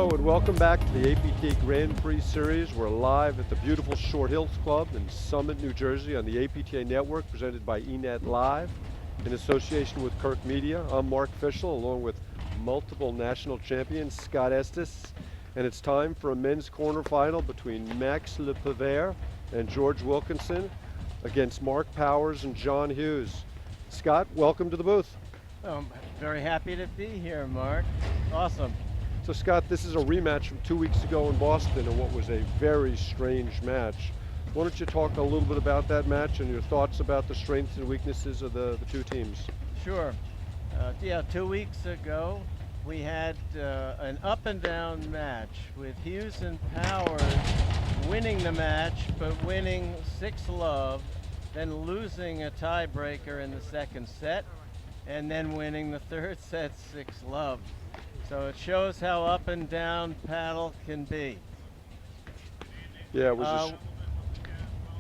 Hello and welcome back to the APTA Grand Prix Series. We're live at the beautiful Short Hills Club in Summit, New Jersey on the APTA Network presented by eNet Live in association with Kirk Media. I'm Mark Fischel along with multiple national champion Scott Estes. And it's time for a men's quarterfinal between Max LePivert and George Wilkinson against Mark Powers and John Hughes. Scott, welcome to the booth. I'm very happy to be here, Mark. Awesome. So Scott, this is a rematch from 2 weeks ago in Boston in what was a very strange match. Why don't you talk a little bit about that match and your thoughts about the strengths and weaknesses of the two teams? Sure. 2 weeks ago, we had an up and down match with Hughes and Powers winning the match, but winning 6-love, then losing a tiebreaker in the second set, and then winning the third set 6-love. So it shows how up and down paddle can be. Yeah, it was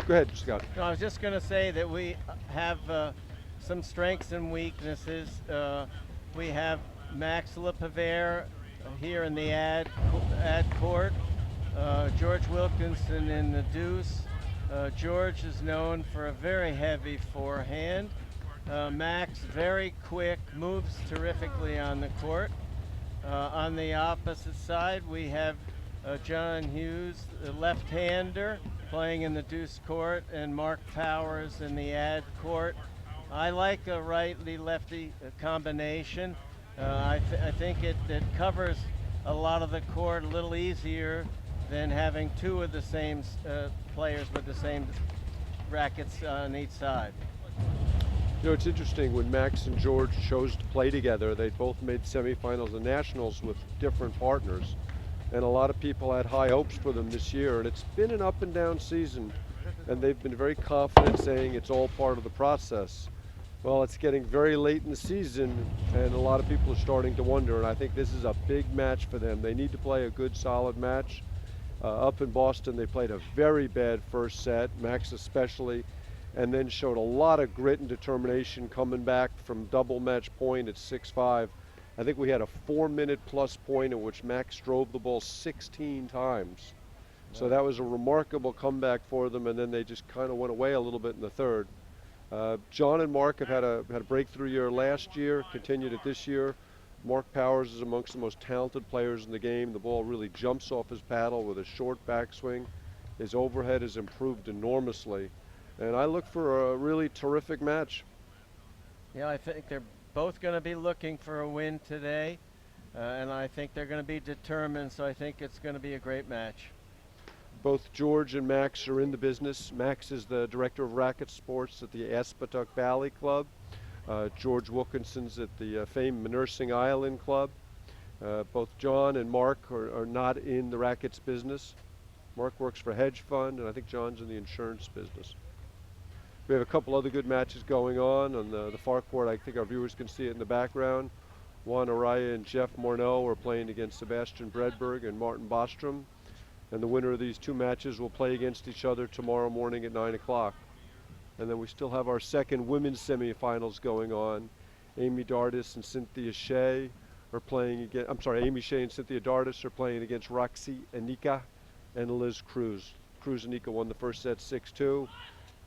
Go ahead, Scott. No, I was just going to say that we have some strengths and weaknesses. We have Max LePivert here in the ad court, George Wilkinson in the deuce. George is known for a very heavy forehand. Max, very quick, moves terrifically on the court. On the opposite side, we have John Hughes, the left-hander, playing in the deuce court, and Mark Powers in the ad court. I like a righty-lefty combination. I think it covers a lot of the court a little easier than having two of the same players with the same rackets on each side. You know, it's interesting, when Max and George chose to play together, they both made semifinals and nationals with different partners. And a lot of people had high hopes for them this year. And it's been an up and down season. And they've been very confident saying it's all part of the process. Well, it's getting very late in the season and a lot of people are starting to wonder. And I think this is a big match for them. They need to play a good, solid match. Up in Boston, they played a very bad first set, Max especially, and then showed a lot of grit and determination coming back from double match point at 6-5. I think we had a 4-minute plus point in which Max drove the ball 16 times. So that was a remarkable comeback for them, and then they just kind of went away a little bit in the third. John and Mark have had a breakthrough year last year, continued it this year. Mark Powers is amongst the most talented players in the game. The ball really jumps off his paddle with a short backswing. His overhead has improved enormously. And I look for a really terrific match. Yeah, I think they're both going to be looking for a win today, and I think they're going to be determined, so I think it's going to be a great match. Both George and Max are in the business. Max is the director of racket sports at the Aspetuck Valley Club. George Wilkinson's at the famed Nursing Island Club. Both John and Mark are not in the rackets business. Mark works for a hedge fund, and I think John's in the insurance business. We have a couple other good matches going on the far court. I think our viewers can see it in the background. Juan Araya and Jeff Morneau are playing against Sebastian Bredberg and Martin Bostrom. And the winner of these two matches will play against each other tomorrow morning at 9 o'clock. And then we still have our second women's semifinals going on. Amy Dardis and Cynthia Shea are playing against, Amy Shea and Cynthia Dardis are playing against Roxy Anika and Liz Cruz. Cruz Anika won the first set 6-2.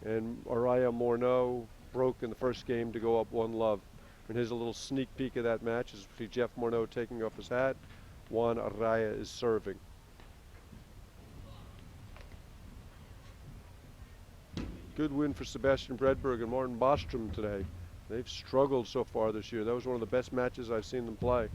And Araya Morneau broke in the first game to go up 1-love. And here's a little sneak peek of that match as we see Jeff Morneau taking off his hat. Juan Araya is serving. Good win for Sebastian Bredberg and Martin Bostrom today. They've struggled so far this year. That was one of the best matches I've seen them play.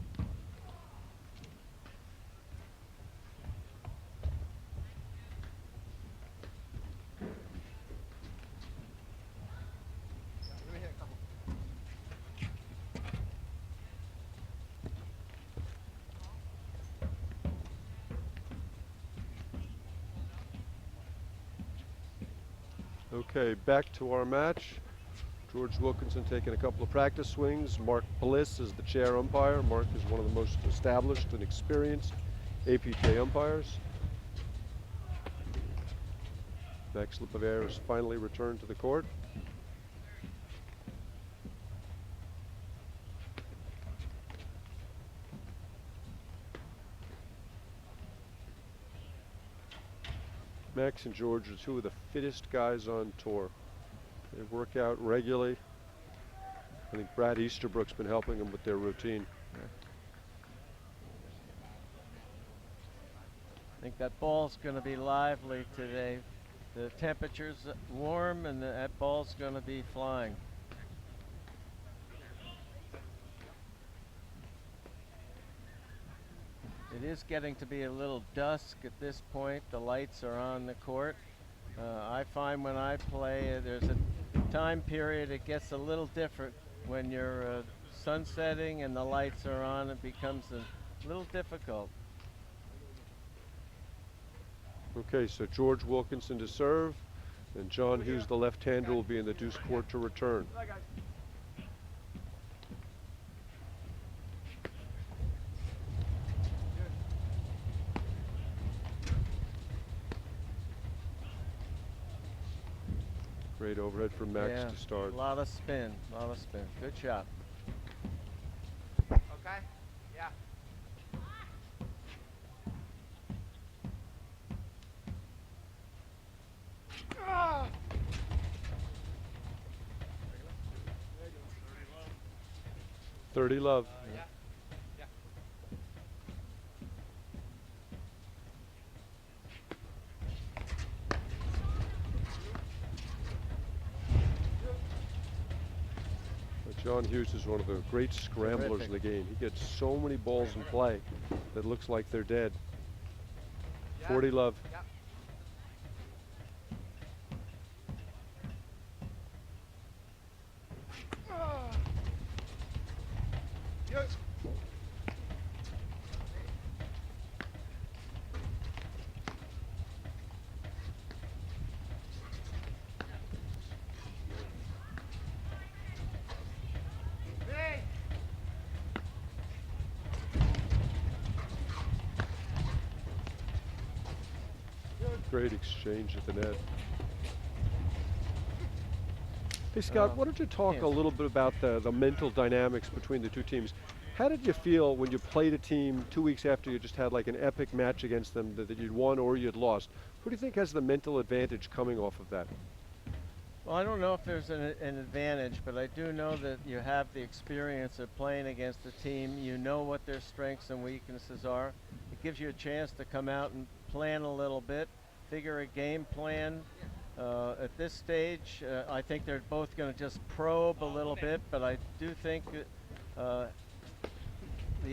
Okay, back to our match. George Wilkinson taking a couple of practice swings. Mark Bliss is the chair umpire. Mark is one of the most established and experienced APTA umpires. Max LePivert has finally returned to the court. Max and George are two of the fittest guys on tour. They work out regularly. I think Brad Easterbrook's been helping them with their routine. I think that ball's going to be lively today. The temperature's warm and that ball's going to be flying. It is getting to be a little dusk at this point. The lights are on the court. I find when I play, there's a time period it gets a little different. When you're sunsetting and the lights are on, it becomes a little difficult. Okay, so George Wilkinson to serve, and John Hughes, the left-hander, will be in the deuce court to return. Great overhead from Max to start. A lot of spin, a lot of spin. Good shot. Okay? Yeah. Ah! 30 love. Yeah. Yeah. John Hughes is one of the great scramblers in the game. He gets so many balls in play that looks like they're dead. 40 love. Yeah. Yes. Hey. Great exchange at the net. Hey Scott, why don't you talk a little bit about the mental dynamics between the two teams? How did you feel when you played a team 2 weeks after you just had like an epic match against them that you'd won or you'd lost? Who do you think has the mental advantage coming off of that? Well, I don't know if there's an advantage, but I do know that you have the experience of playing against a team. You know what their strengths and weaknesses are. It gives you a chance to come out and plan a little bit, figure a game plan. At this stage, I think they're both going to just probe a little bit, but I do think the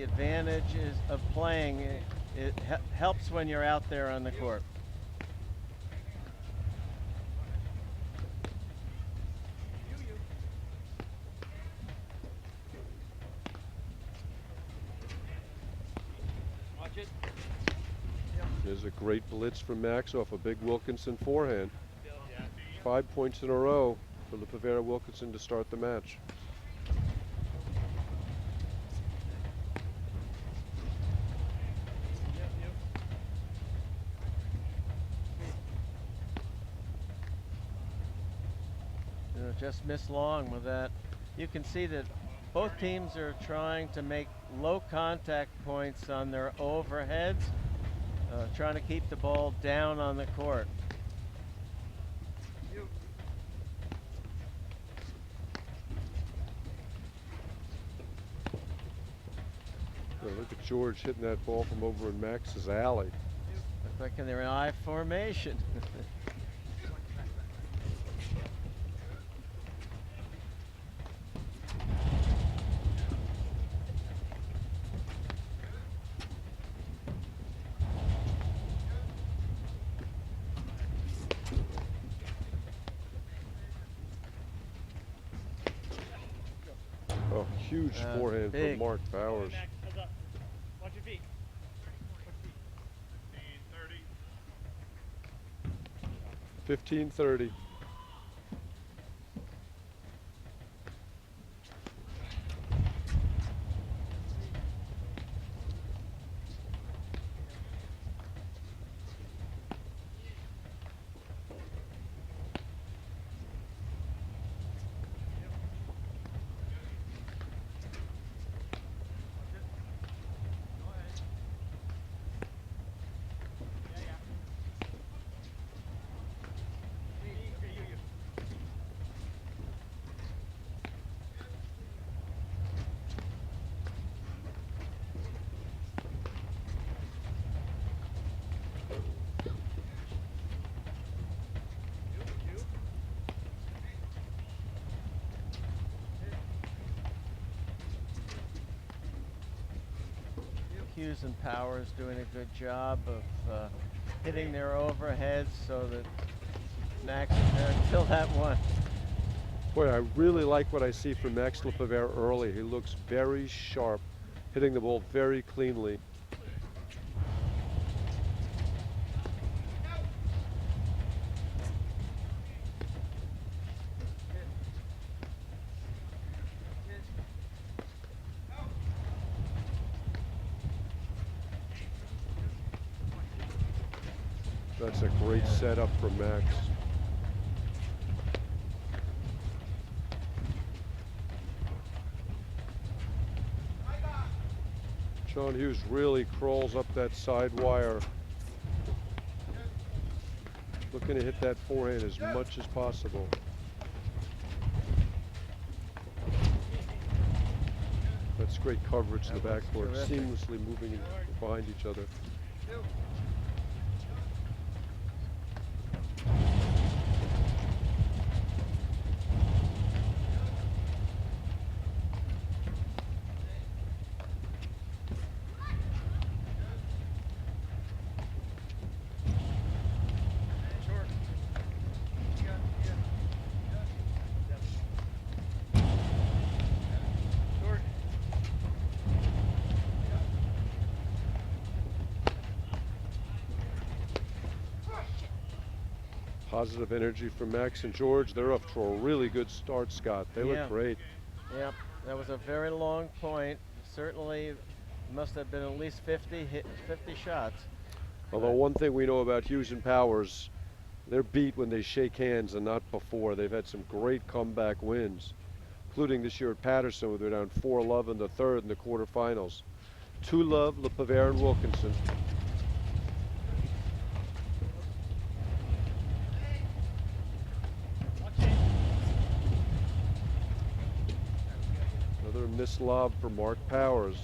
advantage is of playing. It helps when you're out there on the court. Watch it. There's a great blitz from Max off a big Wilkinson forehand. 5 points in a row for LePivert Wilkinson to start the match. Just missed long with that. You can see that both teams are trying to make low contact points on their overheads, trying to keep the ball down on the court. Look at George hitting that ball from over in Max's alley. Looks like they're in I formation. Oh, huge forehand big. from Mark Bowers. Watch your feet. 15-30. Hughes and Powers doing a good job of hitting their overheads so that Max can fill that one. Boy, I really like what I see from Max LePivert early. He looks very sharp, hitting the ball very cleanly. That's a great setup for Max. John Hughes really crawls up that side wire, looking to hit that forehand as much as possible. That's great coverage in the backcourt, seamlessly moving behind each other. Positive energy from Max and George. They're off to a really good start, Scott. They look great. Yep, that was a very long point. Certainly must have been at least 50 shots. Although one thing we know about Hughes and Powers, they're beat when they shake hands and not before. They've had some great comeback wins, including this year at Patterson, where they're down 4-love in the third in the quarterfinals. 2-love, LePivert and Wilkinson. Another missed lob for Mark Powers.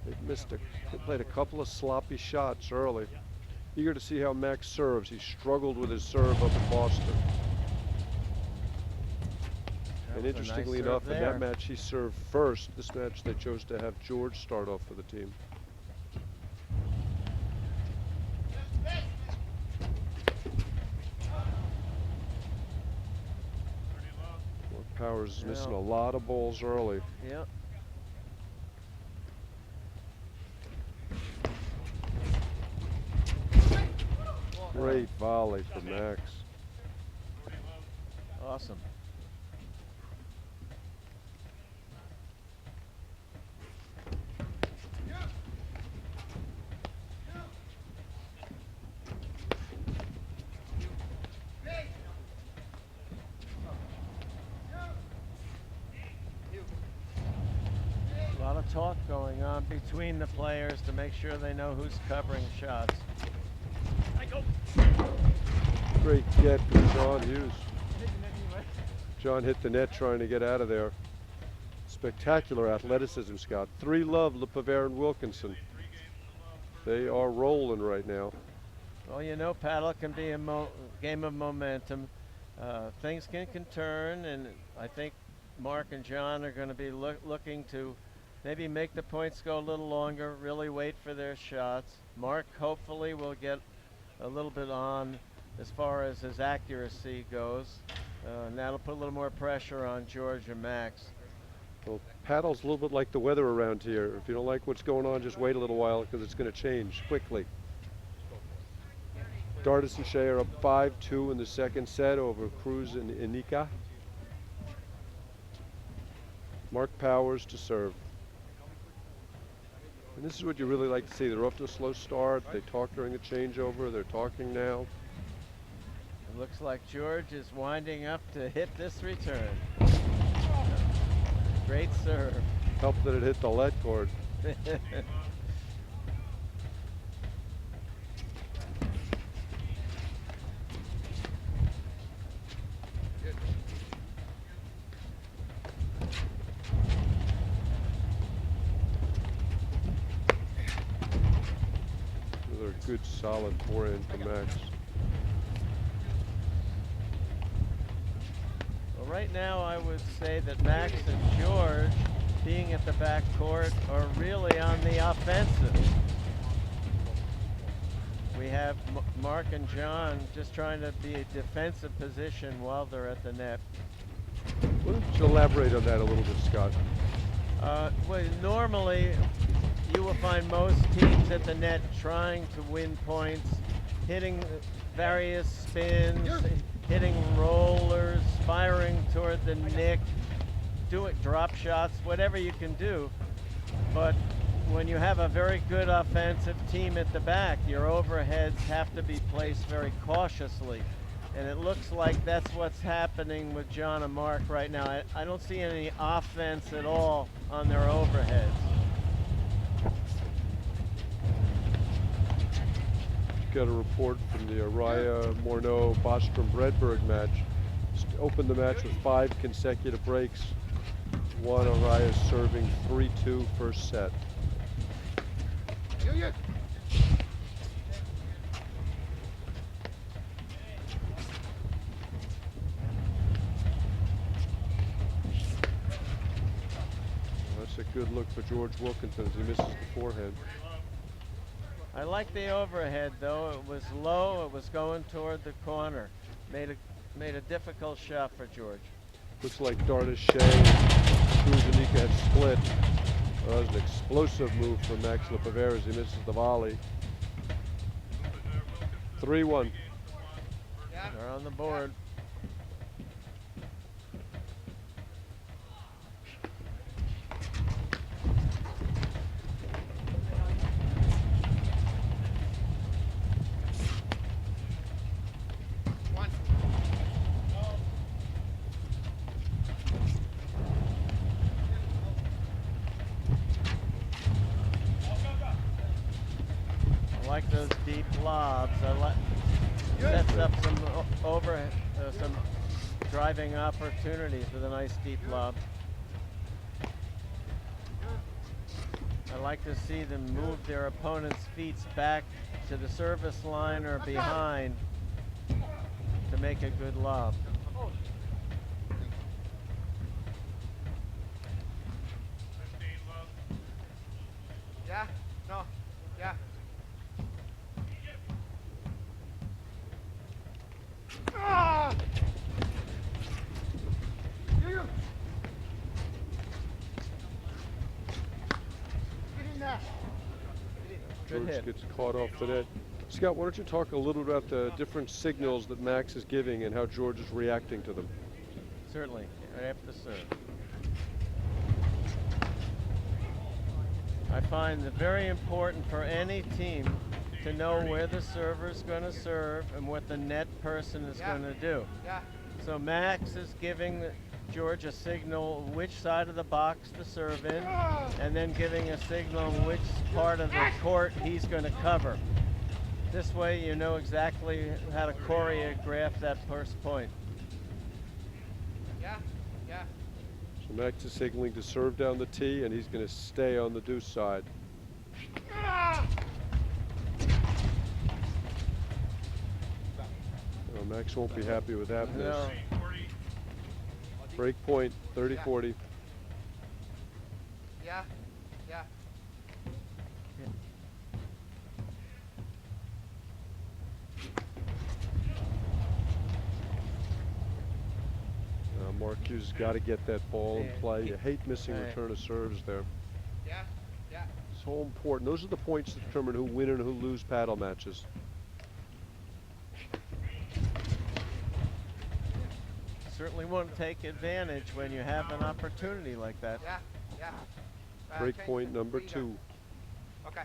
They played a couple of sloppy shots early. Eager to see how Max serves. He struggled with his serve up in Boston. And interestingly enough, in that match he served first. This match they chose to have George start off for the team. Mark Powers is missing a lot of balls early. Yep. Great volley for Max. Awesome. A lot of talk going on between the players to make sure they know who's covering shots. Great get from John Hughes. John hit the net trying to get out of there. Spectacular athleticism, Scott. 3-love, LePivert and Wilkinson. They are rolling right now. Well, you know, paddle can be a game of momentum. Things can turn, and I think Mark and John are going to be looking to maybe make the points go a little longer, really wait for their shots. Mark hopefully will get a little bit on as far as his accuracy goes. And that'll put a little more pressure on George and Max. Well, paddle's a little bit like the weather around here. If you don't like what's going on, just wait a little while because it's going to change quickly. Dardis and Shea are up 5-2 in the second set over Cruz and Inika. Mark Powers to serve. And this is what you really like to see. They're off to a slow start. They talk during the changeover. They're talking now. It looks like George is winding up to hit this return. Great serve. Helped that it hit the lead cord. Another good solid forehand from Max. Well, right now I would say that Max and George being at the back court or really on the offensive. We have Mark and John just trying to be a defensive position while they're at the net. Why don't you elaborate on that a little bit, Scott? Well, normally you will find most teams at the net trying to win points, hitting various spins, hitting rollers, firing toward the nick, doing drop shots, whatever you can do. But when you have a very good offensive team at the back, your overheads have to be placed very cautiously. And it looks like that's what's happening with John and Mark right now. I don't see any offense at all on their overheads. Got a report from the Araya Morneau Bostrom Bredberg match. Opened the match with 5 consecutive breaks. One Araya serving 3-2 first set. That's a good look for George Wilkinson as he misses the forehand. I like the overhead though. It was low, it was going toward the corner. Made a difficult shot for George. Looks like Darda Shea and Kruzanika had split. That was an explosive move from Max LePivert as he misses the volley. 3-1. They're on the board. I like those deep lobs. Sets up some some driving opportunities with a nice deep lob. I like to see them move their opponent's feet back to the service line or behind to make a good lob. Yeah? No. Yeah. Ah! Get in there. Good George hit. gets caught off the net. Scott, why don't you talk a little about the different signals that Max is giving and how George is reacting to them? Certainly, right after the serve. I find it very important for any team to know where the server is going to serve and what the net person is going to do. Yeah. So Max is giving George a signal which side of the box to serve in, and then giving a signal which part of the court he's going to cover. This way you know exactly how to choreograph that first point. Yeah. Yeah. So Max is signaling to serve down the tee, and he's going to stay on the deuce side. Oh, Max won't be happy with that miss. No. Break point, 30-40. Yeah. Yeah. Mark Hughes has got to get that ball in play. You hate missing Hey. return of serves there. Yeah. Yeah. So important. Those are the points that determine who win and who lose paddle matches. Certainly want to take advantage when you have an opportunity like that. Yeah. Yeah. Break change point the number leader. 2. Okay.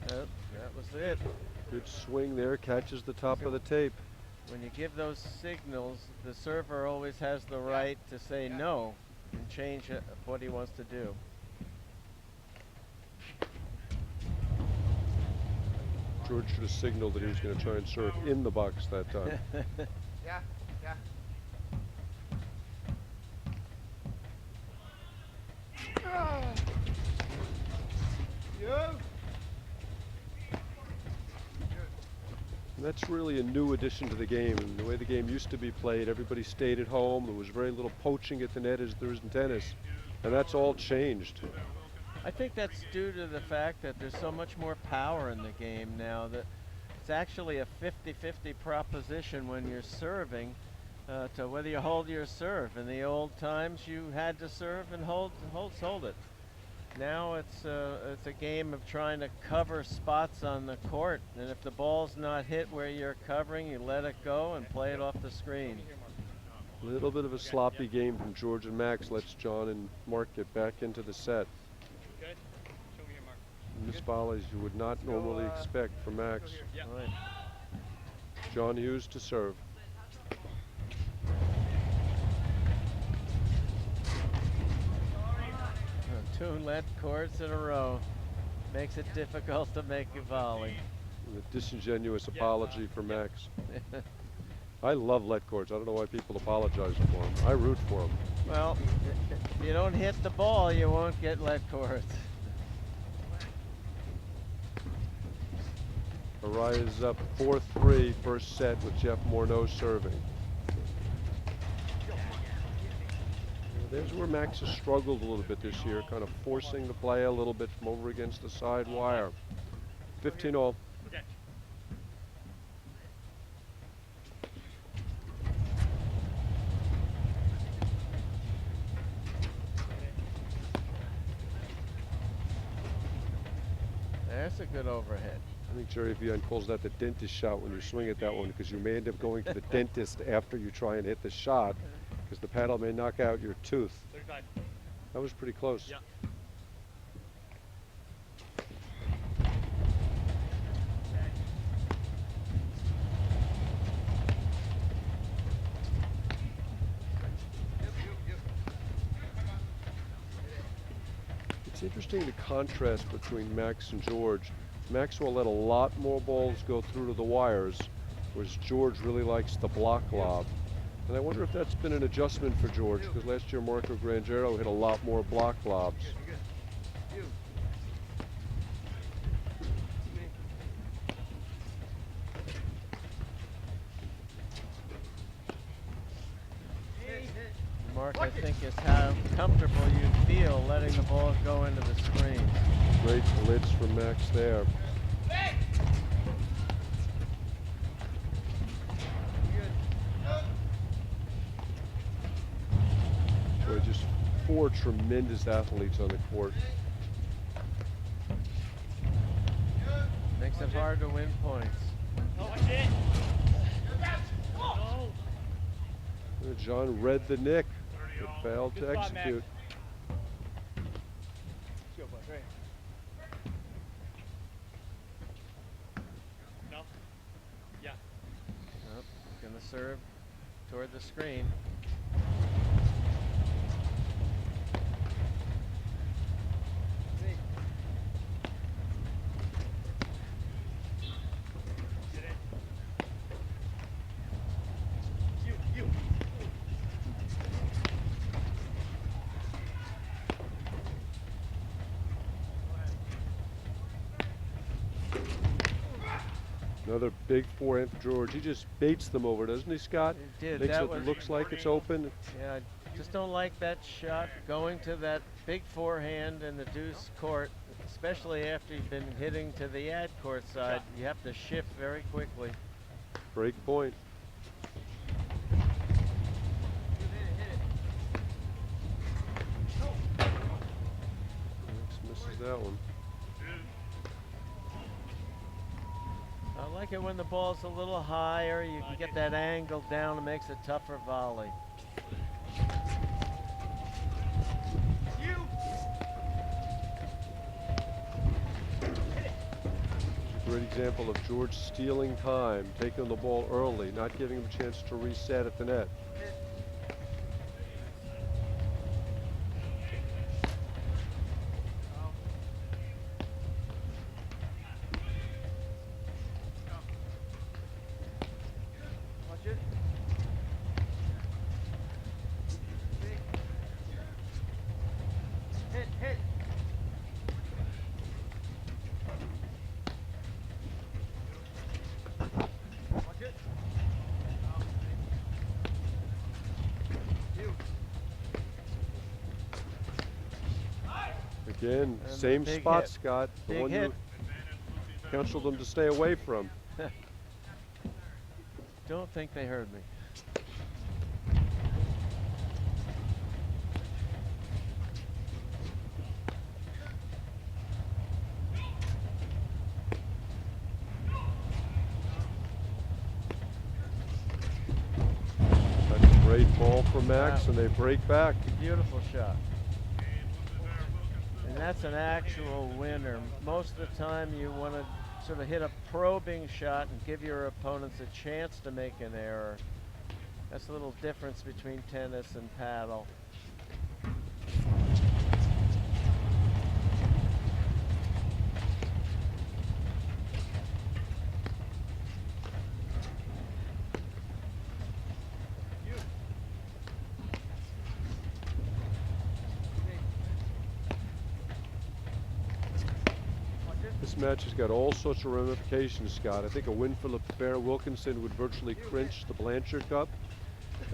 That was it. Good swing there, catches the top of the tape. When you give those signals, the server always has the right to say no and change what he wants to do. George should have signaled that he was going to try and serve in the box that time. Yeah. Yeah. And that's really a new addition to the game. And the way the game used to be played, everybody stayed at home. There was very little poaching at the net as there is in tennis. And that's all changed. I think that's due to the fact that there's so much more power in the game now that it's actually a 50-50 proposition when you're serving to whether you hold your serve. In the old times, you had to serve and hold it. Now it's a game of trying to cover spots on the court, and if the ball's not hit where you're covering, you let it go and play it off the screen. A little bit of a sloppy game from George and Max lets John and Mark get back into the set. Good. Show me your mark. Missed volleys you would not normally expect from Max. Yeah. Right. John Hughes to serve. Two lead courts in a row makes it difficult to make a volley. And a disingenuous apology for Max. I love let courts. I don't know why people apologize for them. I root for them. Well, if you don't hit the ball, you won't get lead courts. Araya is up 4-3 first set with Jeff Morneau serving. There's where Max has struggled a little bit this year, kind of forcing the play a little bit from over against the side wire. 15-all. Okay. That's a good overhead. I think Jerry Vian calls that the dentist shot when you swing at that one, because you may end up going to the dentist after you try and hit the shot, because the paddle may knock out your tooth. 35. That was pretty close. Yeah. It's interesting the contrast between Max and George. Max will let a lot more balls go through to the wires, whereas George really likes the block lob. And I wonder if that's been an adjustment for George, because last year Marco Grangero hit a lot more block lobs. Mark, I think, is how comfortable you feel letting the ball go into the screen. Great blitz from Max there. So just four tremendous athletes on the court. Makes it hard to win points. Watch it. No. John read the nick, but failed to Good spot, Max. execute. Let's go, bud. Right. No. Yeah. Oh, gonna serve toward the screen. Get it. You. Another big forehand for George. He just baits them over, doesn't he, Scott? He did. Makes That it was- looks like it's open. Yeah, I just don't like that shot going to that big forehand in the deuce court, especially after you've been hitting to the ad court side. You have to shift very quickly. Break point. Max misses that one. I like it when the ball's a little higher. You can get that angle down. It makes a tougher volley. A great example of George stealing time, taking the ball early, not giving him a chance to reset at the net. Watch it. Hit. Again, And same big spot, hit. Scott. The Big one hit. you counseled them to stay away from. Don't think they heard me. That's a great ball from Max, Wow. and they break back. Beautiful shot. And that's an actual winner. Most of the time you want to sort of hit a probing shot and give your opponents a chance to make an error. That's a little difference between tennis and paddle. This match has got all sorts of ramifications, Scott. I think a win for LePivert Wilkinson would virtually clinch the Blanchard Cup.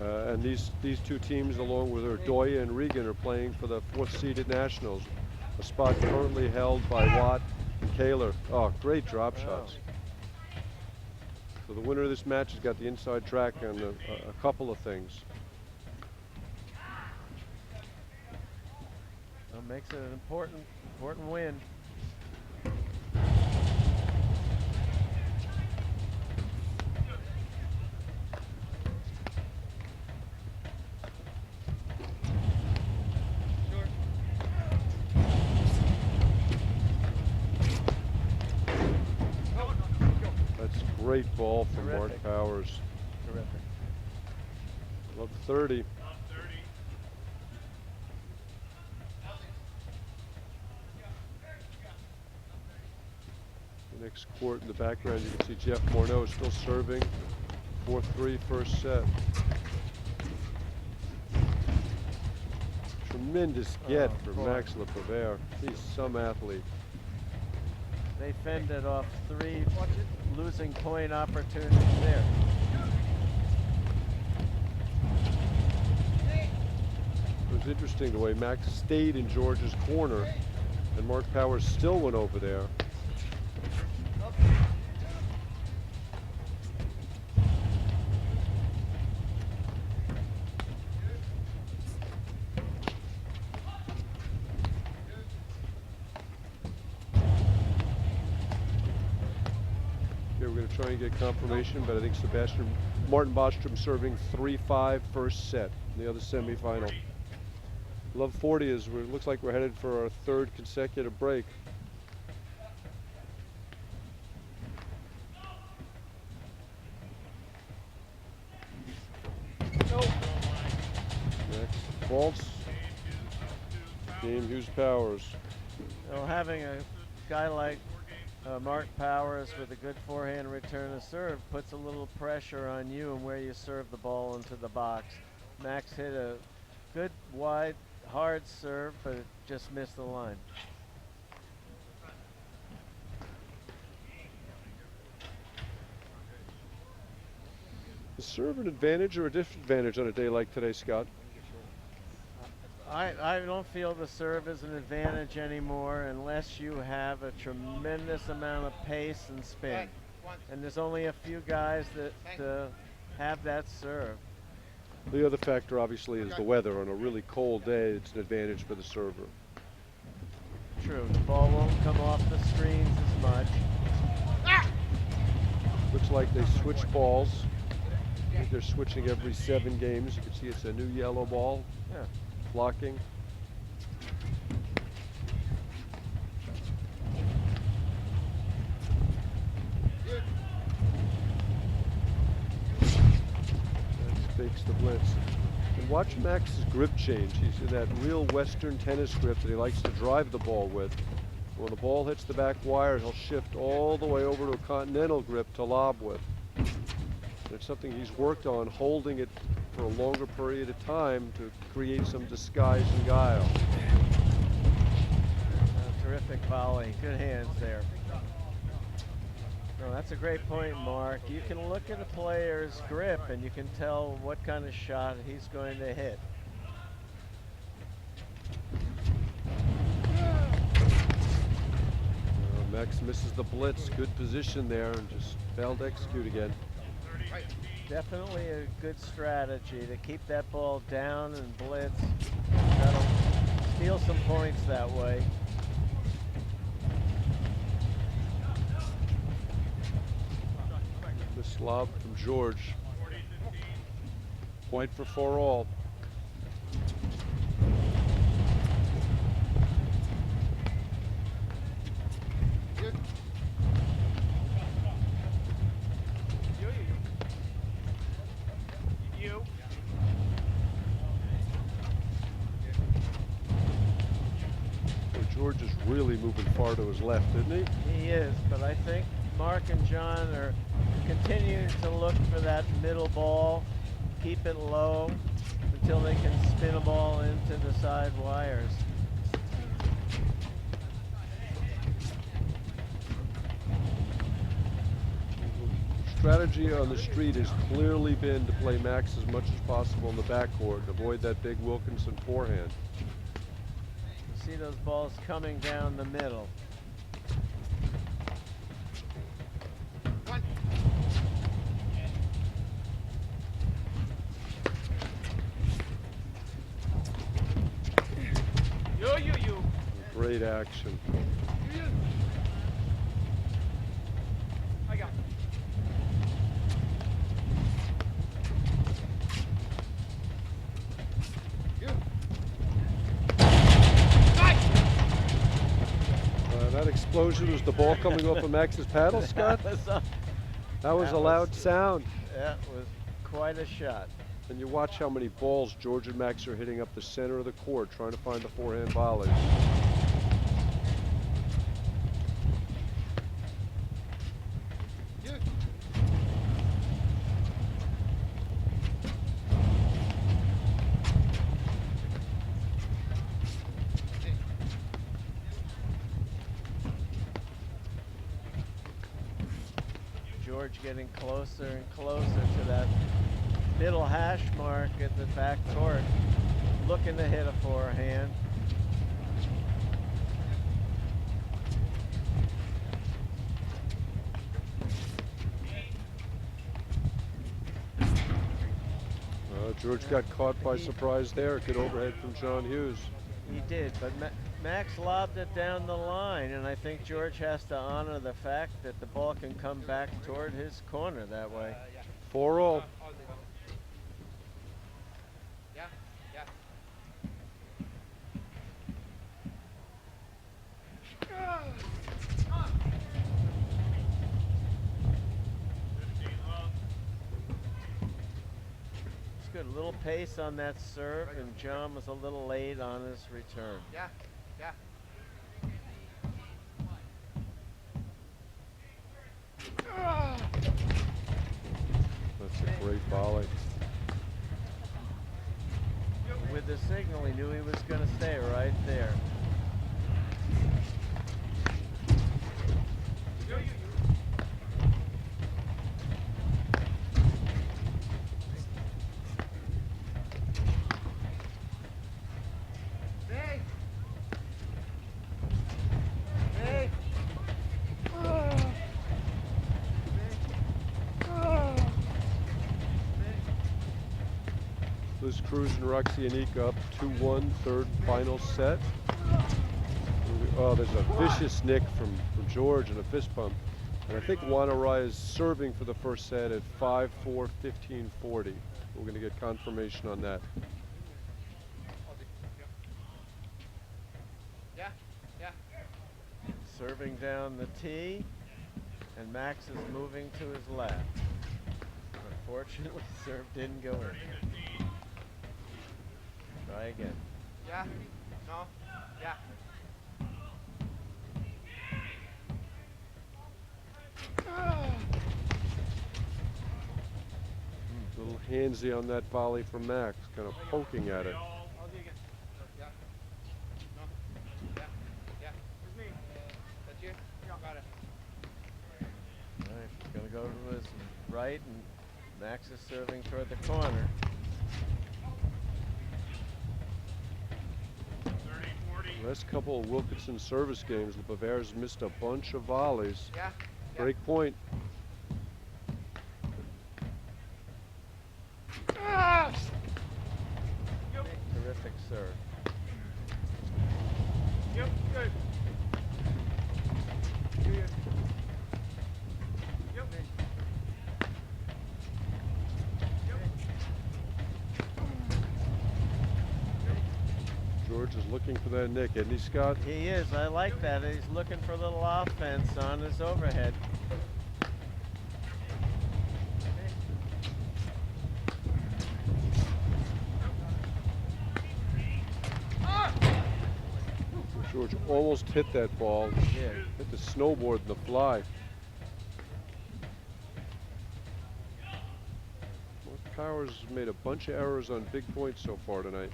And these two teams, along with Erdoya and Regan, are playing for the 4th seeded Nationals, a spot currently held by Watt and Kaler. Oh, great drop shots. So the winner of this match has got the inside track on a couple of things. Well, makes it an important win. Short. That's a great ball from Mark Terrific. Powers. Terrific. Love 30. The next court in the background, you can see Jeff Morneau still serving. 4-3 first set. Tremendous get Oh, for boy. Max LePivert. He's some athlete. They fended off 3 losing point opportunities there. It was interesting the way Max stayed in George's corner and Mark Powers still went over there. Okay, we're going to try and get confirmation, but I think Martin Bostrom serving 3-5 first set in the other semifinal. Love 40 as it looks like we're headed for our 3rd consecutive break. Next, faults. Game Hughes Powers. Well, having a guy like Mark Powers with a good forehand return to serve puts a little pressure on you and where you serve the ball into the box. Max hit a good wide hard serve, but it just missed the line. Is serve an advantage or a disadvantage on a day like today, Scott? I don't feel the serve is an advantage anymore unless you have a tremendous amount of pace and spin. And there's only a few guys that have that serve. The other factor obviously is the weather. On a really cold day, it's an advantage for the server. True, the ball won't come off the screens as much. Looks like they switch balls. I think they're switching every 7 games. You can see it's a new yellow ball. Yeah. Blocking. That fakes the blitz. And watch Max's grip change. He's in that real Western tennis grip that he likes to drive the ball with. When the ball hits the back wire, he'll shift all the way over to a continental grip to lob with. And it's something he's worked on, holding it for a longer period of time to create some disguise and guile. Terrific volley. Good hands there. No, that's a great point, Mark. You can look at a player's grip and you can tell what kind of shot he's going to hit. Max misses the blitz. Good position there and just failed to execute again. Definitely a good strategy to keep that ball down and blitz. That'll steal some points that way. Miss lob from George. Point for 4-all. You. George is really moving far to his left, isn't he? He is, but I think Mark and John are continuing to look for that middle ball, keep it low until they can spin a ball into the side wires. Strategy on the street has clearly been to play Max as much as possible in the backcourt and avoid that big Wilkinson forehand. You see those balls coming down the middle. You. Great action. I got That explosion was the ball coming off of Max's paddle, Scott? That was a loud sound. That was quite a shot. And you watch how many balls George and Max are hitting up the center of the court trying to find the forehand volleys. George getting closer and closer to that middle hash mark at the back court, looking to hit a forehand. George got caught by surprise there. Good overhead from John Hughes. He did, but Max lobbed it down the line, and I think George has to honor the fact that the ball can come back toward his corner that way. 4-all. Yeah. It's good, a little pace on that serve, and John was a little late on his return. Yeah. That's a great volley. With the signal, he knew he was going to stay right there. Liz Cruz and Roxy Anika up 2-1, third final set. Oh, there's a vicious nick from George and a fist pump. And I think Wanarai is serving for the first set at 5-4, 15-40. We're going to get confirmation on that. Yeah. Serving down the tee, and Max is moving to his left. Unfortunately, serve didn't go in. Try again. Yeah. No. Yeah. A little handsy on that volley from Max, kind of poking at it. I'll do again. Yeah. No. Yeah. It's me. That's you? Yeah. Got it. All right, he's going to go to his right, and Max is serving toward the corner. Last couple of Wilkinson service games, LePivert's missed a bunch of volleys. Yeah. Break point. Ah! Terrific serve. Yep, good. Good. Yep. George is looking for that nick, isn't he, Scott? He is. I like that. He's looking for a little offense on his overhead. George almost hit that ball. Yeah. Hit the snowboard in the fly. Mark Powers has made a bunch of errors on big points so far tonight.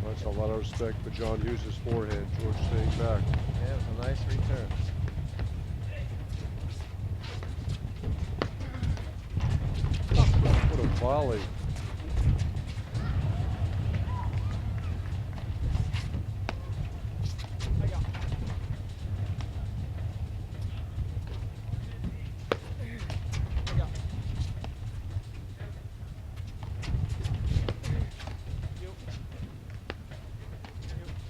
That's a lot of respect for John Hughes' forehand. George staying back. Yeah, it was a nice return. What a volley.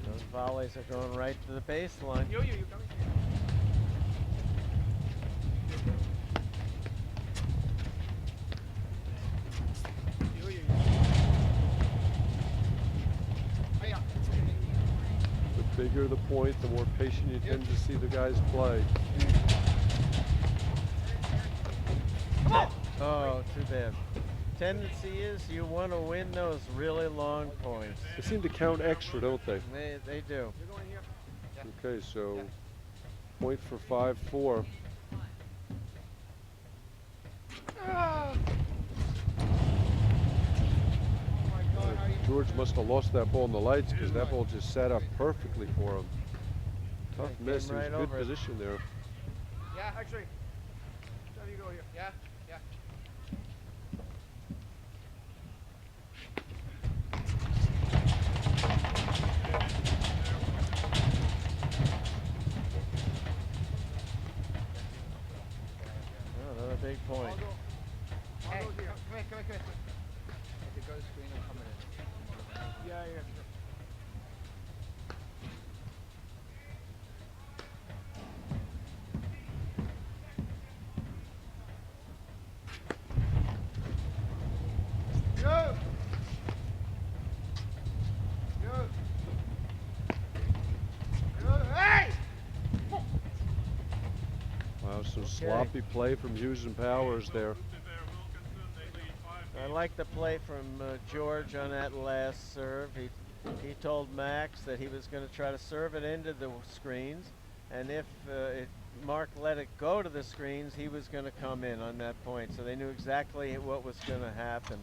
Those volleys are going right to the baseline. You coming? The bigger the point, the more patient you tend to see the guys play. Oh, too bad. Tendency is you want to win those really long points. They seem to count extra, don't they? They do. You're going here. Okay, so point for 5-4. Ah! Oh my God, how you George must have lost that ball in the lights because that ball just sat up perfectly for him. Tough It miss. came It was right a good over it. position there. Yeah, actually. How do you go here? Yeah, yeah. Oh, another big point. I'll go. Hey, I'll go here. come here. If you go to screen, I'm coming in. Yeah, yeah. Go! Go! Go! Hey! Wow, some Okay. sloppy play from Hughes and Powers there. I like the play from George on that last serve. He told Max that he was going to try to serve it into the screens, and if Mark let it go to the screens, he was going to come in on that point. So they knew exactly what was going to happen.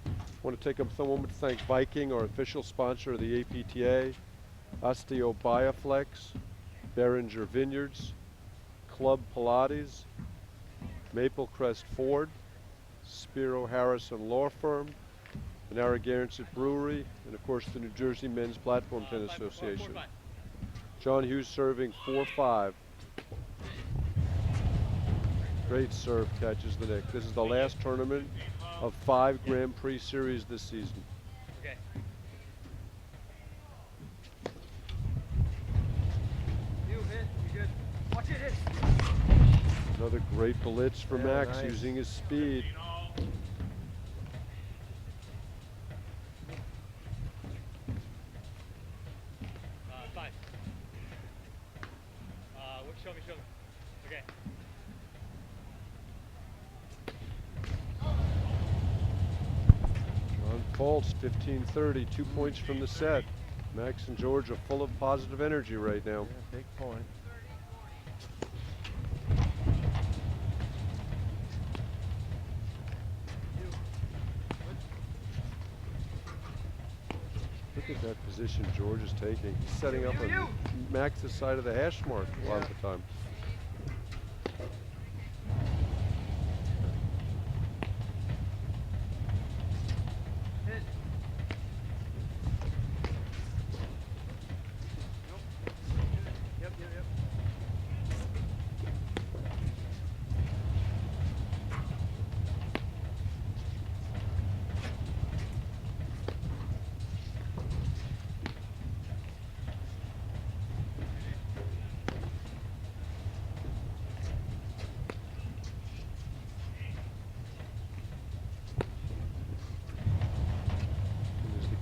I want to take a moment to thank Viking, our official sponsor of the APTA, Osteo Bioflex, Behringer Vineyards, Club Pilates, Maple Crest Ford, Spiro Harrison Law Firm, the Narragansett Brewery, and of course the New Jersey Men's Platform Tennis Association. John Hughes serving 4-5. Great serve catches the nick. This is the last tournament of 5 Grand Prix series this season. Okay. You hit. You good. Watch it hit. Another great blitz for Yeah, Max nice. using his speed. Fine. Show me. Okay. On Fultz, 15-30, 2 points from the set. Max and George are full of positive energy right now. Yeah, big point. Look at that position George is taking. He's setting up on Max's side of the hash mark a lot of the time.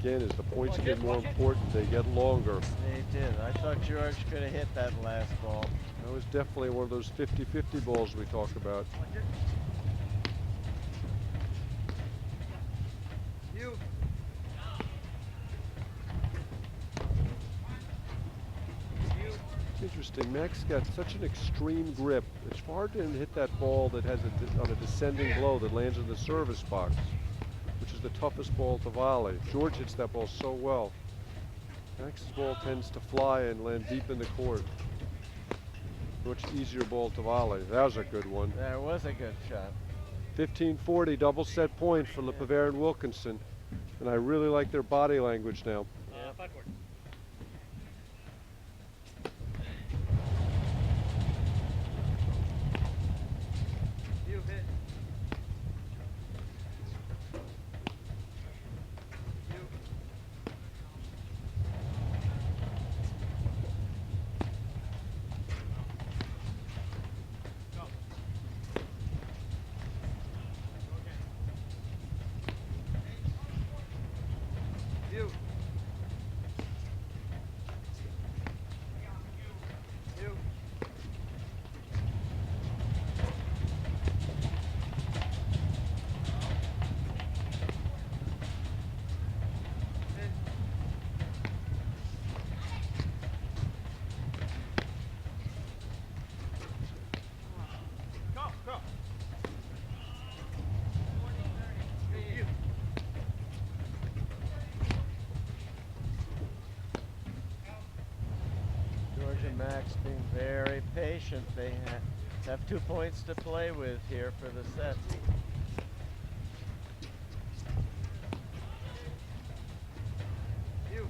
again, as the points get more important, they get longer. They did. I thought George could have hit that last ball. That was definitely one of those 50-50 balls we talk about. You. Interesting. Max got such an extreme grip. It's hard to hit that ball that has on a descending blow that lands in the service box, which is the toughest ball to volley. George hits that ball so well. Max's ball tends to fly and land deep in the court. Much easier ball to volley. That was a good one. That was a good shot. 15-40, double set point for LePivert and Wilkinson. And I really like their body language now. You hit. You. You. You. Go, go. You. George and Max being very patient. They have 2 points to play with here for the set. You.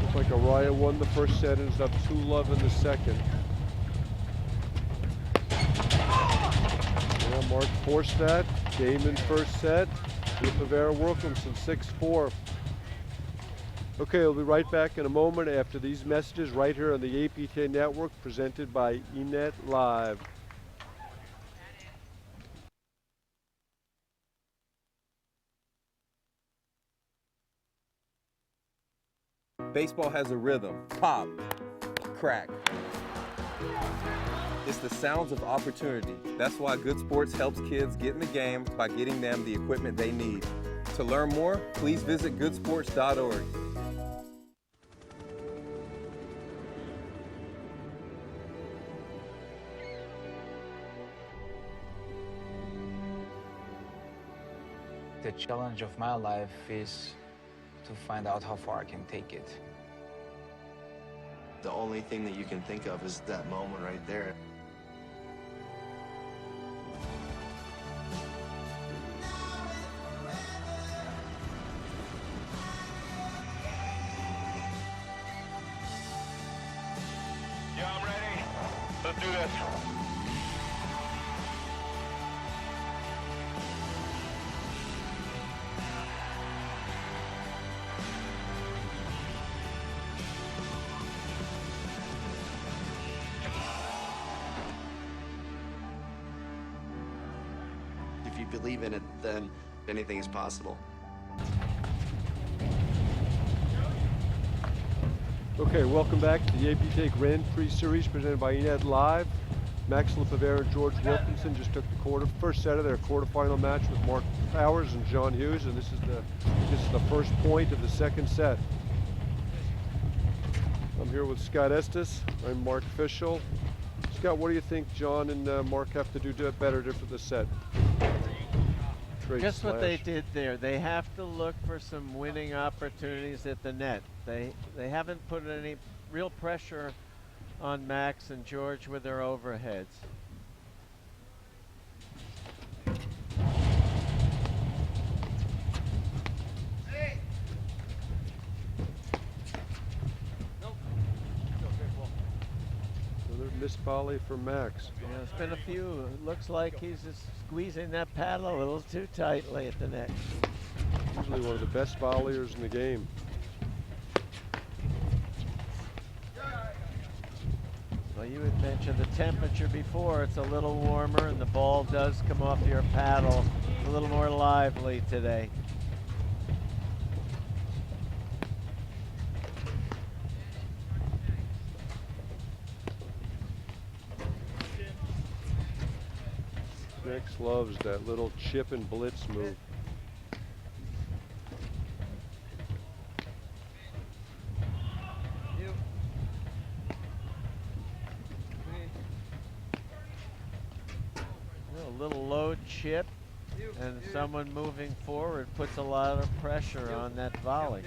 Looks like Araya won the first set and is up 2-love in the second. Yeah, Mark forced that. Damon first set. LePivert Wilkinson 6-4. Okay, we'll be right back in a moment after these messages right here on the APTA Network presented by eNet Live. Baseball has a rhythm. Pop, crack. It's the sounds of opportunity. That's why Good Sports helps kids get in the game by getting them the equipment they need. To learn more, please visit goodsports.org. The challenge of my life is to find out how far I can take it. The only thing that you can think of is that moment right there. Yeah, I'm ready. Let's do this. If you believe in it, then anything is possible. Okay, welcome back to the APTA Grand Prix Series presented by eNet Live. Max LePivert and George Wilkinson just took the first set of their quarterfinal match with Mark Powers and John Hughes, and this is the first point of the second set. I'm here with Scott Estes. I'm Mark Fischel. Scott, what do you think John and Mark have to do better for the set? Just what they did there. They have to look for some winning opportunities at the net. They haven't put any real pressure on Max and George with their overheads. Another missed volley for Max. Yeah, there's been a few. It looks like he's just squeezing that paddle a little too tightly at the net. Usually one of the best volleyers in the game. Well, you had mentioned the temperature before. It's a little warmer, and the ball does come off your paddle. It's a little more lively today. Max loves that little chip and blitz move. A little low chip, and someone moving forward puts a lot of pressure on that volley.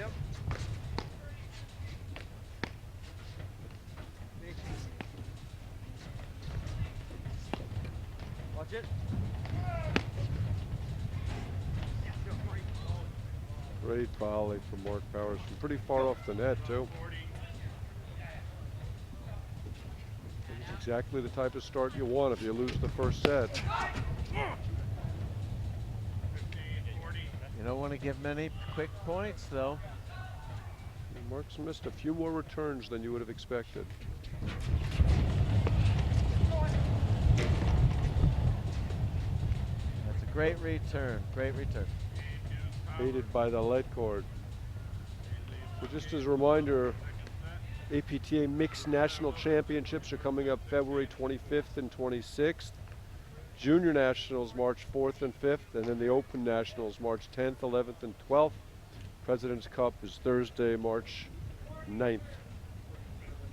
Watch it. Great volley from Mark Powers from pretty far off the net, too. It's exactly the type of start you want if you lose the first set. You don't want to give many quick points, though. Mark's missed a few more returns than you would have expected. That's a great return. Great return. Aided by the lead cord. So just as a reminder, APTA Mixed National Championships are coming up February 25th and 26th. Junior Nationals March 4th and 5th, and then the Open Nationals March 10th, 11th, and 12th. President's Cup is Thursday, March 9th.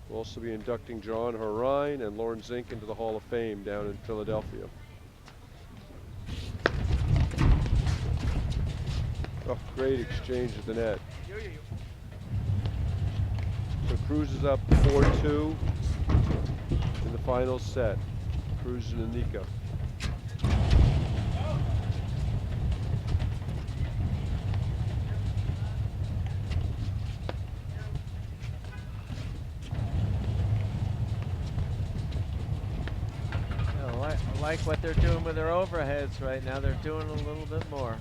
We'll also be inducting John Harine and Lauren Zink into the Hall of Fame down in Philadelphia. Oh, great exchange at the net. So Cruz is up 4-2 in the final set. Cruz and Anika. I like what they're doing with their overheads right now. They're doing a little bit more.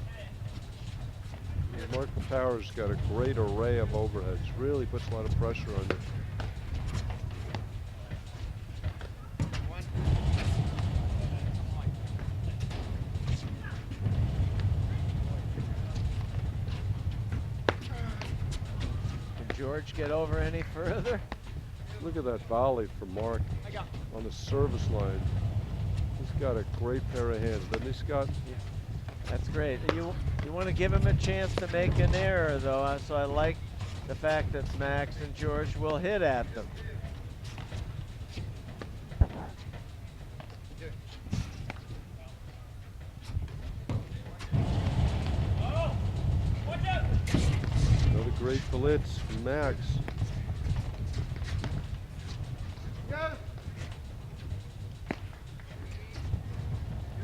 Mark Powers got a great array of overheads. Really puts a lot of pressure on you. Can George get over any further? Look at that volley from Mark on the service line. He's got a great pair of hands, doesn't he, Scott? That's great. You want to give him a chance to make an error, though, so I like the fact that Max and George will hit at them. Another great blitz from Max.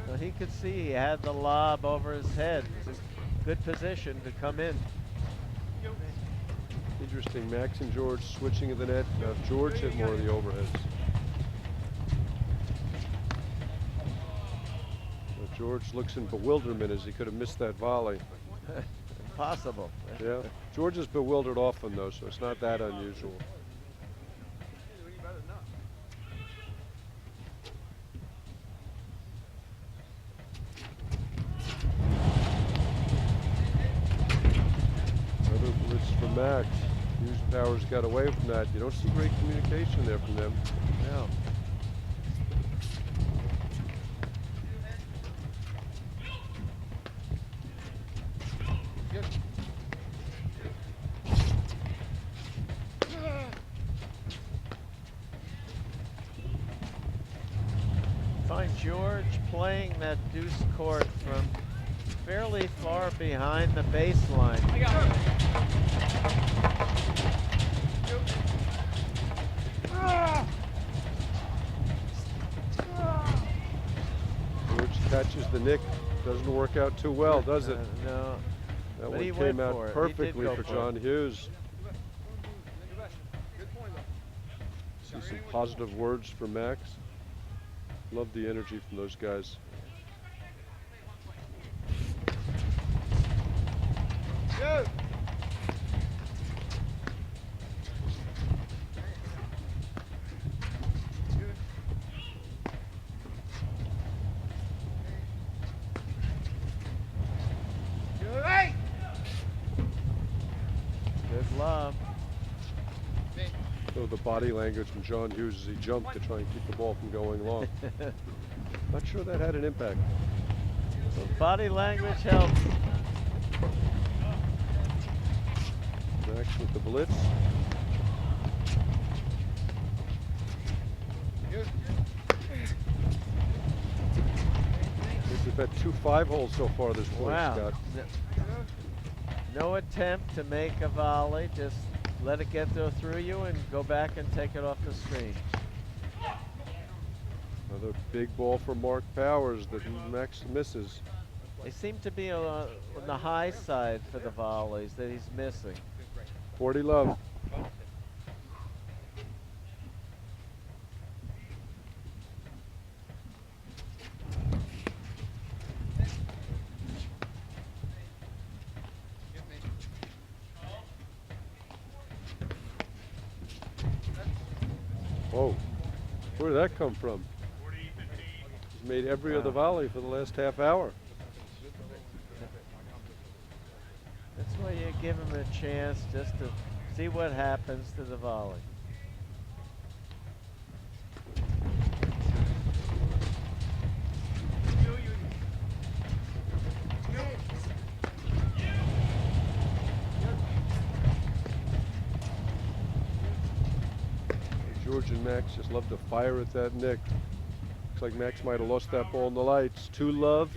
Well, he could see he had the lob over his head. It's a good position to come in. Interesting, Max and George switching at the net. George hit more of the overheads. George looks in bewilderment as he could have missed that volley. Impossible. Yeah, George is bewildered often though, so it's not that unusual. Another blitz from Max. Hughes Powers got away from that. You don't see great communication there from them. No. Find George playing that deuce court from fairly far behind the baseline. George catches the nick. Doesn't work out too well, does it? No. That But he one went came for out it. He did perfectly go for for John it. Hughes. See some positive words from Max. Love the energy from those guys. So the body language from John Hughes as he jumped to try and keep the ball from going long. Not sure that had an impact. So body language helps. Max with the blitz. We've had 2 5-holes so far this point, Wow. Scott. No attempt to make a volley, just let it get through you and go back and take it off the screen. Another big ball for Mark Powers that Max misses. They seem to be on the high side for the volleys that he's missing. 40 love. Whoa, where did that come from? He's made every other volley for the last half hour. That's why you give him a chance just to see what happens to the volley. George and Max just love to fire at that Nick. Looks like Max might have lost that ball in the lights. 2 love,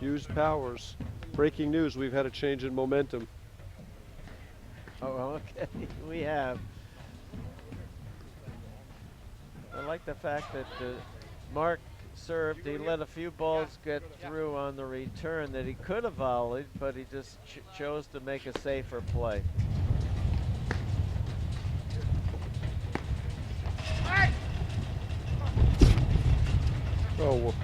Hughes Powers. Breaking news, we've had a change in momentum. Oh, okay, we have. I like the fact that Mark served. He let a few balls get through on the return that he could have volleyed, but he just chose to make a safer play. Oh,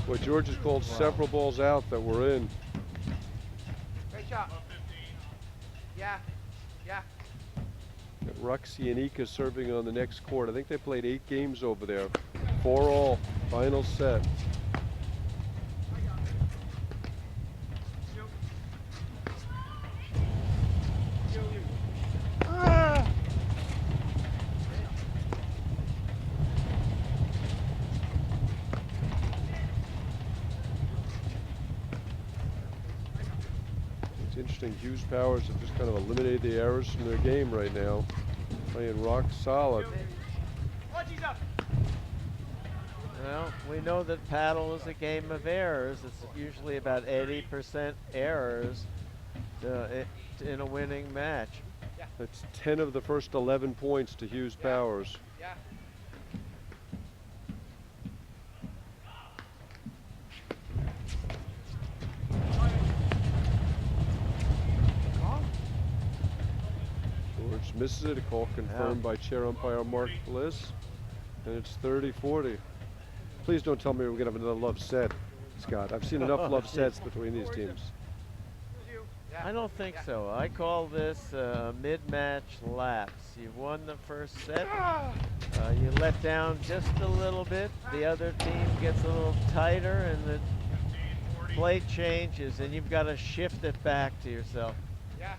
well, George has called several balls out that were in. Great shot. Yeah. Yeah. Ruxy and Ika serving on the next court. I think they played 8 games over there. 4-all, final set. It's interesting, Hughes Powers have just kind of eliminated the errors from their game right now. Playing rock solid. Well, we know that paddle is a game of errors. It's usually about 80% errors in a winning match. That's 10 of the first 11 points to Hughes Powers. Yeah. George misses it, a call confirmed by chair umpire Mark Bliss. And it's 30-40. Please don't tell me we're gonna have another love set, Scott. I've seen enough love sets between these teams. I don't think so. I call this a mid-match lapse. You've won the first set. You let down just a little bit. The other team gets a little tighter and the play changes and you've got to shift it back to yourself. Yeah.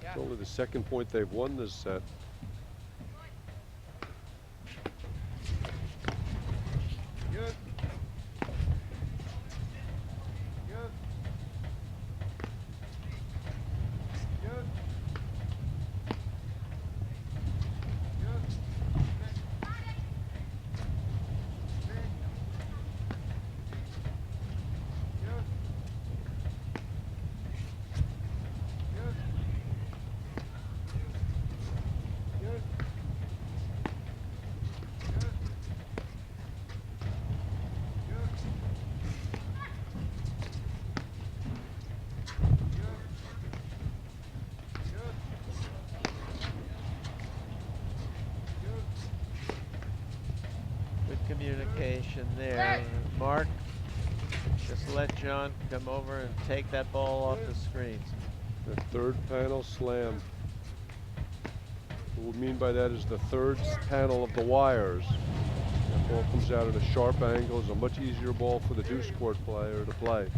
It's only the second point they've won this set. Good. Communication there. Mark, just let John come over and take that ball off the screens. The third panel slam. What we mean by that is the third panel of the wires. That ball comes out at a sharp angle. It's a much easier ball for the deuce court player to play.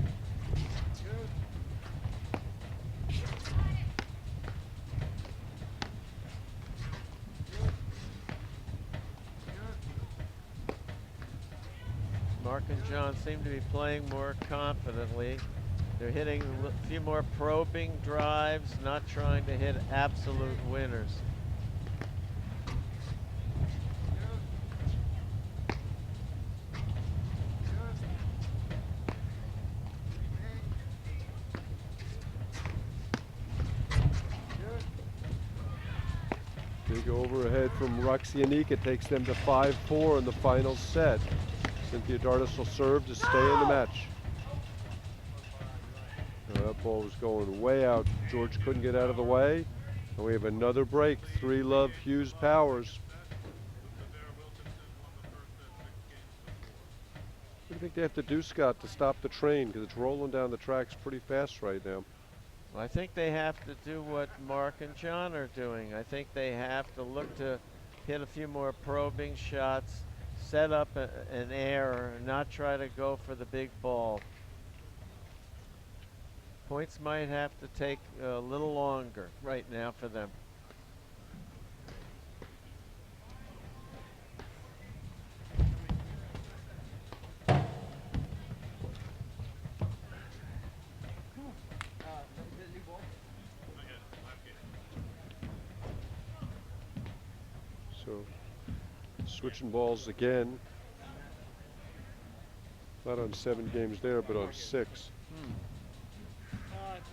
Mark and John seem to be playing more confidently. They're hitting a few more probing drives, not trying to hit absolute winners. Big overhead from Roxy Anika takes them to 5-4 in the final set. Cynthia Dardis will serve to stay in the match. That ball was going way out. George couldn't get out of the way. And we have another break. 3-love Hughes Powers. What do you think they have to do, Scott, to stop the train? Because it's rolling down the tracks pretty fast right now. I think they have to do what Mark and John are doing. I think they have to look to hit a few more probing shots, set up an error, and not try to go for the big ball. Points might have to take a little longer right now for them. So switching balls again. Not on 7 games there, but on 6.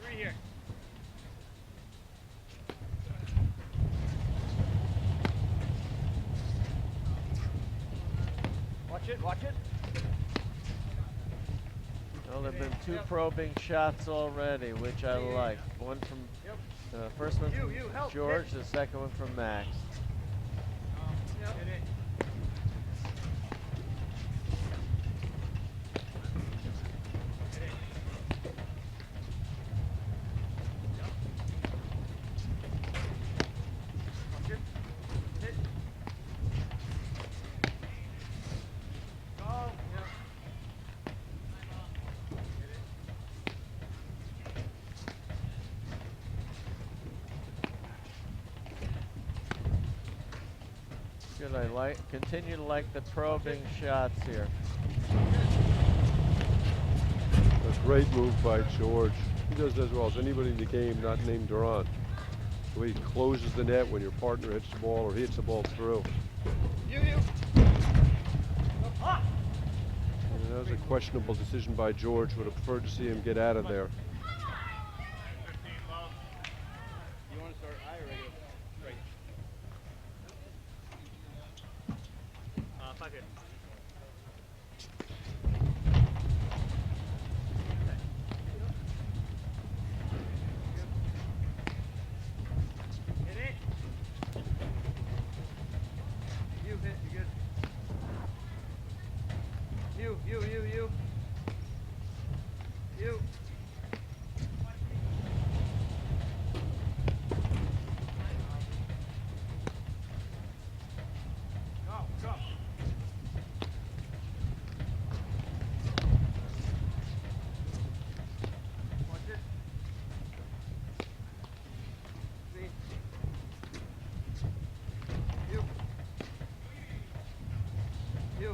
3 here. Watch it, watch it. Well, there have been 2 probing shots already, which I like. One from first one from George, the second one from Max. Good, continue to like the probing shots here. A great move by George. He does as well as anybody in the game not named Durant. The way he closes the net when your partner hits the ball or hits the ball through. And that was a questionable decision by George. Would have preferred to see him get out of there. You want to start high or regular? Right. 5 here. Hit it. You hit, you good. You. You. Go. Watch it. See. You. You.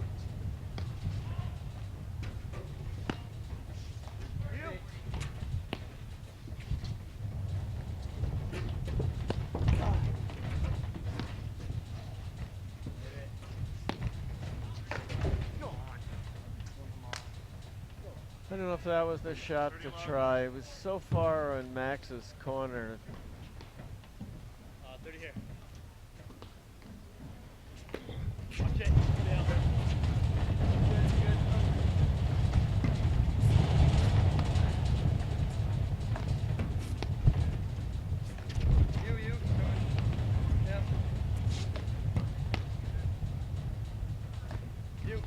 I don't know if that was the shot to try. It was so far on Max's corner. 30 here. Watch it. Down. Good. You. Down. You.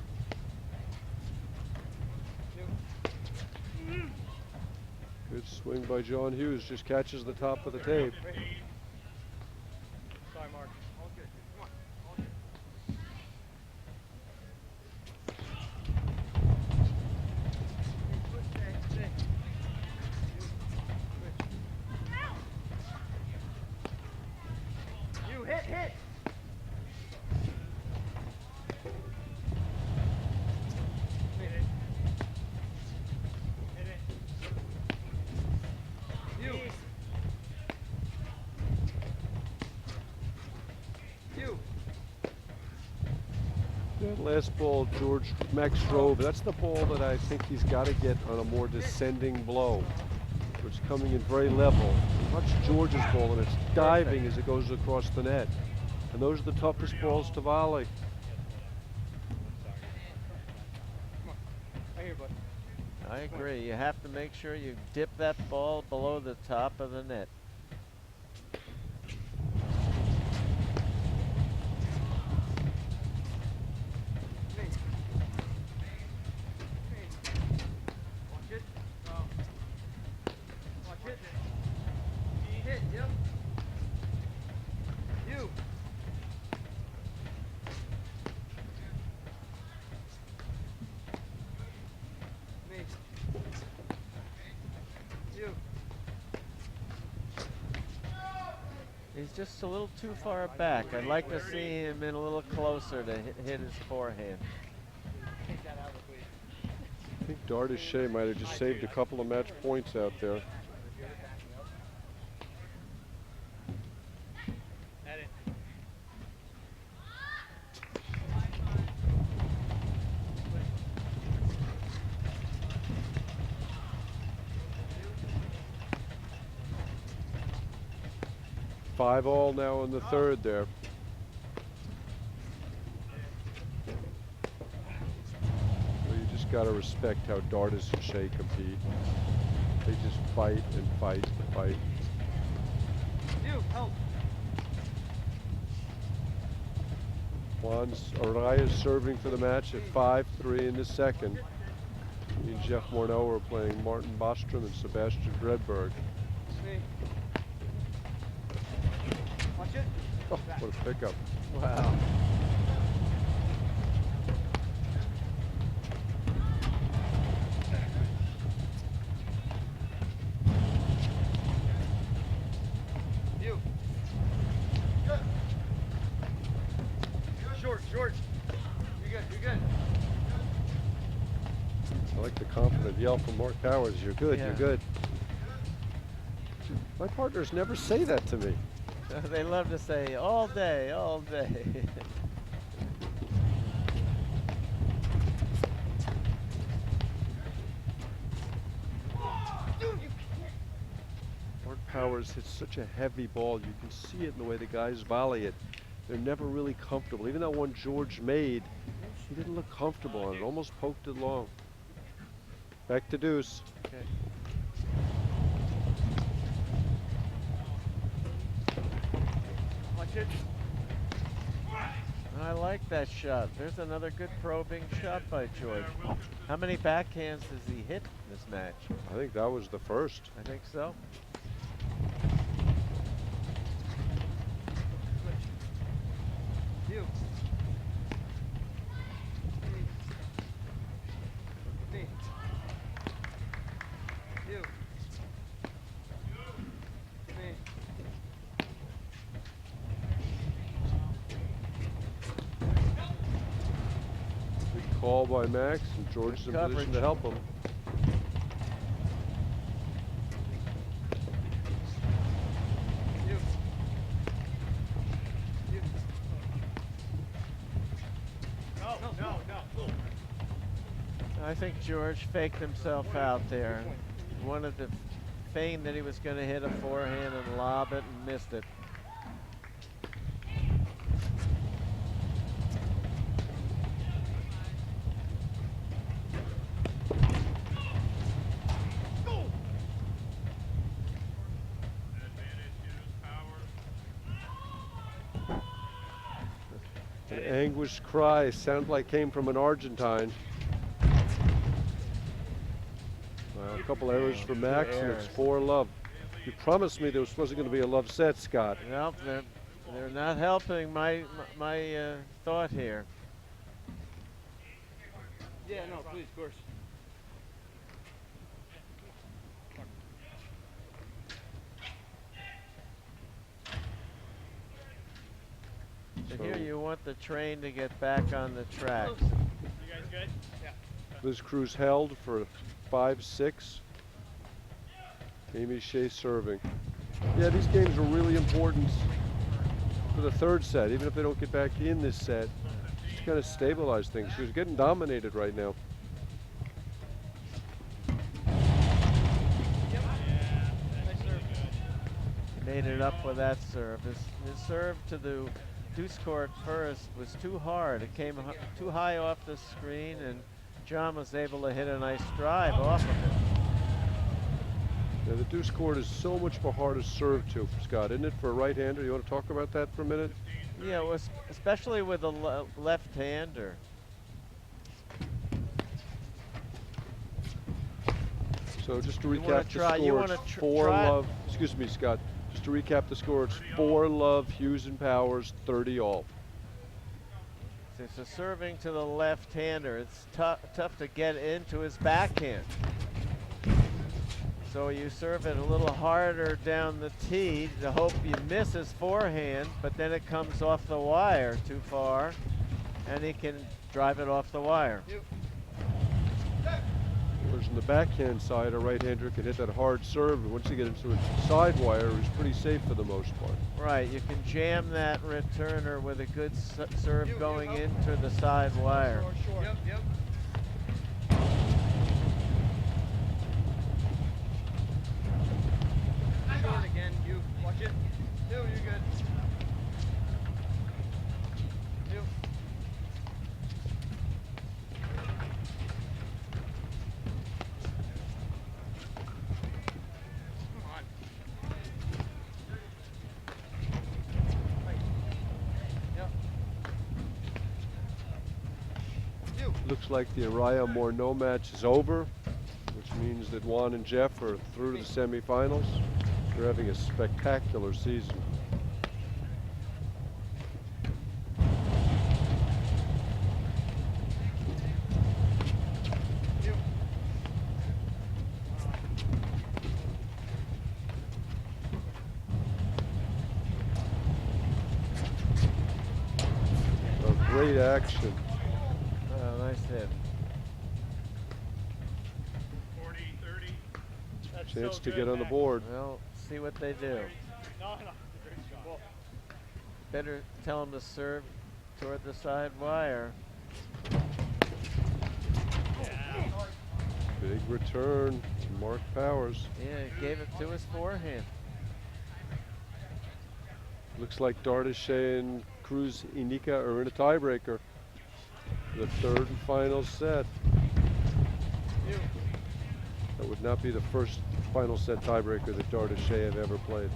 Good swing by John Hughes. Just catches the top of the tape. Sorry, Mark. All good. Come on. All good. Stay. You hit. That last ball, Max drove. That's the ball that I think he's got to get on a more descending blow. It's coming in very level. Watch George's ball, and it's diving as it goes across the net. And those are the toughest balls to volley. Right here, bud. I agree. You have to make sure you dip that ball below the top of the net. Watch it. Watch it. Hit, yep. You. Me. You. He's just a little too far back. I'd like to see him in a little closer to hit his forehand. Take that out, please. I think Dartis Shea might have just saved a couple of match points out there. Edit. Five all now in the third there. Well, you just got to respect how Dartis and Shea compete. They just fight and fight and fight. You, help. Juan's Araya's serving for the match at 5-3 in the second. He and Jeff Morneau are playing Martin Bostrom and Sebastian Dredberg. Me. Watch it. Oh, what a pickup. Wow. You. Good. Short, short. You're good, you're good. I like the confident yell from Mark Powers. You're good, Yeah. you're good. My partners never say that to me. They love to say all day, all day. Mark Powers hits such a heavy ball. You can see it in the way the guys volley it. They're never really comfortable. Even that one George made, he didn't look comfortable on it. Almost poked it long. Back to deuce. Okay. Watch it. I like that shot. There's another good probing shot by George. How many backhands has he hit this match? I think that was the first. I think so. You. Me. You. Me. Good call by Max, and George is in position Coverage. to help him. You. You. No, no, no. I think George faked himself out there. Wanted to feign that he was going to hit a forehand and lob it and missed it. An anguished cry sounded like came from an Argentine. Well, a couple errors for Max, and it's errors. 4-love. You promised me there wasn't going to be a love set, Scott. Nope, they're not helping my thought here. Yeah, no, please, of course. So here you want the train to get back on the tracks. You guys good? Yeah. Liz Cruz held for 5-6. Amy Shea serving. Yeah, these games are really important for the third set. Even if they don't get back in this set, to kind of stabilize things. He was getting dominated right now. He made it up with that serve. His serve to the deuce court first was too hard. It came too high off the screen, and John was able to hit a nice drive off of it. Yeah, the deuce court is so much more hard to serve to, Scott, isn't it, for a right-hander? You want to talk about that for a minute? Yeah, it was especially with a left-hander. So just to You wanna recap the try- you score, wanna it's tr- 4 try- love. Excuse me, Scott. Just to recap the score, it's 4 love, Hughes and Powers, 30 all. It's a serving to the left-hander. It's tough to get into his backhand. So you serve it a little harder down the tee to hope you miss his forehand, but then it comes off the wire too far, and he can drive it off the wire. Whereas on the backhand side, a right-hander can hit that hard serve, and once you get into a side wire, he's pretty safe for the most part. Right, you can jam that returner with a good serve going into the side wire. Yep, yep. Short again, you. Watch it. Two, you're good. Two. Come on. Right. Yep. You. Looks like the Araya Morneau match is over, which means that Juan and Jeff are through to the semifinals. They're having a spectacular season. You. Great action. Oh, nice hit. 40, 30. That's Chance so to good, get on the Max. board. Well, see what they do. No, great shot. Better tell him to serve toward the side wire. Big return from Mark Powers. Yeah, he gave it to his forehand. Looks like Dardishe and Cruz Inica are in a tiebreaker. The third and final set. That would not be the first final set tiebreaker that Dardishe have ever played.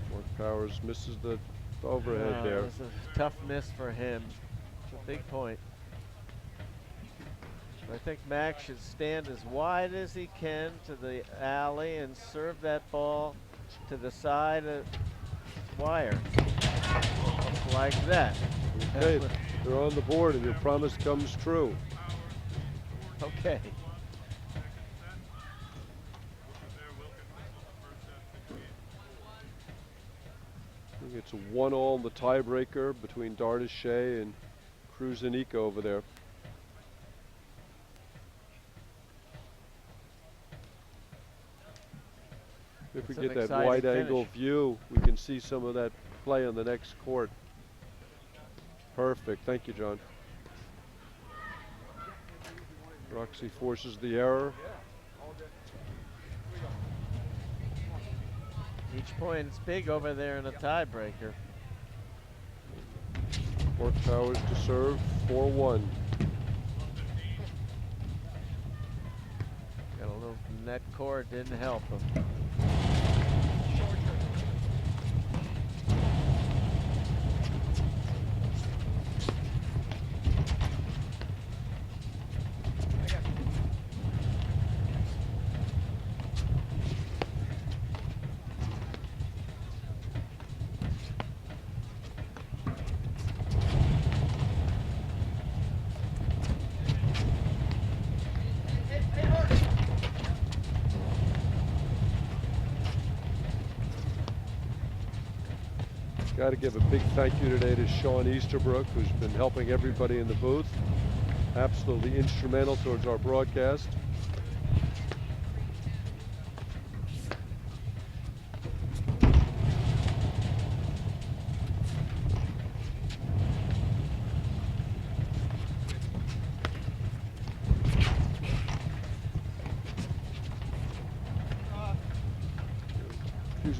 Mark Powers misses the overhead there. It was a tough miss for him. It's a big point. I think Max should stand as wide as he can to the alley and serve that ball to the side of wire. Like that. Okay, they're on the board and your promise comes true. Okay. I think it's a 1-all in the tiebreaker between Dardishe and Cruz Inica over there. If we It's an get that exciting wide angle finish. view, we can see some of that play on the next court. Perfect. Thank you, John. Roxy forces the error. Each point is big over there in a tiebreaker. Mark Powers to serve, 4-1. Got a little net cord, didn't help him. Got to give a big thank you today to Sean Easterbrook, who's been helping everybody in the booth. Absolutely instrumental towards our broadcast.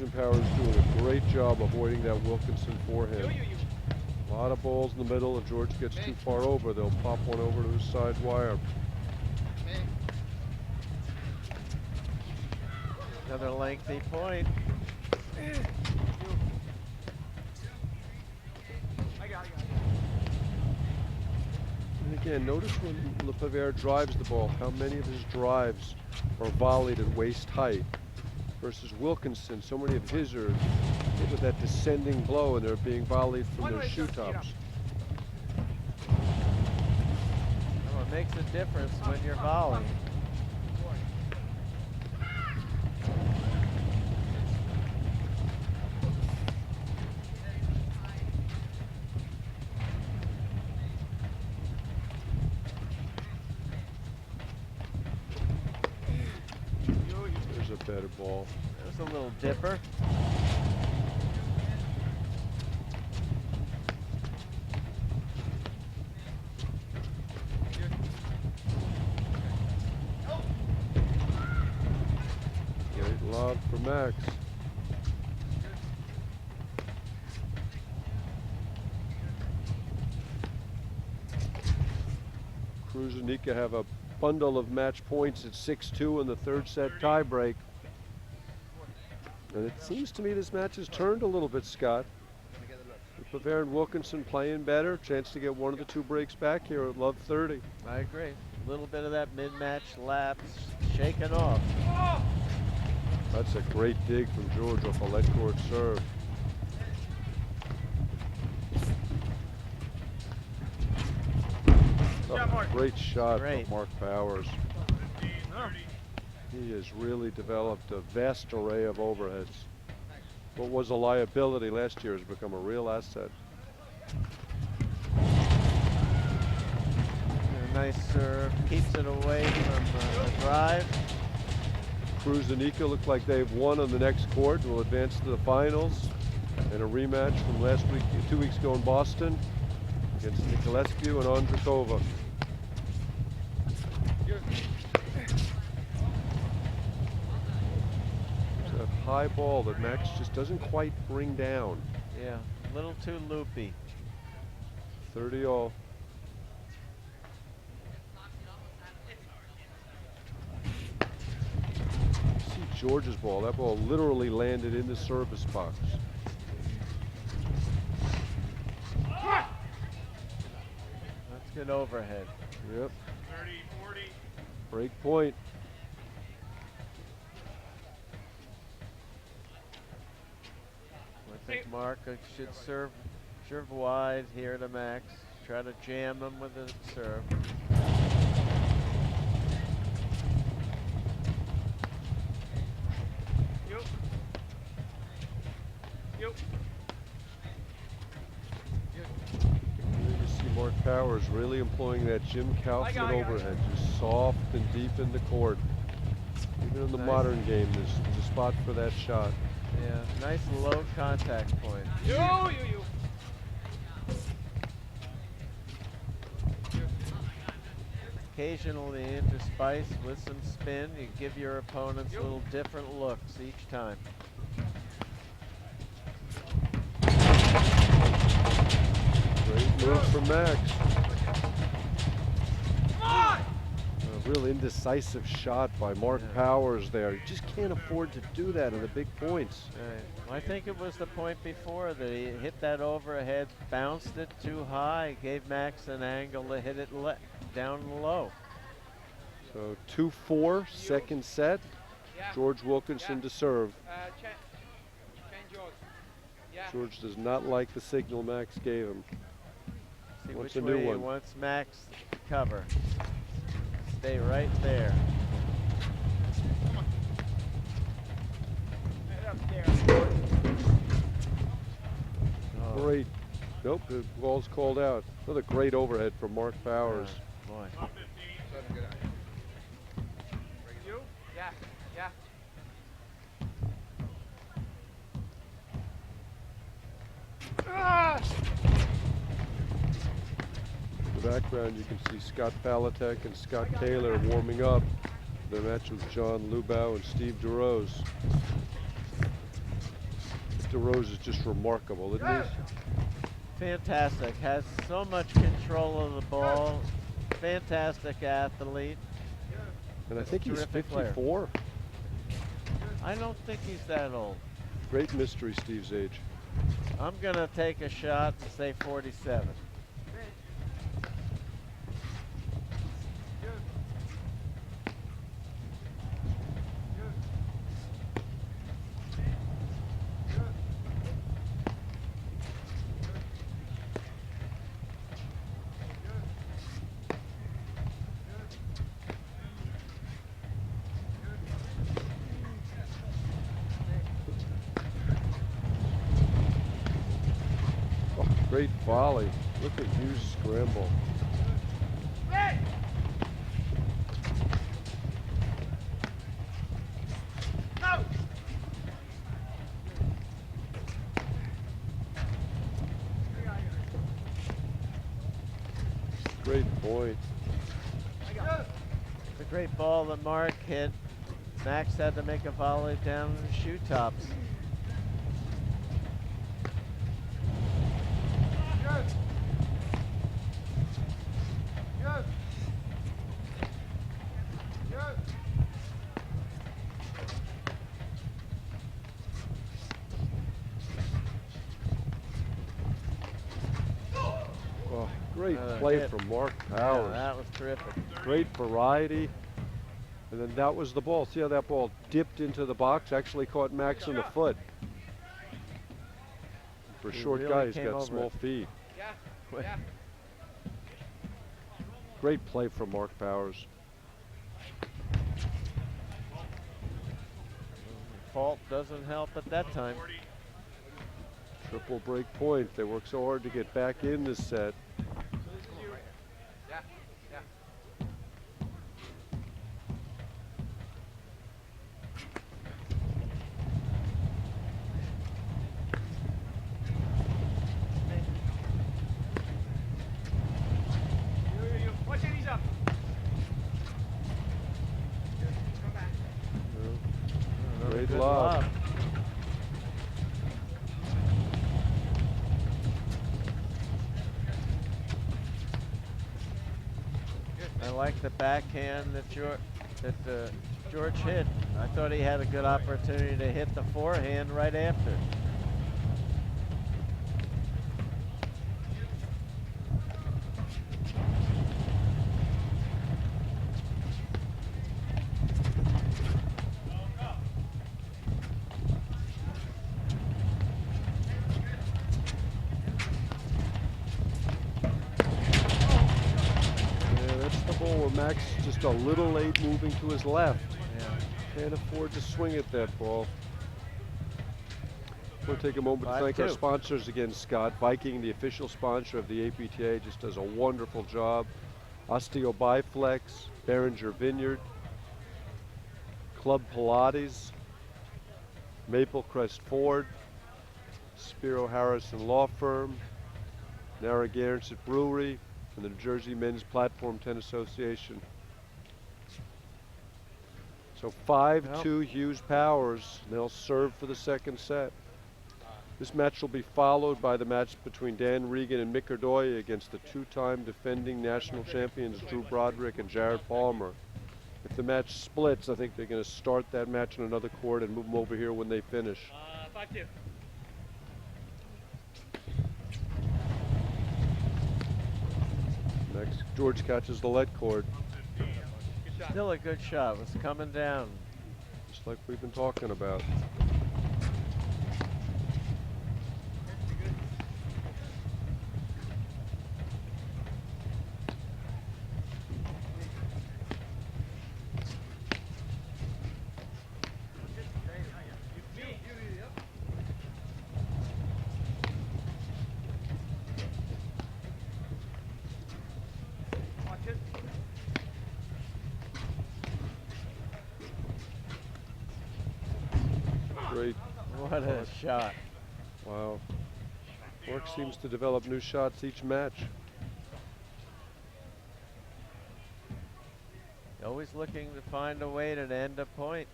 Hughes and Powers doing a great job avoiding that Wilkinson forehand. A lot of balls in the middle. If George gets too far over, they'll pop one over to his side wire. Another lengthy point. And again, notice when LePivert drives the ball, how many of his drives are volleyed at waist height versus Wilkinson. So many of his are hit with that descending blow and they're being volleyed from their shoe tops. Well, it makes a difference when you're volleying. There's a better ball. There's a little dipper. Great lob for Max. Cruz and Nika have a bundle of match points at 6-2 in the third set tiebreak. And it seems to me this match has turned a little bit, Scott. LePivert and Wilkinson playing better. Chance to get one of the two breaks back here at love 30. I agree. A little bit of that mid-match lapse shaken off. That's a great dig from George off a lead court serve. Oh, great shot Great. from Mark Powers. He has really developed a vast array of overheads. What was a liability last year has become a real asset. A nice serve, keeps it away from the drive. Cruz and Nika look like they've won on the next court and will advance to the finals. And a rematch from last week, 2 weeks ago in Boston against Nicolescu and Ondrakova. It's that high ball that Max just doesn't quite bring down. Yeah, a little too loopy. 30 all. See George's ball. That ball literally landed in the service box. That's good overhead. Yep. Break point. I think Mark should serve wide here to Max. Try to jam him with the serve. You see Mark Powers really employing that Jim Kaufman overhead, just soft and deep in the court. Even in the modern game, there's a spot for that shot. Yeah, nice low contact point. Occasionally interspice with some spin. You give your opponents little different looks each time. Great move from Max. A real indecisive shot by Mark Powers there. You just can't afford to do that in the big points. Right. I think it was the point before that he hit that overhead, bounced it too high, gave Max an angle to hit it down low. So 2-4, second set. George Wilkinson to serve. George does not like the signal Max gave him. See Wants which a new way he one. wants Max to cover. Stay right there. Oh, Great. Nope, the ball's called out. Another great overhead from Mark Powers. boy. In the background, you can see Scott Palatek and Scott Taylor warming up. Their match with John Lubau and Steve DeRose. DeRose is just remarkable, isn't he? Fantastic. Has so much control of the ball. Fantastic athlete. And I think he's Terrific player. 54. I don't think he's that old. Great mystery, Steve's age. I'm going to take a shot and say 47. Oh, great volley. Look at Hughes scramble. Great point. It's a great ball that Mark hit. Max had to make a volley down the shoe tops. Oh, great Another play hit. from Mark Yeah, Powers. that was terrific. Great variety. And then that was the ball. See how that ball dipped into the box? Actually caught Max in the foot. For a He short really guy, he's came got over small it. feet. Yeah. Yeah. Great play from Mark Powers. Fault doesn't help at that time. Triple break point. They work so hard to get back in this set. Yeah. Yeah. Watch it, he's up. Come back. Great Good lob. lob. I like the backhand that George hit. I thought he had a good opportunity to hit the forehand right after. Yeah, that's the ball where Max is just a little late moving to his left. Yeah. Can't afford to swing at that ball. We'll take a moment to thank our 5-2. sponsors again, Scott. Viking, the official sponsor of the APTA, just does a wonderful job. Osteo Biflex, Behringer Vineyard, Club Pilates, Maple Crest Ford, Spiro Harrison Law Firm, Narragansett Brewery, and the New Jersey Men's Platform Tennis Association. So 5-2 Hughes Powers, and they'll serve for the second set. This match will be followed by the match between Dan Regan and Mick Erdoya against the two-time defending national champions Drew Broderick and Jared Palmer. If the match splits, I think they're going to start that match on another court and move them over here when they finish. 5-2. Next, George catches the lead cord, Good shot. Still a good shot. Was coming down. just like we've been talking about. Watch it. Great. What a shot. Wow. Work seems to develop new shots each match. Always looking to find a way to end a point.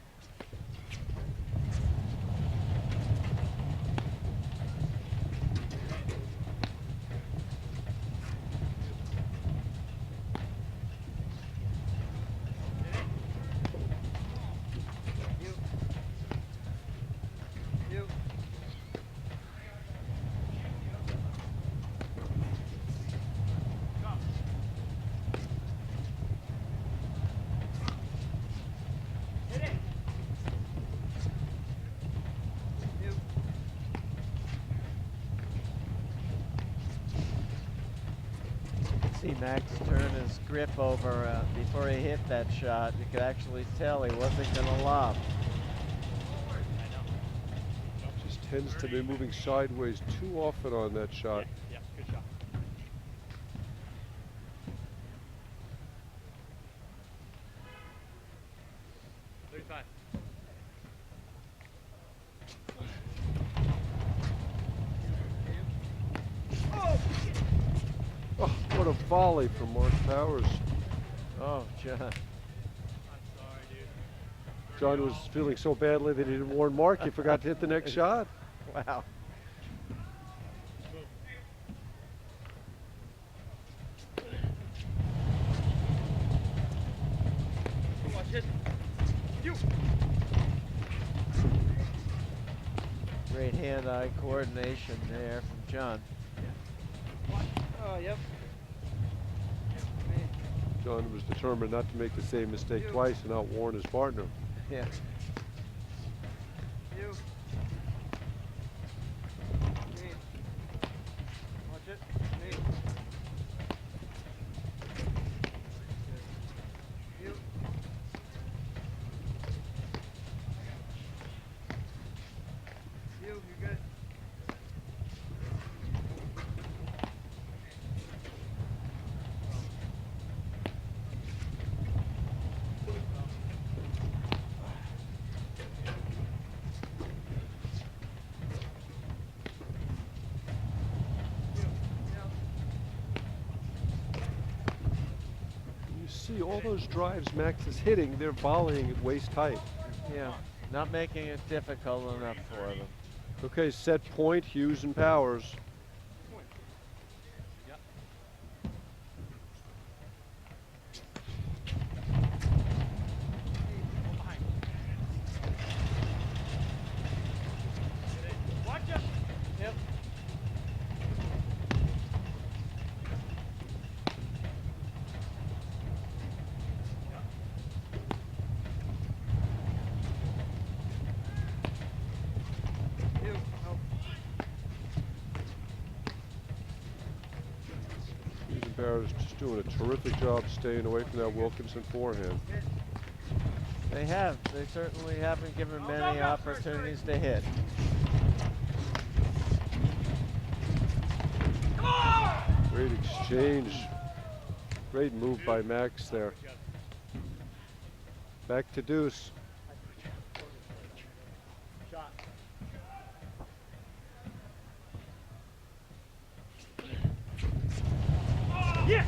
see Max turn his grip over before he hit that shot. You could actually tell he wasn't going to lob. Just tends to be moving sideways too often on that shot. Yeah, good shot. Oh, what a volley from Mark Powers. Oh, John. I'm sorry, dude. John was feeling so badly that he didn't warn Mark he forgot to hit the next shot. Wow. Watch it. You. Great hand-eye coordination there from John. Oh, yep. John was determined not to make the same mistake twice and not warn his partner. Yeah. You. Me. Watch it. Me. You. You're good. You see all those drives Max is hitting, they're volleying at waist height. Yeah. Not making it difficult enough for them. Okay, set point, Hughes and Powers. Watch it. Yep. You. Help. Hughes and Powers just doing a terrific job staying away from that Wilkinson forehand. They have. They certainly haven't given many opportunities to hit. Great exchange. Great move by Max there. Back to deuce. Shot. Yeah.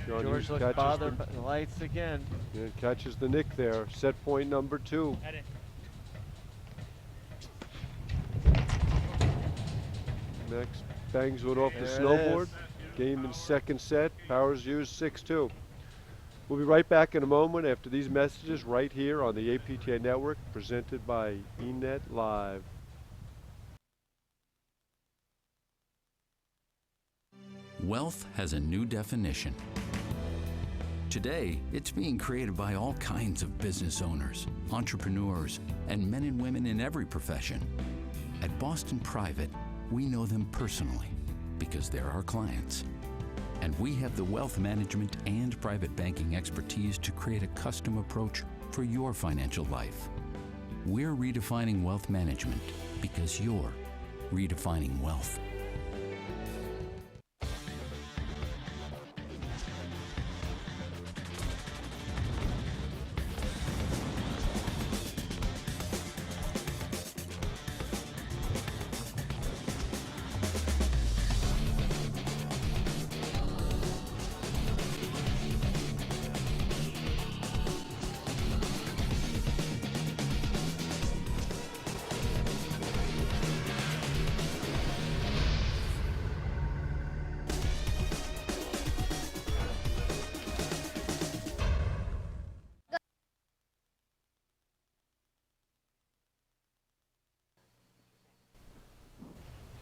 John George Hughes looks catches bothered by the lights again. and catches the nick there. Set point number 2. Head in. Max bangs one off the There it snowboard. is. Game in second set. Powers Hughes 6-2. We'll be right back in a moment after these messages right here on the APTA Network, presented by eNet Live. Wealth has a new definition. Today, it's being created by all kinds of business owners, entrepreneurs, and men and women in every profession. At Boston Private, we know them personally because they're our clients. And we have the wealth management and private banking expertise to create a custom approach for your financial life. We're redefining wealth management because you're redefining wealth.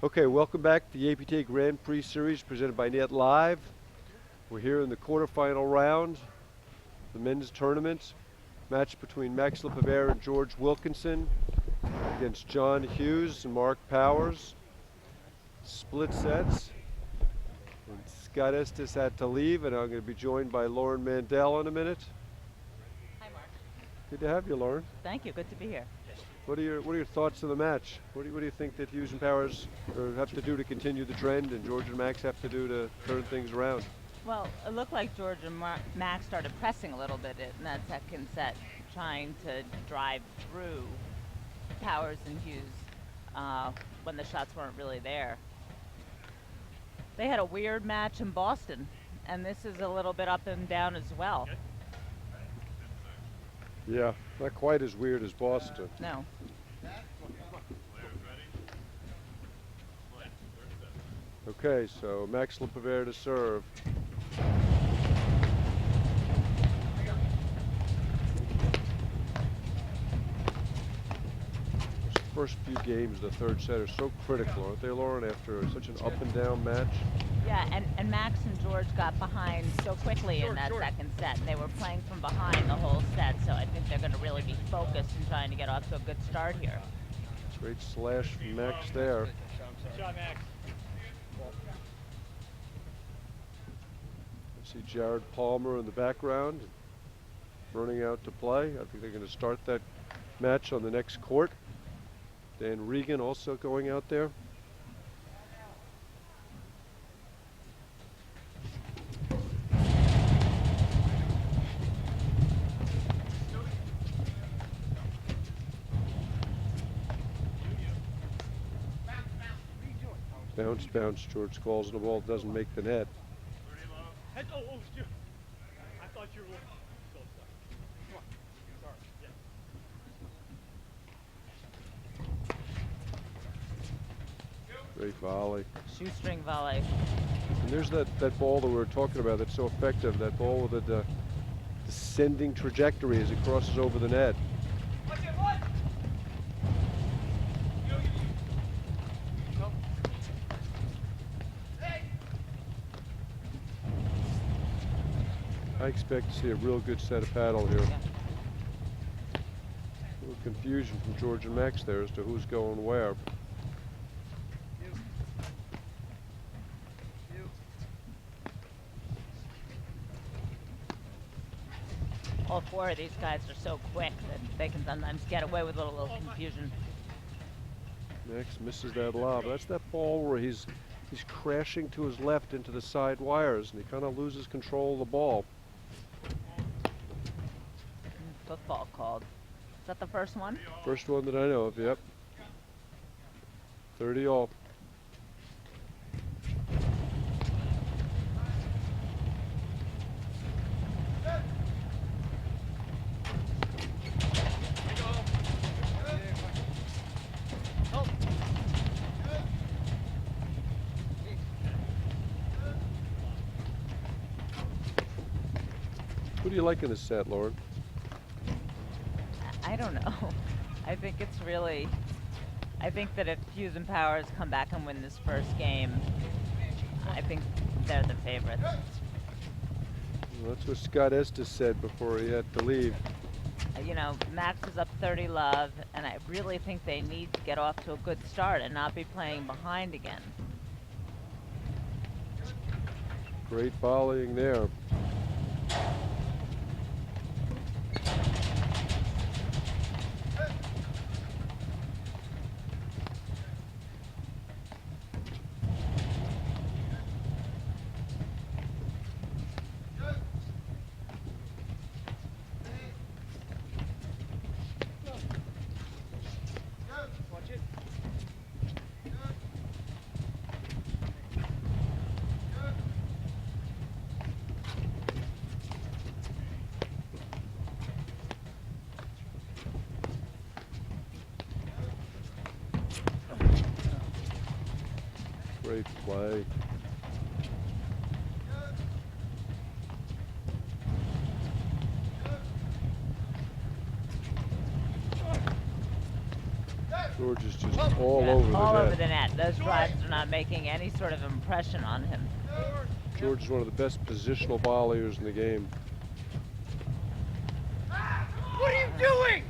Okay, welcome back to the APTA Grand Prix Series presented by Net Live. We're here in the quarterfinal round, the men's tournament. Match between Max LePivert and George Wilkinson against John Hughes and Mark Powers. Split sets. And Scott Estes had to leave, and I'm going to be joined by Lauren Mandel in a minute. Hi, Mark. Good to have you, Lauren. Thank you. Good to be here. What are your thoughts on the match? What do you think that Hughes and Powers have to do to continue the trend, and George and Max have to do to turn things around? Well, it looked like George and Max started pressing a little bit in that second set, trying to drive through Powers and Hughes when the shots weren't really there. They had a weird match in Boston, and this is a little bit up and down as well. Yeah, not quite as weird as Boston. No. Okay, so Max LePivert to serve. Those first few games, the third set, are so critical, aren't they, Lauren, after such an up and down match? Yeah, and Max and George got behind so quickly in that second set, and they were playing from behind the whole set, so I think they're going to really be focused in trying to get off to a good start here. Great slash from Max there. Good shot, Max. See Jared Palmer in the background, running out to play. I think they're going to start that match on the next court. Dan Regan also going out there. Bounce, bounce, George calls, and the ball doesn't make the net. Oh, shoot. I thought you were so sorry. Come on. Sorry. Yeah. Great volley. Shoestring volley. And there's that ball that we were talking about that's so effective, that ball with the descending trajectory as it crosses over the net. I expect to see a real good set of paddle here. Yeah. A little confusion from George and Max there as to who's going where. All four of these guys are so quick that they can sometimes get away with a little confusion. Max misses that lob. That's that ball where he's crashing to his left into the side wires, and he kind of loses control of the ball. Football called. Is that the first one? First one that I know of, yep. 30 all. Who do you like in this set, Lauren? I don't know. I think it's really, I think that if Hughes and Powers come back and win this first game, I think they're the favorites. Well, that's what Scott Estes said before he had to leave. You know, Max is up 30 love, and I really think they need to get off to a good start and not be playing behind again. Great volleying there. Watch it. Great play. George is just all Yeah, over all the over net. the net. Those drives are not making any sort of impression on him. George is one of the best positional volleyers in the game. What are you doing?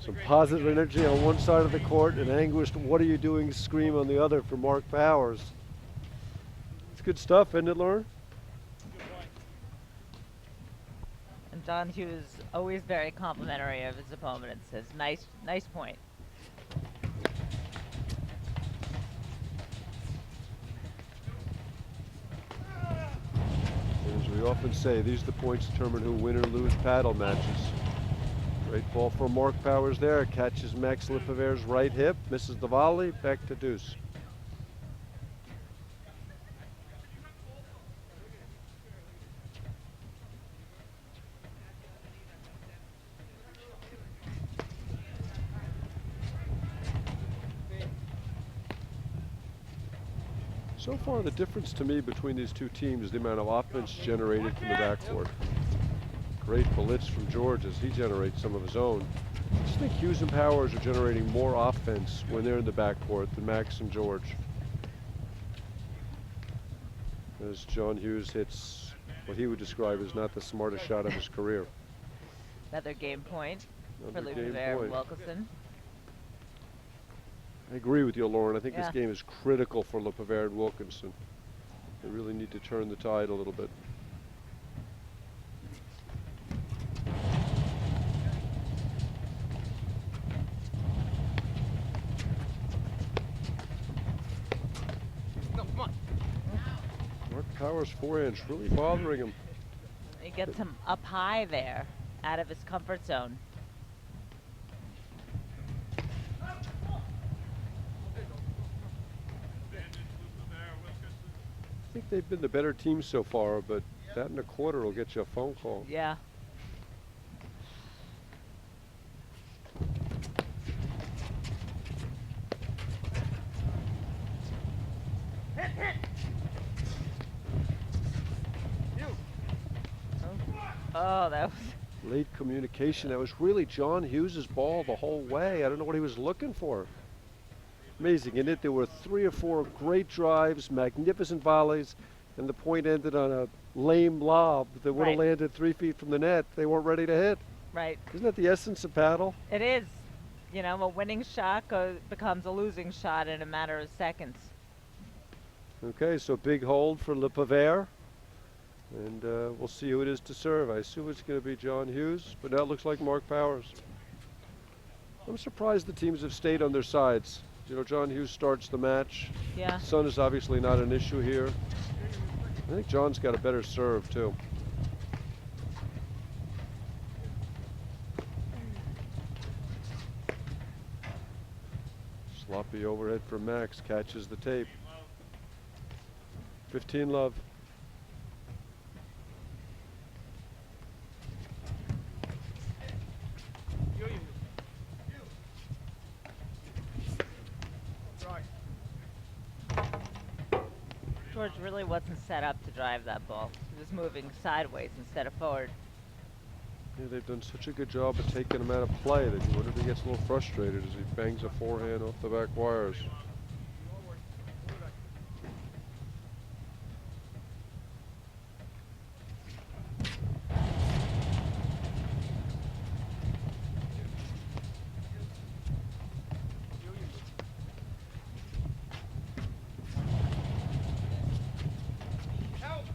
Some positive energy on one side of the court and anguished "what are you doing" scream on the other for Mark Powers. good stuff, isn't it, Lauren? And John Hughes always very complimentary of his opponents. Says, nice point. As we often say, these are the points determine who win or lose paddle matches. Great ball for Mark Powers there. Catches Max LePivert's right hip, misses the volley, back to deuce. So far, the difference to me between these two teams is the amount of offense generated from the backcourt. Great blitz from George as he generates some of his own. I just think Hughes and Powers are generating more offense when they're in the backcourt than Max and George. As John Hughes hits what he would describe as not the smartest shot of his career. Another game point for Another game LePivert and point. Wilkinson. I agree with you, Lauren. I think this Yeah. game is critical for LePivert and Wilkinson. They really need to turn the tide a little bit. No, come on. Mark Powers' forehand's really bothering him. He gets him up high there, out of his comfort zone. I think they've been the better team so far, but that in a quarter will get you a phone call. Yeah. Oh, that was Late communication. That was really John Hughes' ball the whole way. I don't know what he was looking for. Amazing, isn't it? There were 3 or 4 great drives, magnificent volleys, and the point ended on a lame lob that would have Right. landed 3 feet from the net. They weren't ready to hit. right. Isn't that the essence of paddle? It is. You know, a winning shot becomes a losing shot in a matter of seconds. Okay, so big hold for LePivert. And we'll see who it is to serve. I assume it's going to be John Hughes, but now it looks like Mark Powers. I'm surprised the teams have stayed on their sides. You know, John Hughes starts the match. Yeah. Sun is obviously not an issue here. I think John's got a better serve, too. Sloppy overhead for Max, catches the tape. 15 love. George really wasn't set up to drive that ball. He was moving sideways instead of forward. Yeah, they've done such a good job of taking him out of play that you wonder if he gets a little frustrated as he bangs a forehand off the back wires. Help!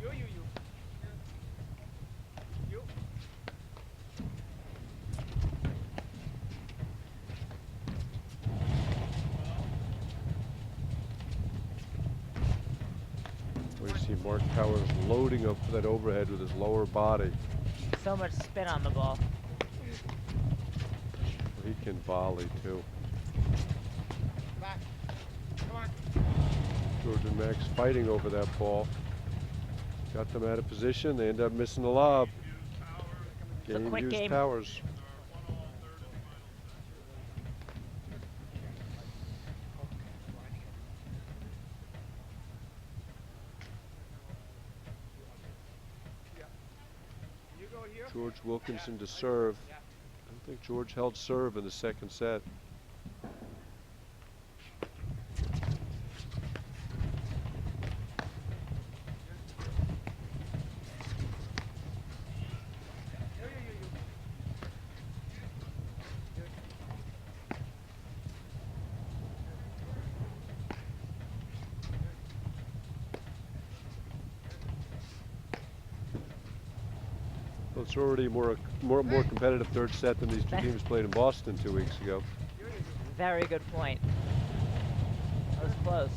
You. We see Mark Powers loading up for that overhead with his lower body. So much spin on the ball. He can volley too. Back. Come on. George and Max fighting over that ball. Got them out of position. They end up missing the lob. It's a quick Hughes game. Powers. You go here. George Wilkinson to serve. I don't think George held serve in the second set. Well, it's already more competitive third set than these two teams played in Boston 2 weeks ago. Very good point. That was close.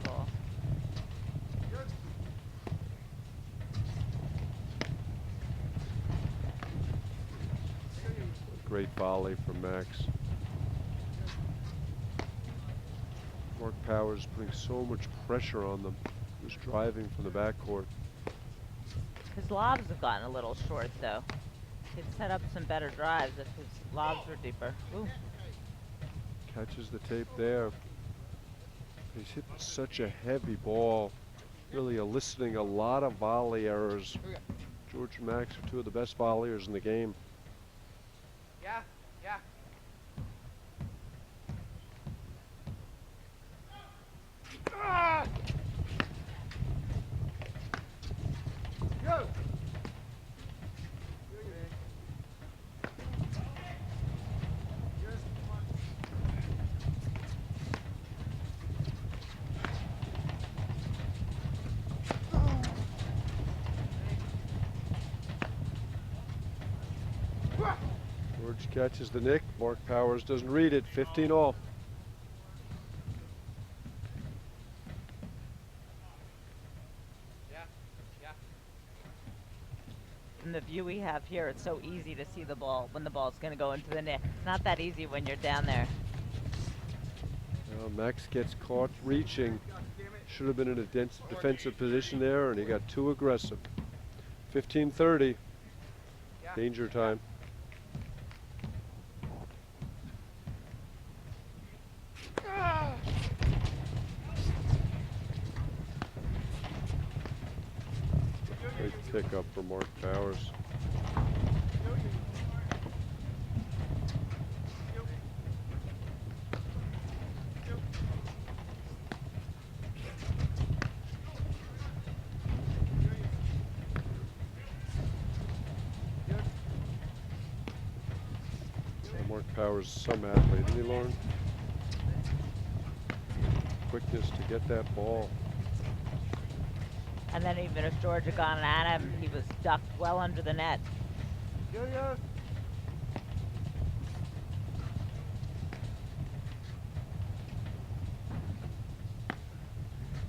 Cool. Great volley from Max. Mark Powers putting so much pressure on them. Just driving from the backcourt. His lobs have gotten a little short, though. He'd set up some better drives if his lobs were deeper. Ooh. Catches the tape there. He's hit such a heavy ball, really eliciting a lot of volley errors. George and Max are two of the best volleyers in the game. Yeah, yeah. Ah! Go! George catches the nick. Mark Powers doesn't read it. 15-all. Yeah, yeah. From the view we have here, it's so easy to see the ball when the ball's going to go into the net. It's not that easy when you're down there. Max gets caught reaching. Should have been in a defensive position there, and he got too aggressive. 15-30. Danger time. Great pickup for Mark Powers. Mark Powers, some athlete, isn't he, Lauren? Quickness to get that ball. And then even if George had gone at him, he was ducked well under the net.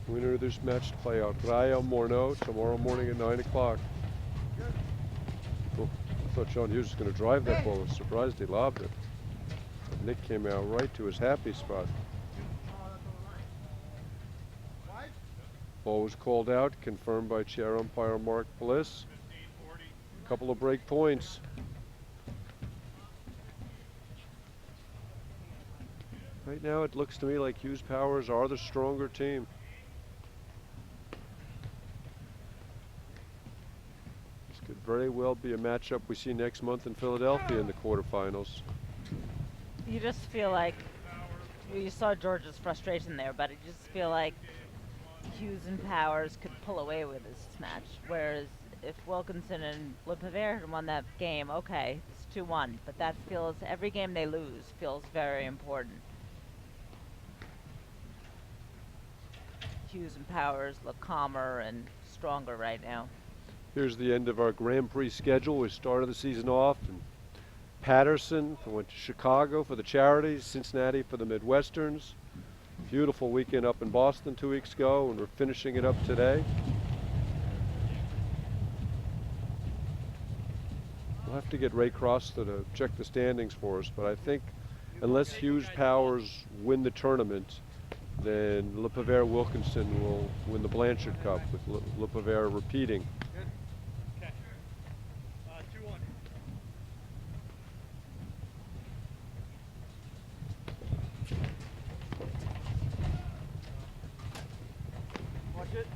Winner of this match to play out Raya Morneau tomorrow morning at 9 o'clock. Oh, I thought John Hughes was going to drive that ball. I was surprised he lobbed it. But Nick came out right to his happy spot. Ball was called out, confirmed by chair umpire Mark Bliss. A couple of break points. Right now it looks to me like Hughes Powers are the stronger team. This could very well be a matchup we see next month in Philadelphia in the quarterfinals. You just feel like, you saw George's frustration there, but you just feel like Hughes and Powers could pull away with this match. Whereas if Wilkinson and LePivert had won that game, okay, it's 2-1. But that feels, every game they lose feels very important. Hughes and Powers look calmer and stronger right now. Here's the end of our Grand Prix schedule. We started the season off in Patterson. We went to Chicago for the charities, Cincinnati for the Midwesterns. Beautiful weekend up in Boston 2 weeks ago, and we're finishing it up today. We'll have to get Ray Crosta to check the standings for us, but I think unless Hughes Powers win the tournament, then LePivert Wilkinson will win the Blanchard Cup, with LePivert repeating. Okay. 2-1. Watch it.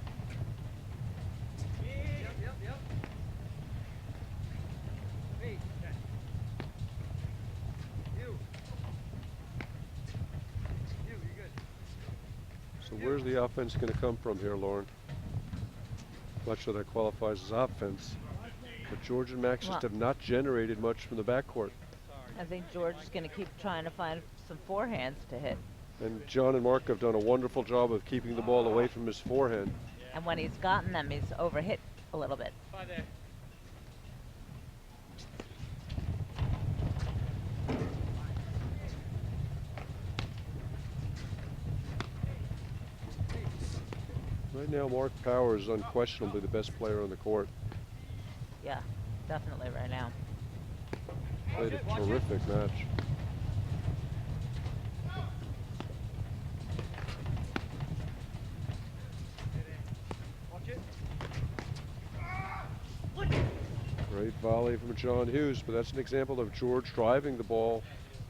Yep. Me. Okay. You, you're good. So where's the offense going to come from here, Lauren? Much of that qualifies as offense. But George and Max just have not generated much from the backcourt. I think George is going to keep trying to find some forehands to hit. And John and Mark have done a wonderful job of keeping the ball away from his forehand. And when he's gotten them, he's overhit a little bit. Bye there. Right now, Mark Powers is unquestionably the best player on the court. Yeah, definitely right now. Played a terrific match. Watch it. Great volley from John Hughes, but that's an example of George driving the ball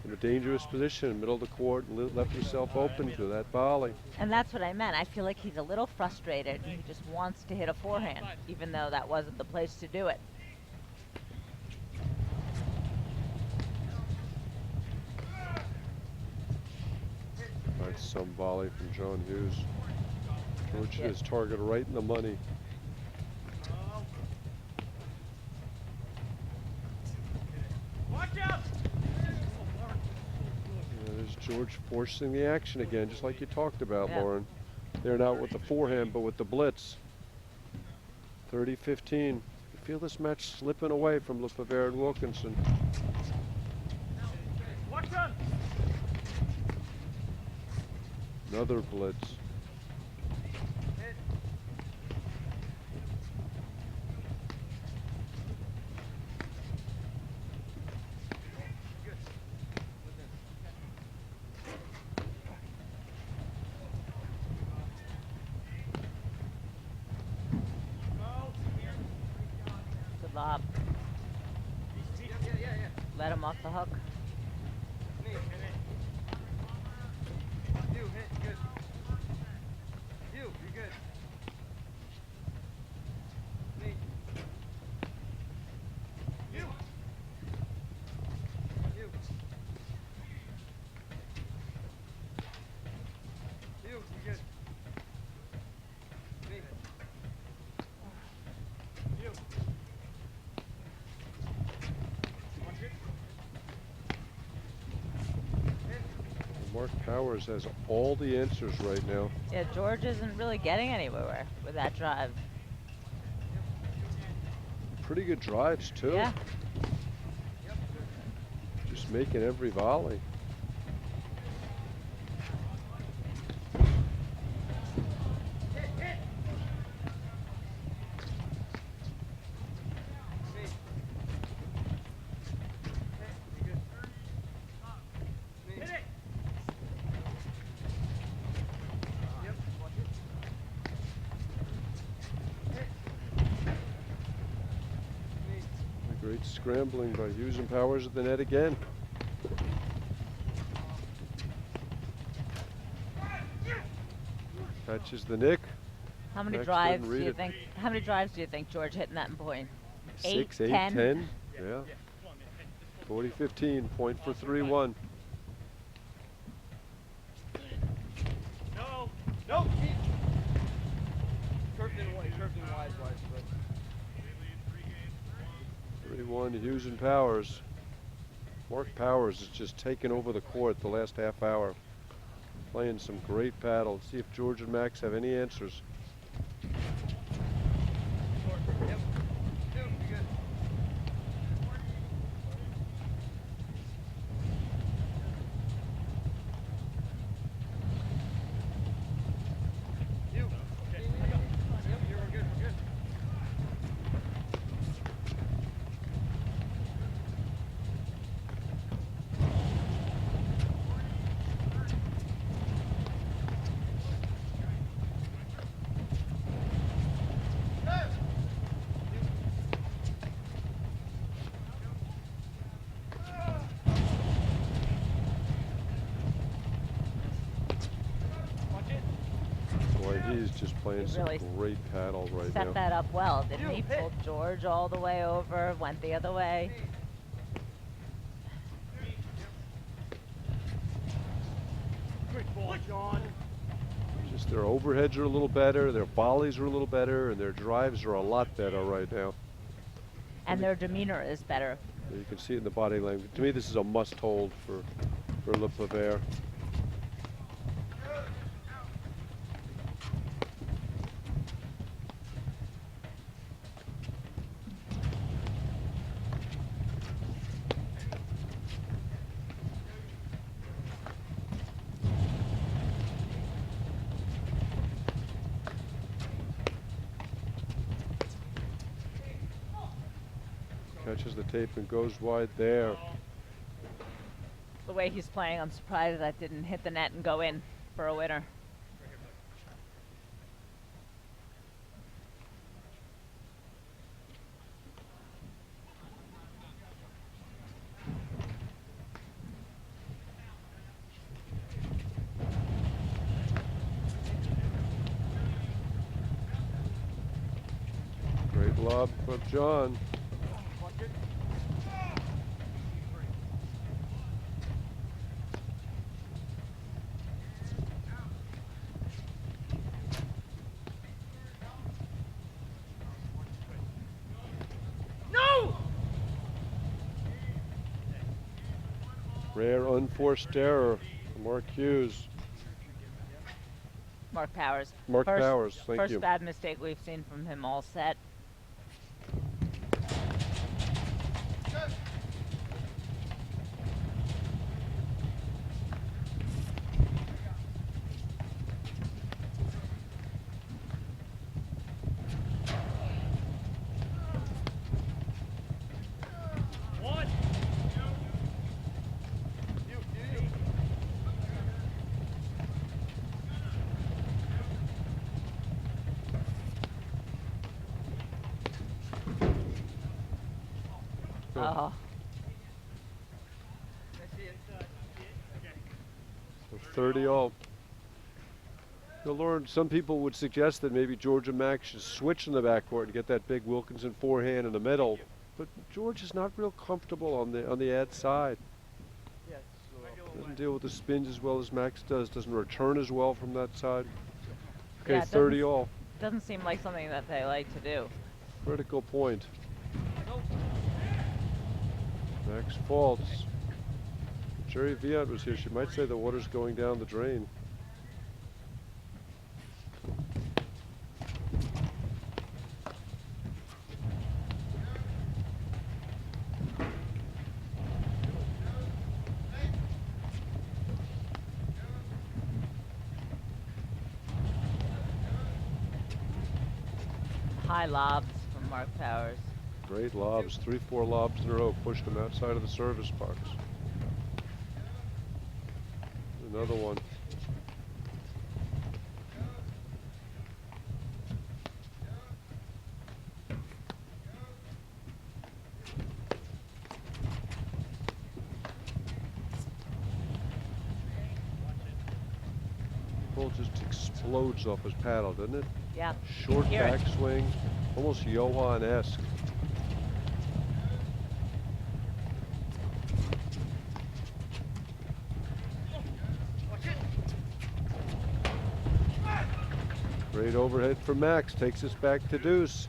in a dangerous position, middle of the court, and left himself open to that volley. And that's what I meant. I feel like he's a little frustrated. He just wants to hit a forehand, even though that wasn't the place to do it. That's some volley from John Hughes. George hit his target right in the money. Watch out! There's George forcing the action again, just like you talked about, Yeah. Lauren. They're not with the forehand, but with the blitz. 30-15. You feel this match slipping away from LePivert and Wilkinson. Watch out! Another blitz. Good lob. Let him off the hook. You hit good. You're good. Me. You. You're good. Me. You. Watch it. Mark Powers has all the answers right now. Yeah, George isn't really getting anywhere with that drive. Pretty good drives, too. Yeah. Just making every volley. Great scrambling by Hughes and Powers at the net again. Catches the nick. How many Max drives couldn't do read you it. think? How many drives do you think George hit in that point? 6, 8, 8, 10? 10. Yeah. 40-15. Point for 3-1. No. No. Curved in wide, but 3-1 Hughes and Powers. Mark Powers has just taken over the court the last half hour. Playing some great paddle. Let's see if George and Max have any answers. yep. You're good. You. Okay. Yep, you're good. We're good. Boy, he's just playing He some really great paddle right Set now. that up well, didn't he? You hit. Pulled George all the way over, went the other way. Great ball, John. Just their overheads are a little better, their volleys are a little better, and their drives are a lot better right now. And their demeanor is better. You can see it in the body language. To me, this is a must-hold for LePivert. Catches the tape and goes wide there. The way he's playing, I'm surprised that didn't hit the net and go in for a winner. Great lob from John. Rare unforced error for Mark Hughes. Mark Powers. Mark Powers, thank first you. bad mistake we've seen from him all set. Oh, So 30-all. Now, Lauren, some people would suggest that maybe George and Max should switch in the backcourt and get that big Wilkinson forehand in the middle. But George is not real comfortable on the ad side. Doesn't deal with the spins as well as Max does. Doesn't return as well from that side. Okay, yeah, 30-all. doesn't seem like something that they like to do. Critical point. Max faults. If Jerry Viat was here, she might say the water's going down the drain. High lobs from Mark Powers. Great lobs, 3-4 lobs in a row, pushed him outside of the service box. Another one. The ball just explodes off his paddle, doesn't it? Yeah. Short Hear it. backswing, almost Johan-esque. Great overhead for Max, takes us back to deuce.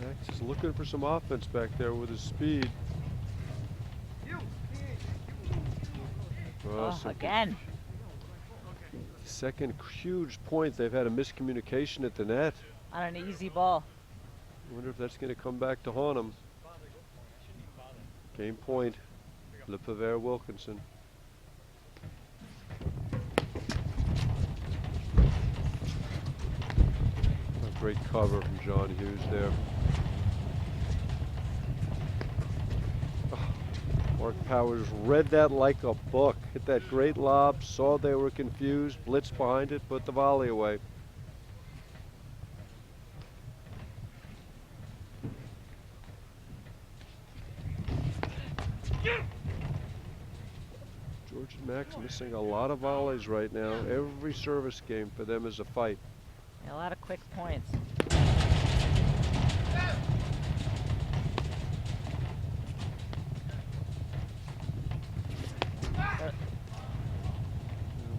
Max is looking for some offense back there with his speed. Oh, So again. second huge point, they've had a miscommunication at the net. On an easy ball. I wonder if that's going to come back to haunt him. Game point, LePivert Wilkinson. A great cover from John Hughes there. Mark Powers read that like a book. Hit that great lob, saw they were confused, blitzed behind it, put the volley away. George and Max missing a lot of volleys right now. Every service game for them is a fight. A lot of quick points.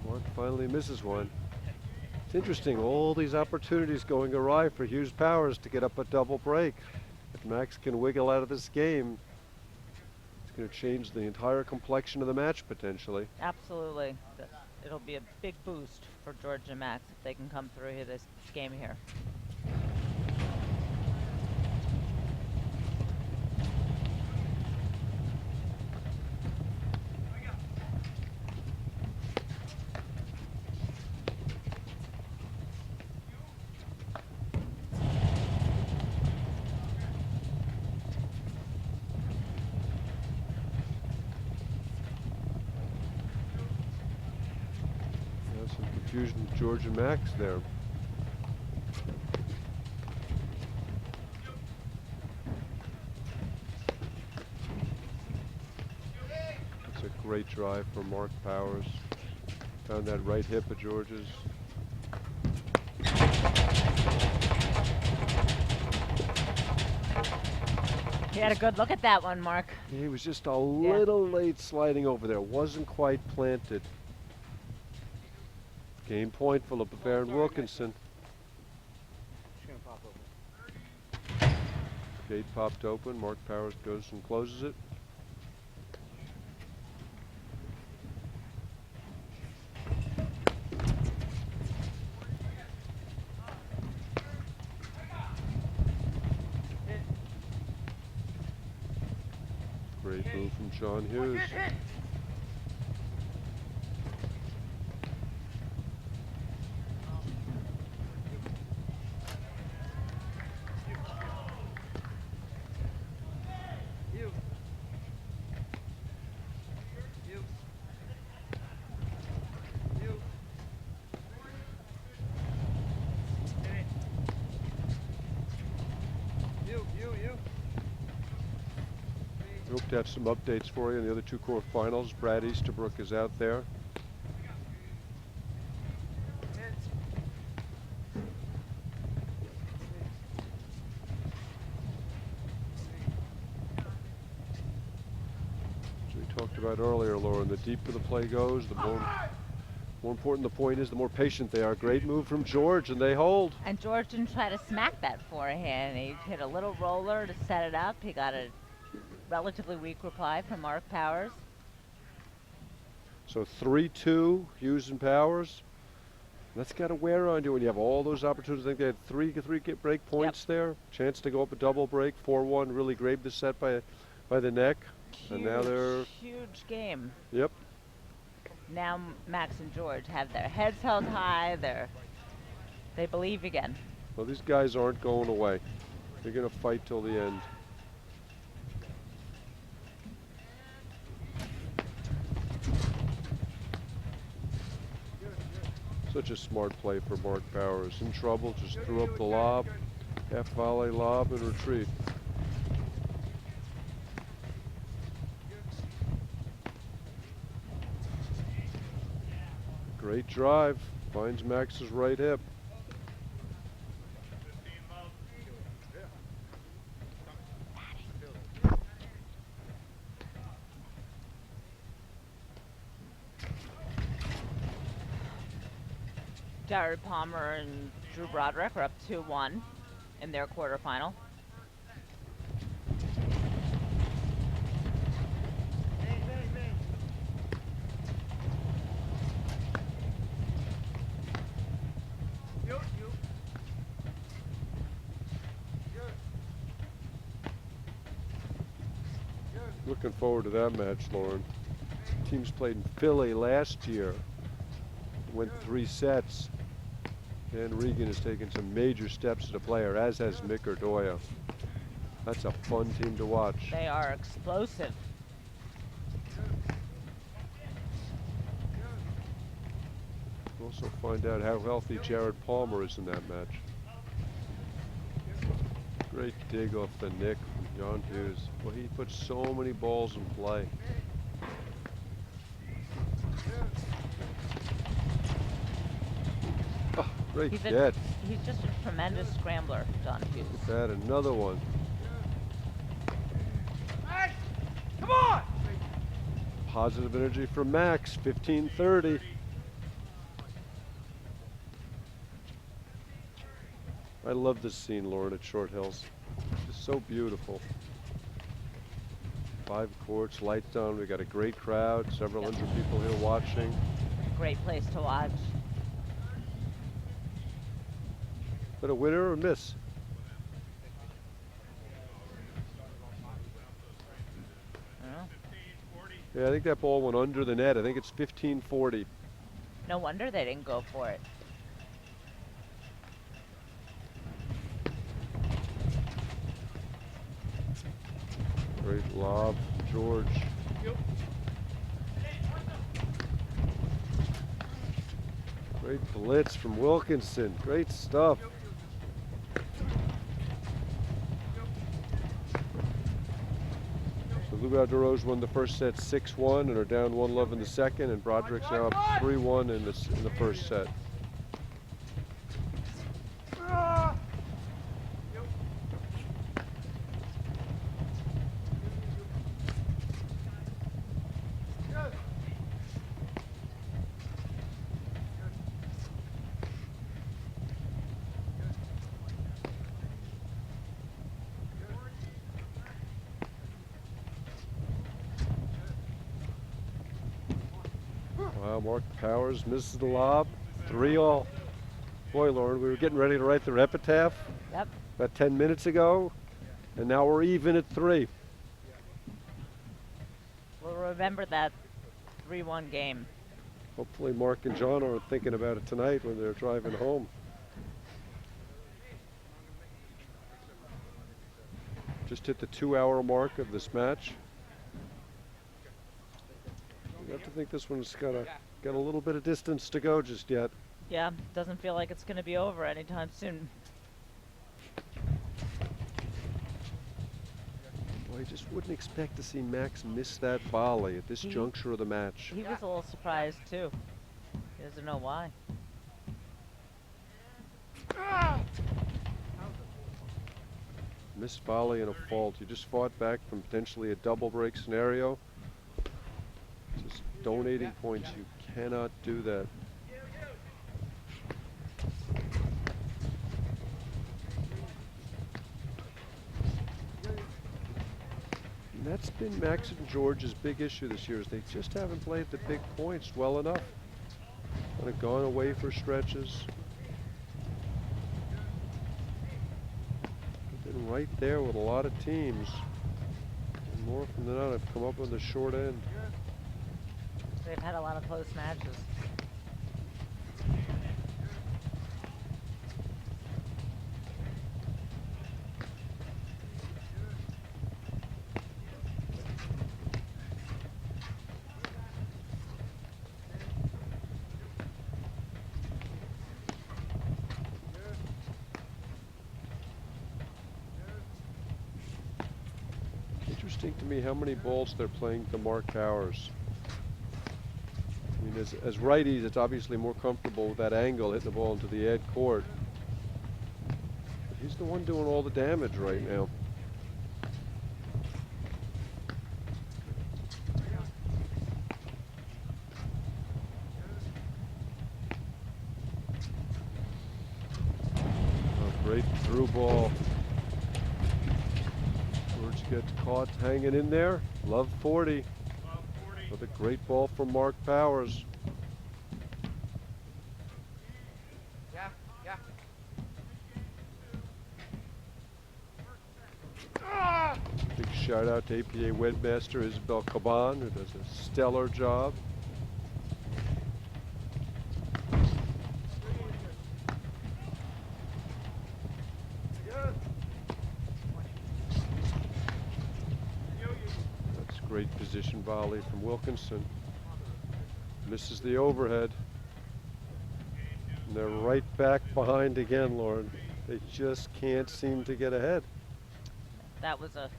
Mark finally misses one. It's interesting, all these opportunities going awry for Hughes Powers to get up a double break. If Max can wiggle out of this game, It's going to change the entire complexion of the match potentially. Absolutely. It'll be a big boost for George and Max if they can come through here this game here. There's some confusion with George and Max there. That's a great drive from Mark Powers. Found that right hip of George's. He had a good look at that one, Mark. He was just a little late sliding over there. Wasn't quite planted. Game point for LePivert and Wilkinson. It's gonna pop open. Gate popped open. Mark Powers goes and closes it. Great move from John Hughes. We hope to have some updates for you in the other two quarterfinals. Brad Easterbrook is out there. As we talked about earlier, Lauren, the deeper the play goes, the more important the point is, the more patient they are. Great move from George, and they hold. And George didn't try to smack that forehand. He hit a little roller to set it up. He got a relatively weak reply from Mark Powers. So 3-2, Hughes and Powers. That's got to wear on you when you have all those opportunities. I think they had three break points there. Chance to go up a double break, 4-1. Really grabbed the set by the neck. And now they're Huge game. Yep. Now Max and George have their heads held high. They believe again. Well, these guys aren't going away. They're going to fight till the end. Such a smart play for Mark Powers. In trouble, just threw up the lob, half volley lob and retreat. Great drive, finds Max's right hip. Jared Palmer and Drew Broderick are up 2-1 in their quarterfinal. Looking forward to that match, Lauren. Teams played in Philly last year. Went 3 sets. Dan Regan has taken some major steps as a player, as has Mick Ordoya. That's a fun team to watch. They are explosive. We'll also find out how healthy Jared Palmer is in that match. Great dig off the nick from John Hughes. Well, he puts so many balls in play. Oh, great get. He's just a tremendous scrambler, John Hughes. Look at that, another one. Hey, come on! Positive energy from Max, 15-30. I love this scene, Lauren, at Short Hills. It's so beautiful. 5 courts, lights on. We got a great crowd, several hundred people here watching. Great place to watch. But a winner or miss? Yeah, I think that ball went under the net. I think it's 15-40. No wonder they didn't go for it. Great lob, George. Great blitz from Wilkinson. Great stuff. So Lugard DeRose won the first set 6-1 and are down 1-love in the second, and Broderick's now up 3-1 in the first set. Wow, Mark Powers misses the lob. 3-all. Boy, Lauren, we were getting ready to write their epitaph about 10 minutes ago, and now we're even at 3. We'll remember that 3-1 game. Hopefully Mark and John aren't thinking about it tonight when they're driving home. Just hit the 2-hour mark of this match. You have to think this one's got a little bit of distance to go just yet. Yeah, doesn't feel like it's going to be over anytime soon. Well, I just wouldn't expect to see Max miss that volley at this juncture of the match. He was a little surprised too. He doesn't know why. Missed volley and a fault. You just fought back from potentially a double break scenario. Just donating points. You cannot do that. And that's been Max and George's big issue this year, is they just haven't played the big points well enough. Kind of gone away for stretches. Been right there with a lot of teams. And more often than not, have come up on the short end. They've had a lot of close matches. Interesting to me how many balls they're playing to Mark Powers. I mean, as righties, it's obviously more comfortable with that angle, hitting the ball into the ad court. But he's the one doing all the damage right now. Oh, great through ball. George gets caught hanging in there. Love 40. With a great ball from Mark Powers. Big shout out to APA webmaster Isabel Caban, who does a stellar job. Great position volley from Wilkinson. Misses the overhead. And they're right back behind again, Lauren. They just can't seem to get ahead. That was a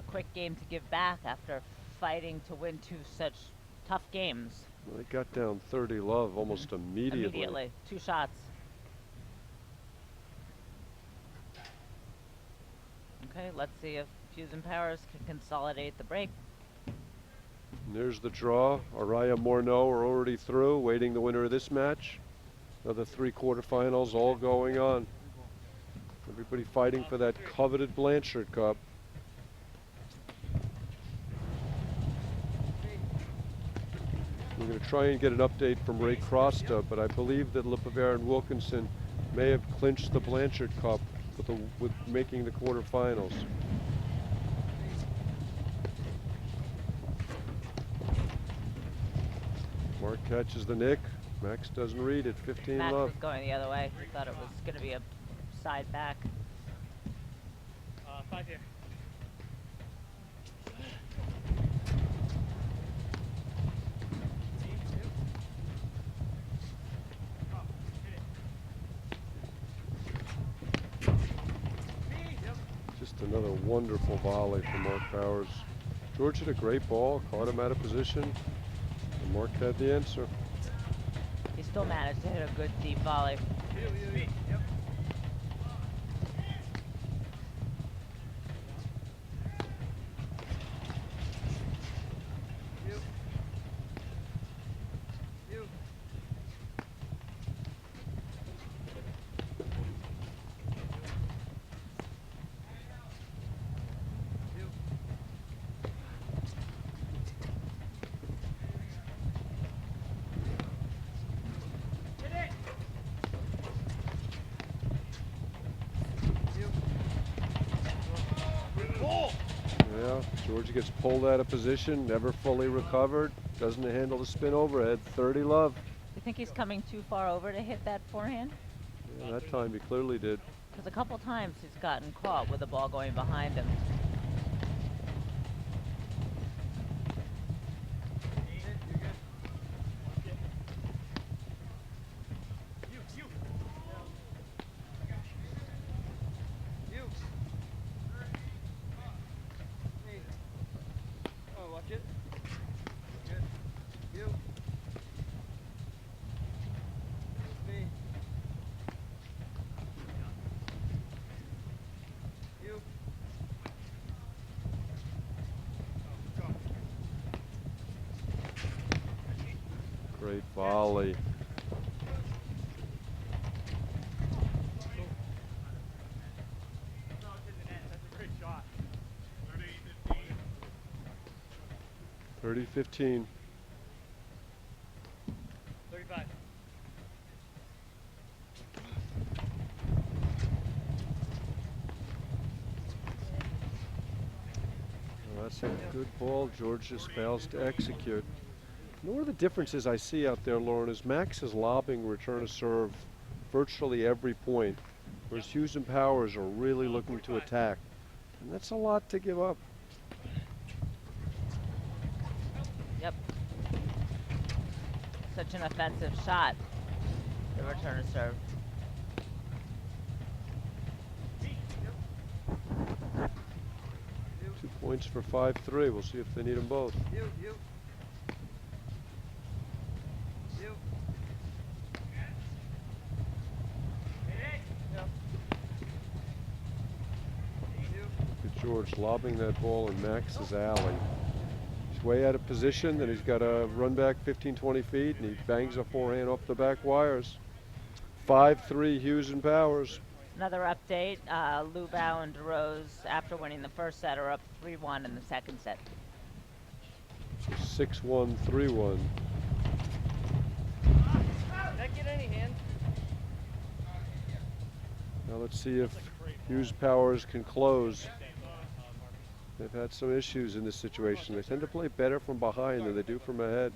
quick game to give back after fighting to win 2 such tough games. Well, they got down 30-love almost immediately. Immediately. 2 shots. Okay, let's see if Hughes and Powers can consolidate the break. And there's the draw. Araya Morneau are already through, waiting the winner of this match. Another 3 quarterfinals all going on. Everybody fighting for that coveted Blanchard Cup. We're going to try and get an update from Ray Crosta, but I believe that LePivert and Wilkinson may have clinched the Blanchard Cup with making the quarterfinals. Mark catches the nick. Max doesn't read it. 15 Max love. was going the other way. He thought it was going to be a side back. 5 here. Just another wonderful volley from Mark Powers. George hit a great ball, caught him out of position, and Mark had the answer. He still managed to hit a good deep volley. Yeah, George gets pulled out of position, never fully recovered, doesn't handle the spin overhead. 30 love. You think he's coming too far over to hit that forehand? Yeah, that time he clearly did. Because a couple times he's gotten caught with the ball going behind him. Great volley. That's a great shot. 30-15. 35. Well, that's a good ball. George just fails to execute. One of the differences I see out there, Lauren, is Max is lobbing return to serve virtually every point, whereas Hughes and Powers are really looking to attack. And that's a lot to give up. Yep. Such an offensive shot, the return to serve. Two points for 5-3. We'll see if they need them both. George lobbing that ball in Max's alley. He's way out of position, then he's got to run back 15-20 feet, and he bangs a forehand off the back wires. 5-3 Hughes and Powers. Another update, Lubau and DeRose, after winning the first set, are up 3-1 in the second set. 6-1, 3-1. That get any hand? Now let's see if Hughes Powers can close. They've had some issues in this situation. They tend to play better from behind than they do from ahead.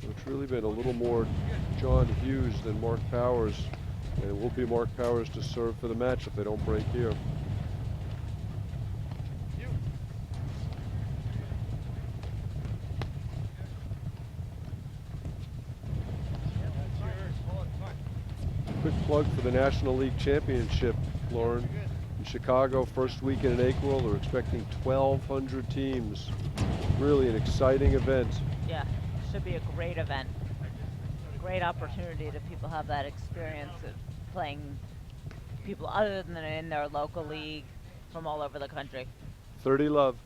It's really been a little more John Hughes than Mark Powers, and it will be Mark Powers to serve for the match if they don't break here. Quick plug for the National League Championship, Lauren. In Chicago, first weekend in April, they're expecting 1,200 teams. Really an exciting event. Yeah, should be a great event. Great opportunity to people have that experience of playing people other than in their local league from all over the country. 30 love.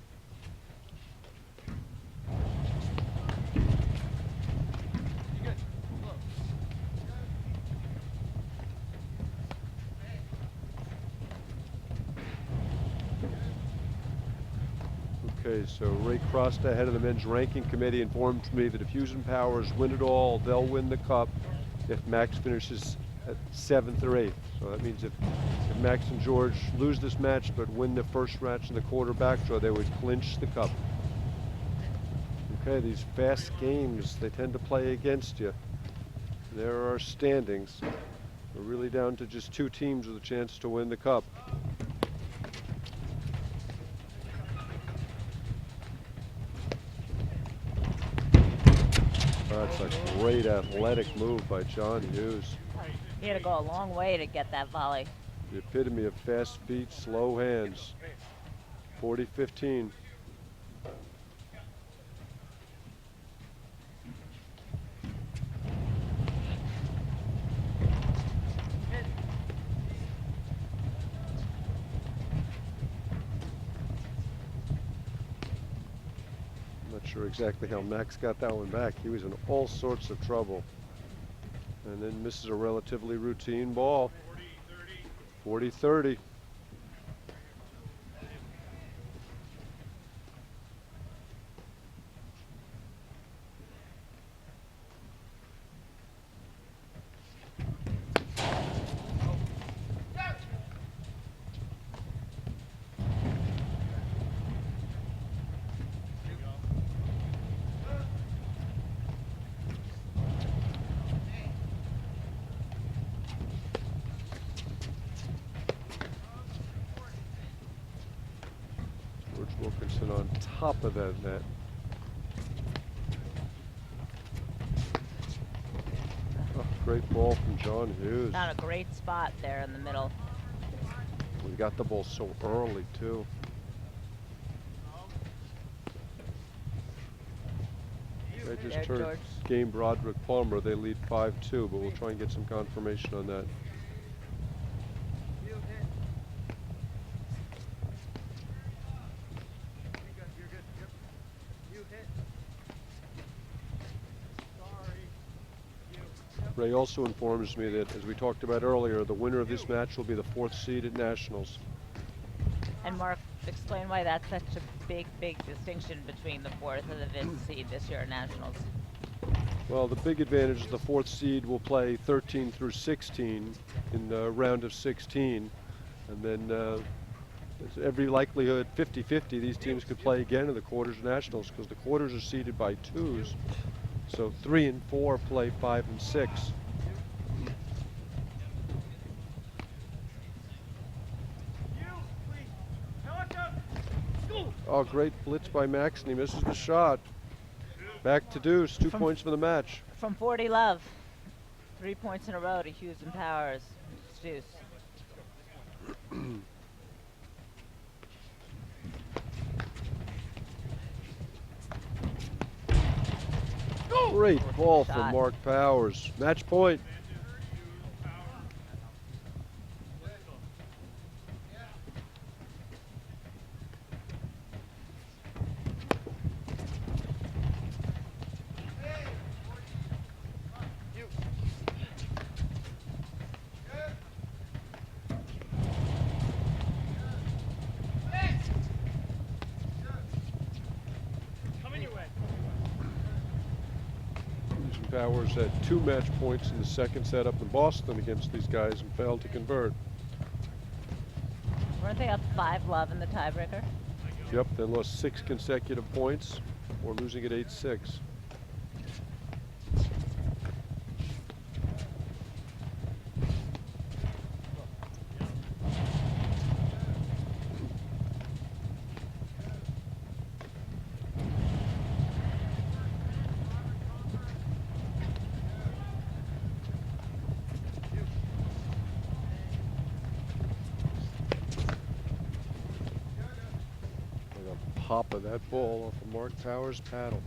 Okay, so Ray Crosta, head of the men's ranking committee, informed me that if Hughes and Powers win it all, they'll win the cup if Max finishes at 7th or 8th. So that means if Max and George lose this match but win the first match in the quarterback draw, they would clinch the cup. Okay, these fast games, they tend to play against you. There are standings. We're really down to just 2 teams with a chance to win the cup. That's a great athletic move by John Hughes. He had to go a long way to get that volley. The epitome of fast feet, slow hands. 40-15. Not sure exactly how Max got that one back. He was in all sorts of trouble. And then misses a relatively routine ball. 40-30. Wilkinson on top of that net. Oh, great ball from John Hughes. Found a great spot there in the middle. We got the ball so early, too. They just There, turned George. game Broderick Palmer. They lead 5-2, but we'll try and get some confirmation on that. Ray also informs me that, as we talked about earlier, the winner of this match will be the 4th seed at Nationals. And Mark, explain why that's such a big, big distinction between the 4th and the 5th seed this year at Nationals. Well, the big advantage is the 4th seed will play 13 through 16 in the round of 16. And then there's every likelihood, 50-50, these teams could play again in the quarters of Nationals because the quarters are seeded by 2s. So 3 and 4 play 5 and 6. Oh, great blitz by Max, and he misses the shot. Back to deuce, 2 points for the match. From 40 Love. 3 points in a row to Hughes and Powers. It's deuce. Great ball Shot. from Mark Powers. Match point. Powers had 2 match points in the second set up in Boston against these guys and failed to convert. Weren't they up 5 Love in the tiebreaker? Yep, they lost 6 consecutive points or losing at 8-6. Pop of that ball off of Mark Powers' paddle.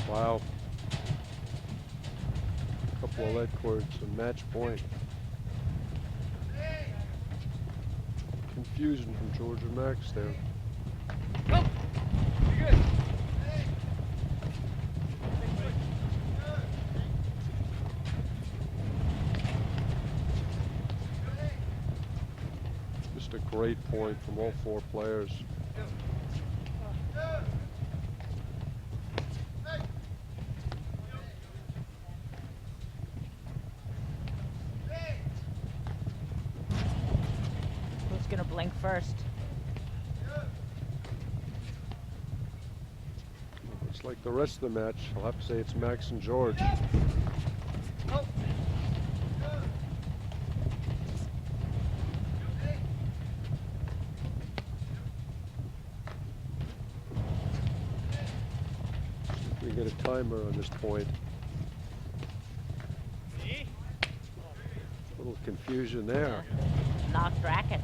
Wow. A couple of lead cords, a match point. Confusion from George and Max there. Just a great point from all four players. Who's gonna blink first? It's like the rest of the match. I'll have to say it's Max and George. We get a timer on this point. A little confusion there. Knocked rackets.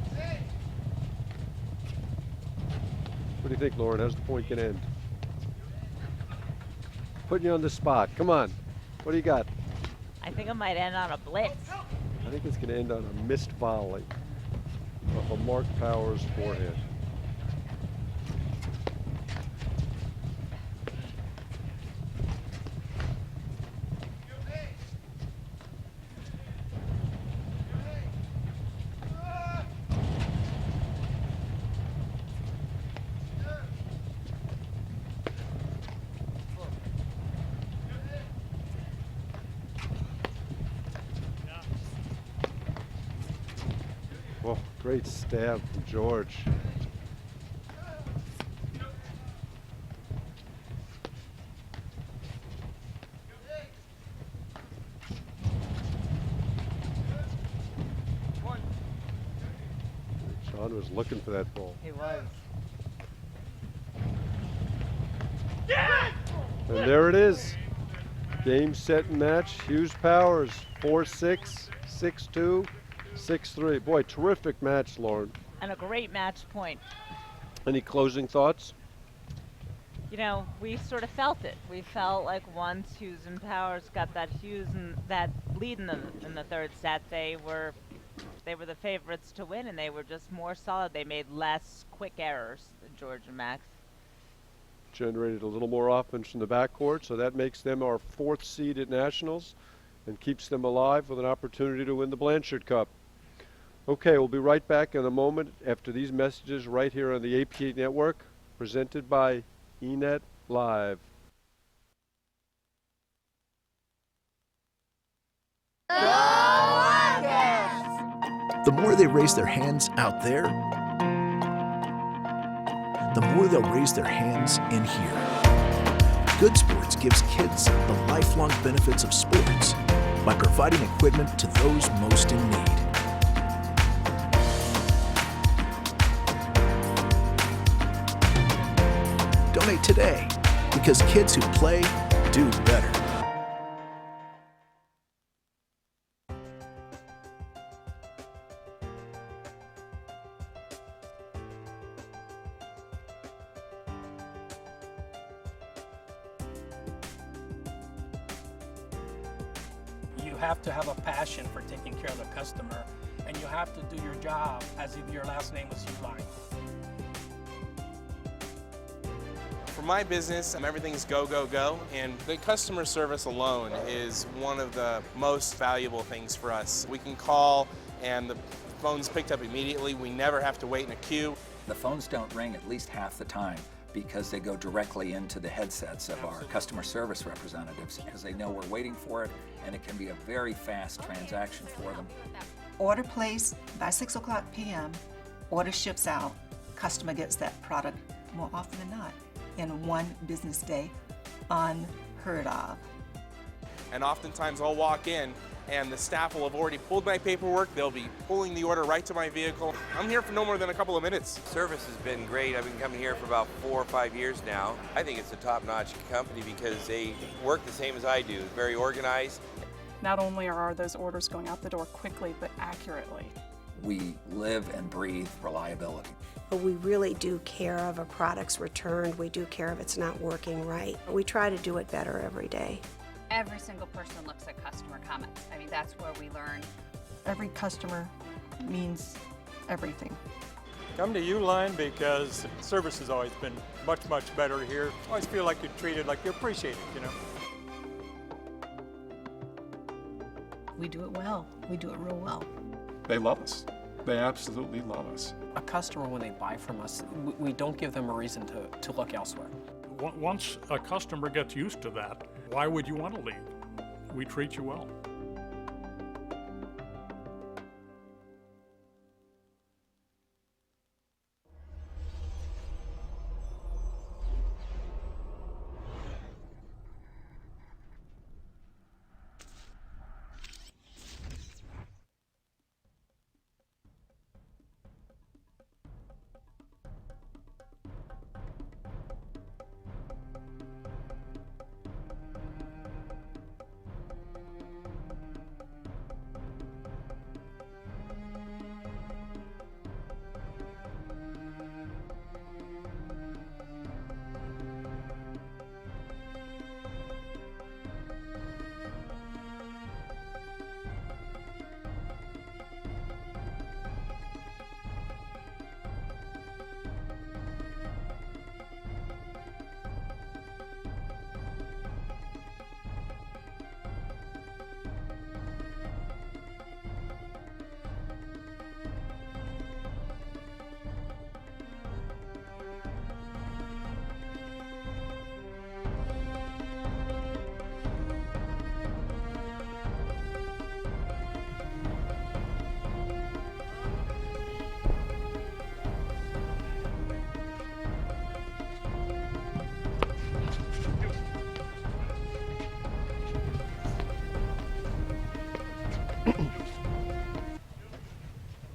What do you think, Lauren? How's the point gonna end? Putting you on the spot. Come on. What do you got? I think it might end on a blitz. I think it's gonna end on a missed volley off of Mark Powers' forehand. Oh, great stab from George. Sean was looking for that ball. He was. And there it is. Game, set, and match. Hughes Powers, 4-6, 6-2, 6-3. Boy, terrific match, Lauren. And a great match point. Any closing thoughts? You know, we sort of felt it. We felt like once Hughes and Powers got that that lead in the third set, they were the favorites to win, and they were just more solid. They made less quick errors than George and Max. Generated a little more offense from the backcourt, so that makes them our 4th seed at Nationals and keeps them alive with an opportunity to win the Blanchard Cup. Okay, we'll be right back in a moment after these messages right here on the APA Network, presented by eNet Live. The more they raise their hands out there, the more they'll raise their hands in here. Good Sports gives kids the lifelong benefits of sports by providing equipment to those most in need. Donate today, because kids who play do better. You have to have a passion for taking care of the customer, and you have to do your job as if your last name was Uline. For my business, everything's go, go, go, and the customer service alone is one of the most valuable things for us. We can call and the phone's picked up immediately. We never have to wait in a queue. The phones don't ring at least half the time because they go directly into the headsets of our customer service representatives because they know we're waiting for it, and it can be a very fast transaction for them. Order placed by 6 o'clock p.m., order ships out, customer gets that product more often than not in one business day, unheard of. And oftentimes I'll walk in and the staff will have already pulled my paperwork. They'll be pulling the order right to my vehicle. I'm here for no more than a couple of minutes. Service has been great. I've been coming here for about 4 or 5 years now. I think it's a top-notch company because they work the same as I do, very organized. Not only are those orders going out the door quickly, but accurately. We live and breathe reliability. But we really do care of a product's returned. We do care if it's not working right. We try to do it better every day. Every single person looks at customer comments. I mean, that's where we learn. Every customer means everything. Come to Uline because service has always been much, much better here. Always feel like you're treated like you're appreciated, you know. We do it well. We do it real well. They love us. They absolutely love us. A customer, when they buy from us, we don't give them a reason to look elsewhere. Once a customer gets used to that, why would you want to leave? We treat you well.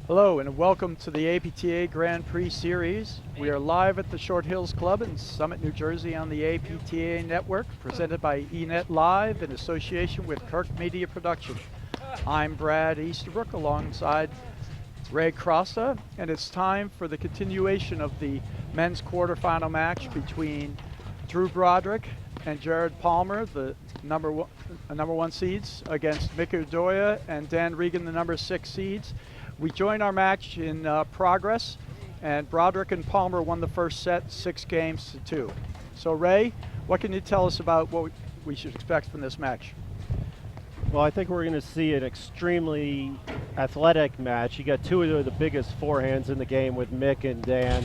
Hello and welcome to the APTA Grand Prix Series. We are live at the Short Hills Club in Summit, New Jersey on the APTA network, presented by eNet Live in association with Kirk Media Production. I'm Brad Easterbrook alongside Ray Crossa, and it's time for the continuation of the men's quarterfinal match between Drew Broderick and Jared Palmer, the number one seeds, against Mick Udoya and Dan Regan, the number 6 seeds. We join our match in progress, and Broderick and Palmer won the first set 6-2. So Ray, what can you tell us about what we should expect from this match? Well, I think we're going to see an extremely athletic match. You got two of the biggest forehands in the game with Mick and Dan,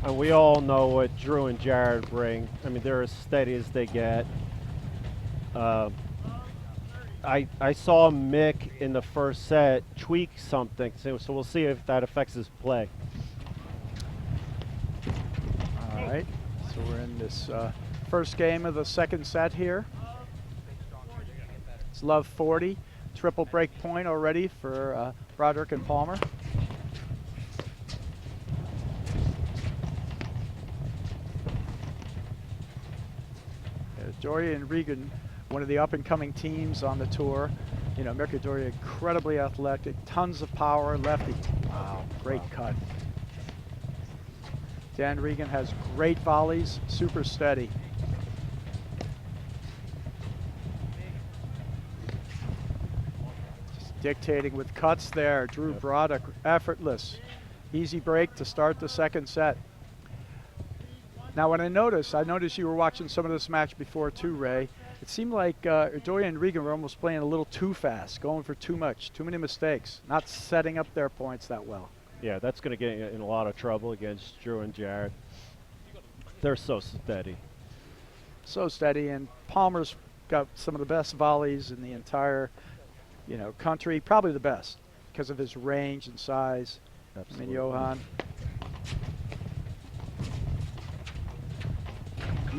and we all know what Drew and Jared bring. I mean, they're as steady as they get. I saw Mick in the first set tweak something, so we'll see if that affects his play. All right, so we're in this first game of the second set here. It's love 40, triple break point already for Broderick and Palmer. Udoya and Regan, one of the up-and-coming teams on the tour. You know, Mick Udoya, incredibly athletic, tons of power, lefty. Wow, great cut. Dan Regan has great volleys, super steady. Just dictating with cuts there. Drew Broderick, effortless. Easy break to start the second set. Now, what I noticed you were watching some of this match before too, Ray. It seemed like Udoya and Regan were almost playing a little too fast, going for too much, too many mistakes, not setting up their points that well. Yeah, that's going to get in a lot of trouble against Drew and Jared. They're so steady. So steady, and Palmer's got some of the best volleys in the entire, country, probably the best because of his range and size. Absolutely. I mean, Johan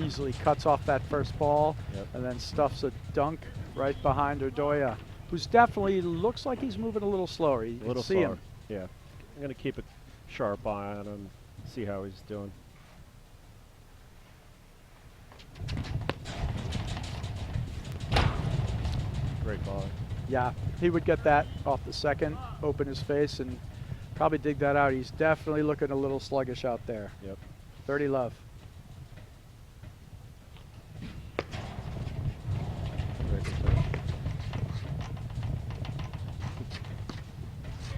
easily cuts off that first ball and then stuffs a dunk right behind Udoya, who's definitely looks like he's moving a little slower. You can see him. Yeah, I'm going to keep a sharp eye on him, see how he's doing. Great ball. Yeah, he would get that off the second, open his face, and probably dig that out. He's definitely looking a little sluggish out there. Yep. 30 love.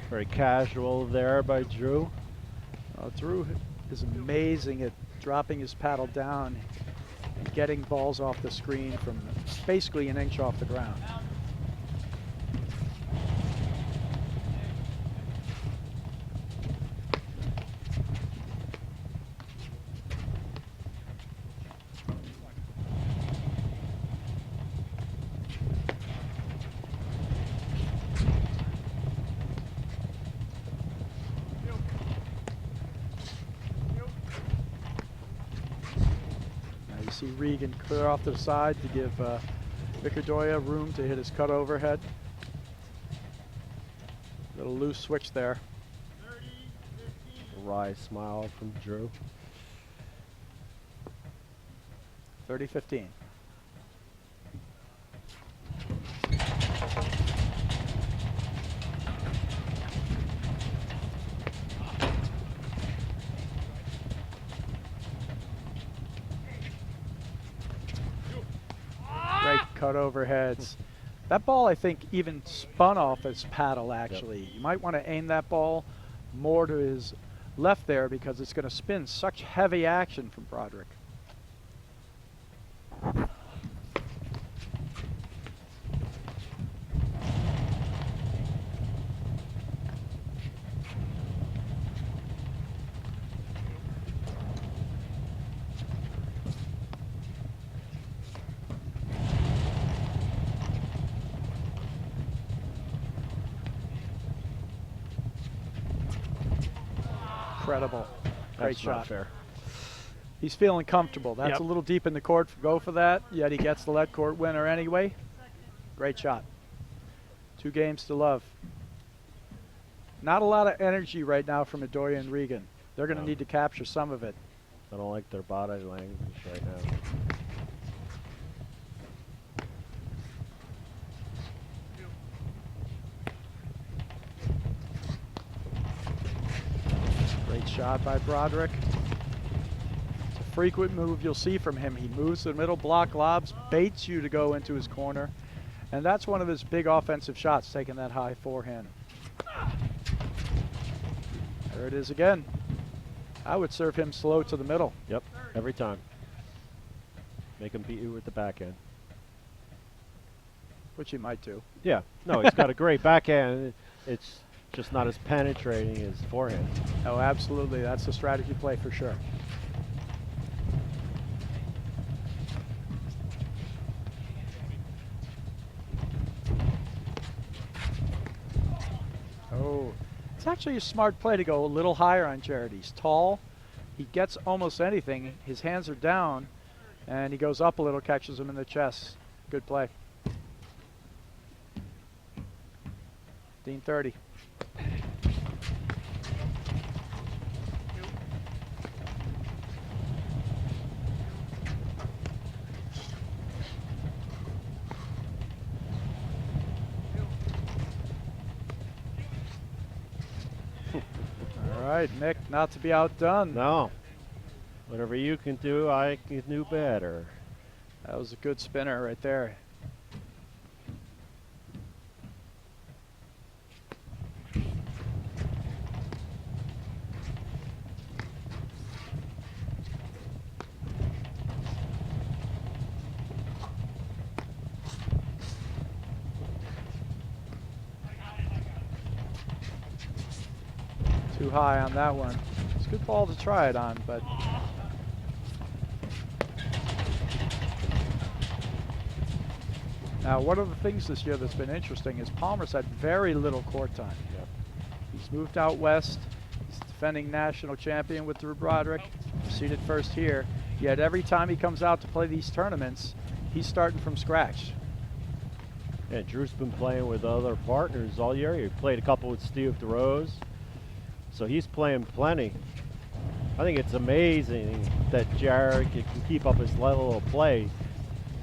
Very casual there by Drew. Drew is amazing at dropping his paddle down and getting balls off the screen from basically an inch off the ground. See Regan clear off to the side to give Vicadoya room to hit his cut overhead. Little loose switch there. A wry smile from Drew. 30-15. Great cut overheads. That ball, I think, even spun off his paddle, actually. Yep. You might want to aim that ball more to his left there because it's going to spin such heavy action from Broderick. Incredible. Great shot. Not fair. He's feeling comfortable. That's a little deep in the court. Go for that. Yet he gets the lead court winner anyway. Great shot. 2 games to love. Not a lot of energy right now from Midoriya and Regan. They're going to need to capture some of it. I don't like their body language right now. Great shot by Broderick. It's a frequent move you'll see from him. He moves to the middle, block lobs, baits you to go into his corner. And that's one of his big offensive shots, taking that high forehand. There it is again. I would serve him slow to the middle. Yep, every time. Make him beat you with the backhand. Which he might do. Yeah, no, he's got a great backhand. It's just not as penetrating as forehand. Oh, absolutely. That's the strategy play for sure. Oh, it's actually a smart play to go a little higher on Jared. He's tall. He gets almost anything. His hands are down, and he goes up a little, catches him in the chest. Good play. 15-30. All right, Nick, not to be outdone. No. Whatever you can do, I can do better. That was a good spinner right there. Too high on that one. It's a good ball to try it on, but now one of the things this year that's been interesting is Palmer's had very little court time. Yep. He's moved out west. He's defending national champion with Drew Broderick, seeded first here. Yet every time he comes out to play these tournaments, he's starting from scratch. Yeah, Drew's been playing with other partners all year. He played a couple with Steve DeRose. So he's playing plenty. I think it's amazing that Jared can keep up his level of play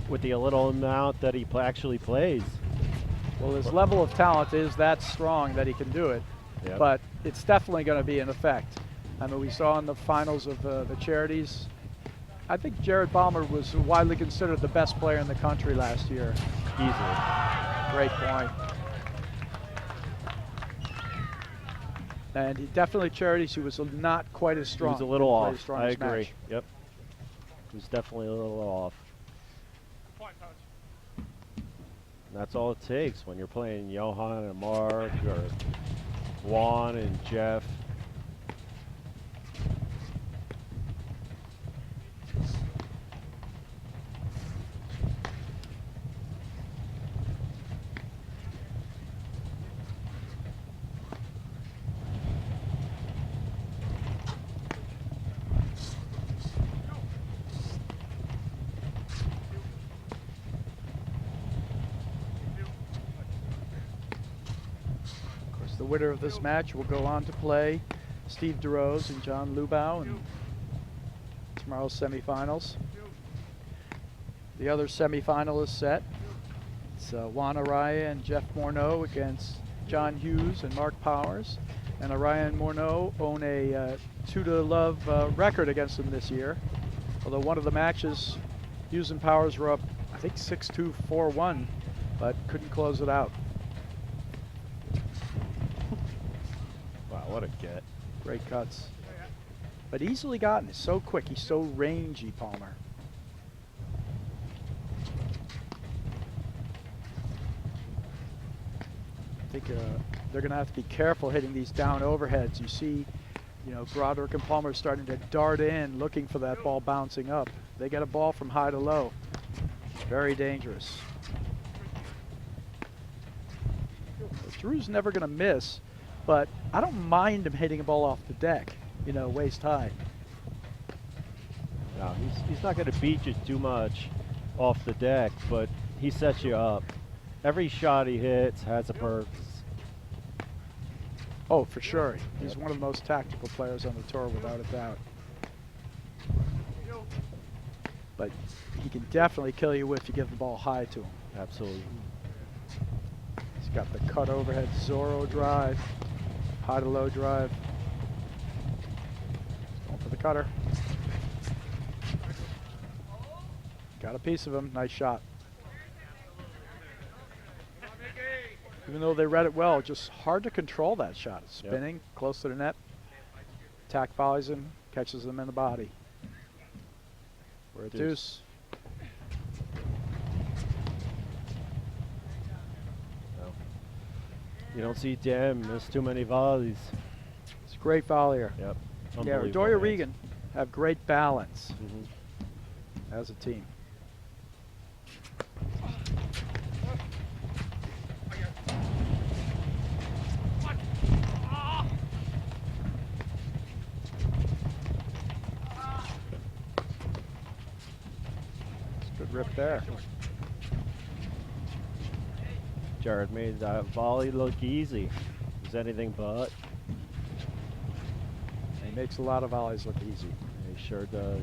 with the little amount that he actually plays. Well, his level of talent is that strong that he can do it, but it's definitely going to be an effect. I mean, we saw in the finals of the charities, I think Jared Balmer was widely considered the best player in the country last year. Easily. Great point. And he definitely charities, he was not quite as strong. He was a little Didn't play off. as strong I as agree. Match. Yep. He was definitely a little off. And that's all it takes when you're playing Johan and Mark or Juan and Jeff. The winner of this match will go on to play Steve DeRose and John Lubau in tomorrow's semifinals. The other semifinal is set. It's Juan Araya and Jeff Morneau against John Hughes and Mark Powers. And Araya and Morneau own a 2-0 record against them this year. Although one of the matches, Hughes and Powers were up, I think 6-2, 4-1, but couldn't close it out. What a get. Great cuts. But easily gotten. He's so quick. He's so rangy, Palmer. I think they're going to have to be careful hitting these down overheads. You see, you know, Broderick and Palmer starting to dart in, looking for that ball bouncing up. They get a ball from high to low. Very dangerous. Drew's never going to miss. But I don't mind him hitting a ball off the deck, you know, waist high. No, he's not going to beat you too much off the deck, but he sets you up. Every shot he hits has a purpose. Oh, for sure. He's one of the most tactical players on the tour, without a doubt. But he can definitely kill you if you give the ball high to him. Absolutely. He's got the cut overhead Zorro drive. High to low drive. Going for the cutter. Got a piece of him. Nice shot. Even though they read it well, just hard to control that shot. Spinning close to the net. Tack volleys him, catches him in the body. We're a deuce. You don't see Dan miss too many volleys. It's a great volleyer. Yep. Yeah, Doria Regan have great balance as a team. It's a good rip there. Jared made that volley look easy. It was anything but. He makes a lot of volleys look easy. He sure does.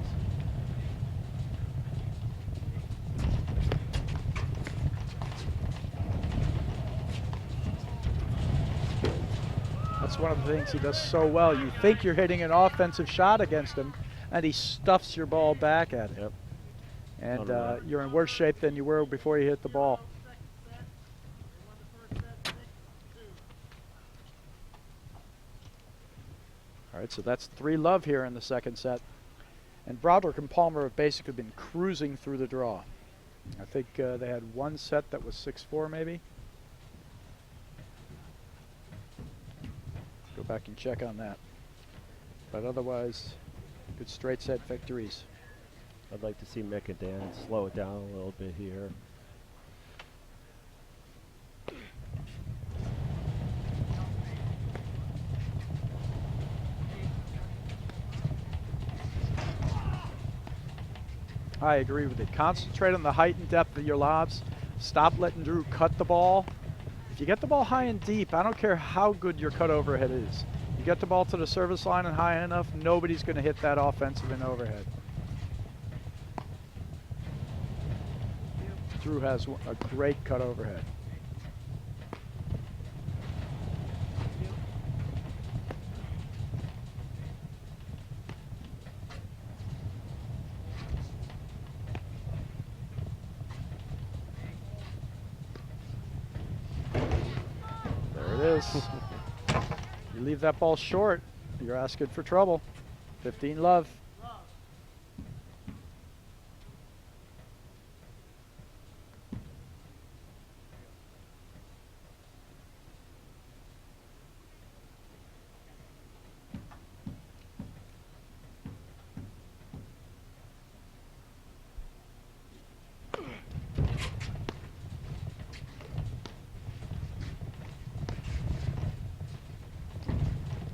That's one of the things he does so well. You think you're hitting an offensive shot against him, and he stuffs your ball back at it. Yep. And you're in worse shape than you were before you hit the ball. All right, so that's 3-love here in the second set. And Broderick and Palmer have basically been cruising through the draw. I think they had one set that was 6-4 maybe. Go back and check on that. But otherwise, good straight set victories. I'd like to see Mick and Dan slow it down a little bit here. I agree with it. Concentrate on the height and depth of your lobs. Stop letting Drew cut the ball. If you get the ball high and deep, I don't care how good your cut overhead is. You get the ball to the service line and high enough, nobody's going to hit that offensive and overhead. Drew has a great cut overhead. You leave that ball short, you're asking for trouble. 15 love.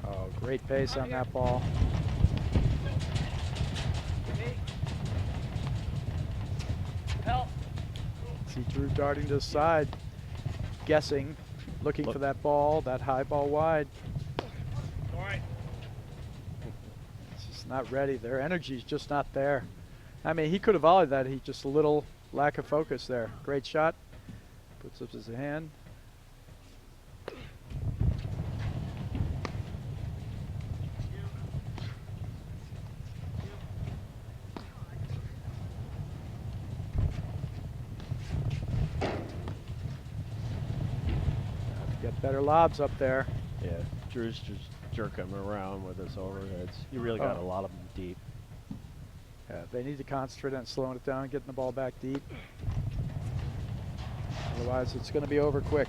Oh, great pace on that ball. Help. See Drew darting to the side, guessing, looking for that ball, that high ball wide. All right. It's just not ready. Their energy's just not there. I mean, he could have volleyed that. He just a little lack of focus there. Great shot. Puts up his hand. Get better lobs up there. Yeah, Drew's just jerking him around with his overheads. You really got a lot of them deep. Yeah, they need to concentrate on slowing it down and getting the ball back deep. Otherwise, it's going to be over quick.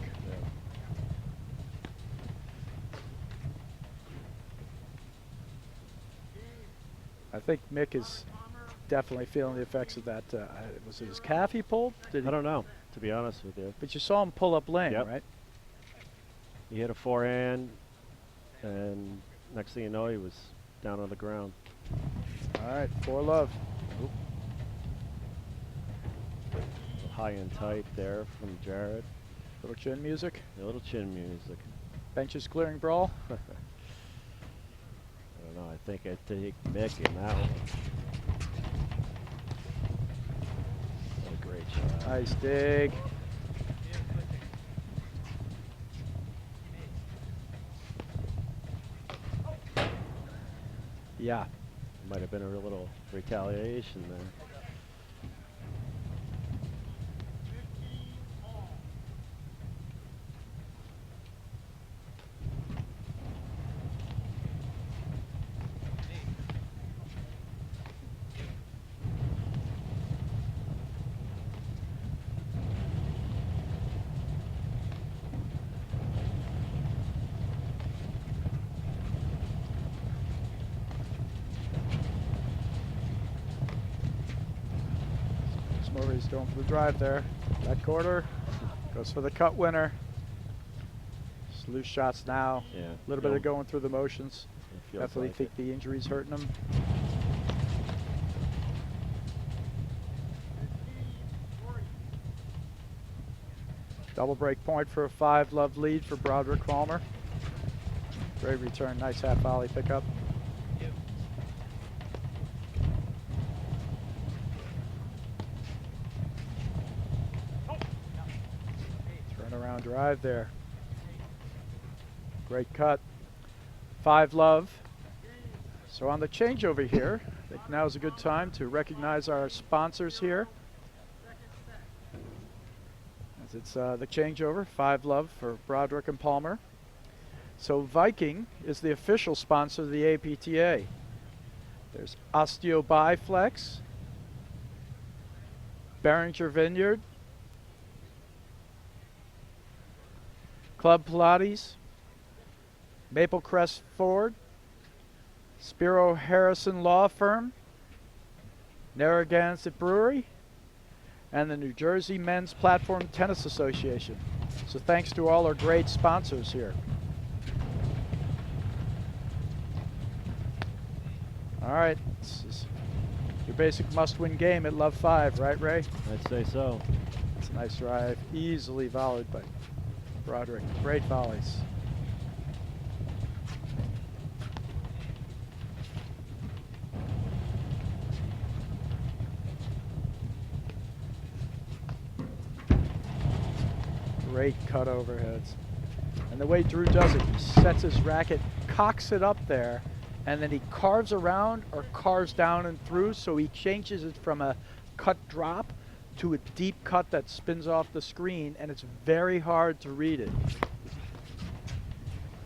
I think Mick is definitely feeling the effects of that. Was it his calf he pulled? I don't know, to be honest with you. But you saw him pull up lane, Yep. right? He hit a forehand, and next thing you know, he was down on the ground. All right, 4 love. Oop. High and tight there from Jared. Little chin music. A little chin music. Benches clearing brawl. I don't know. I think I'd take Mick in that one. What a great shot. Nice dig. Yeah. Might have been a little retaliation there. He's going for the drive there. That quarter goes for the cut winner. Just loose shots now. Yeah. A little bit of going through the motions. Definitely like think the injury's hurting him. Double break point for a 5 love lead for Broderick Palmer. Great return, nice half volley pickup. Turnaround drive there. Great cut. 5 love. So on the changeover here, I think now is a good time to recognize our sponsors here. As it's the changeover, 5 love for Broderick and Palmer. So Viking is the official sponsor of the APTA. There's Osteo Biflex, Behringer Vineyard, Club Pilates, Maple Crest Ford, Spiro Harrison Law Firm, Narragansett Brewery, and the New Jersey Men's Platform Tennis Association. So thanks to all our great sponsors here. All right, this is your basic must-win game at Love 5, right, Ray? I'd say so. It's a nice drive, easily volleyed by Broderick. Great volleys. Great cut overheads. And the way Drew does it, he sets his racket, cocks it up there, and then he carves around or carves down and through, so he changes it from a cut drop to a deep cut that spins off the screen, and it's very hard to read it.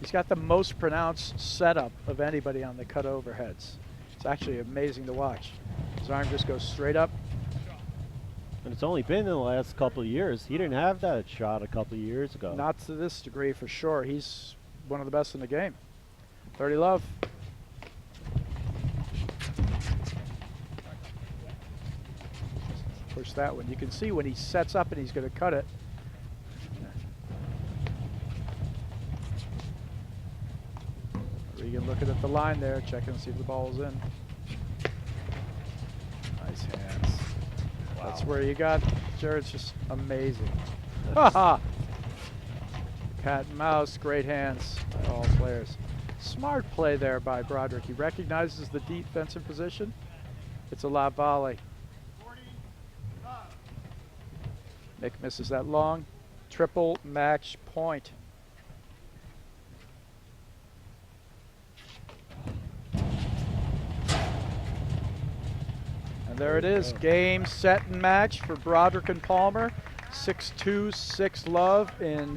He's got the most pronounced setup of anybody on the cut overheads. It's actually amazing to watch. His arm just goes straight up. And it's only been in the last couple of years. He didn't have that shot a couple of years ago. Not to this degree for sure. He's one of the best in the game. 30 love. Push that one. You can see when he sets up and he's going to cut it. Regan looking at the line there, checking to see if the ball's in. Nice hands. Wow. That's where you got Jared's just amazing. Haha! Cat and mouse, great hands by all players. Smart play there by Broderick. He recognizes the defensive position. It's a lob volley. Mick misses that long. Triple match point. And there it is. Game, set, and match for Broderick and Palmer. 6-2, 6-love in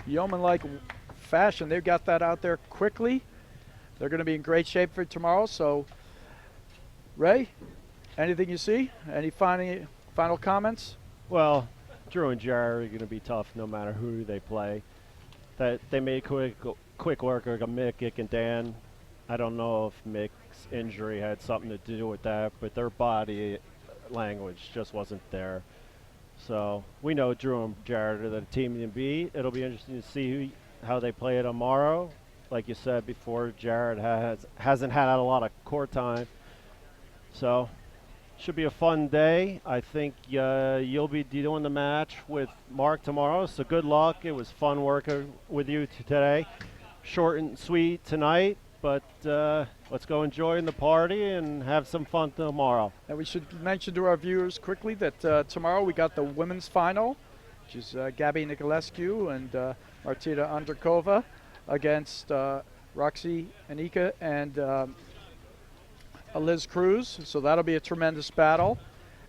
yeoman-like fashion. They've got that out there quickly. They're going to be in great shape for tomorrow. So, Ray, anything you see? Any final comments? Well, Drew and Jared are going to be tough no matter who they play. That they made quick work of Mick and Dan. I don't know if Mick's injury had something to do with that, but their body language just wasn't there. So we know Drew and Jared are the team to beat. It'll be interesting to see how they play it tomorrow. Like you said before, Jared hasn't had a lot of court time. So should be a fun day. I think you'll be doing the match with Mark tomorrow, so good luck. It was fun working with you today. Short and sweet tonight, but let's go enjoy the party and have some fun tomorrow. And we should mention to our viewers quickly that tomorrow we got the women's final, which is Gabby Nicolescu and Martina Andrakova against Roxy Anika and Liz Cruz. So that'll be a tremendous battle.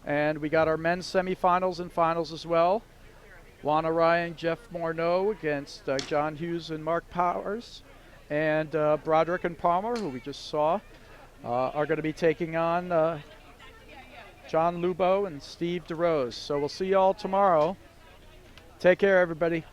And we got our men's semifinals and finals as well. Juana Ryan, Jeff Morneau against John Hughes and Mark Powers. And Broderick and Palmer, who we just saw, are going to be taking on John Lubo and Steve DeRose. So we'll see you all tomorrow. Take care, everybody.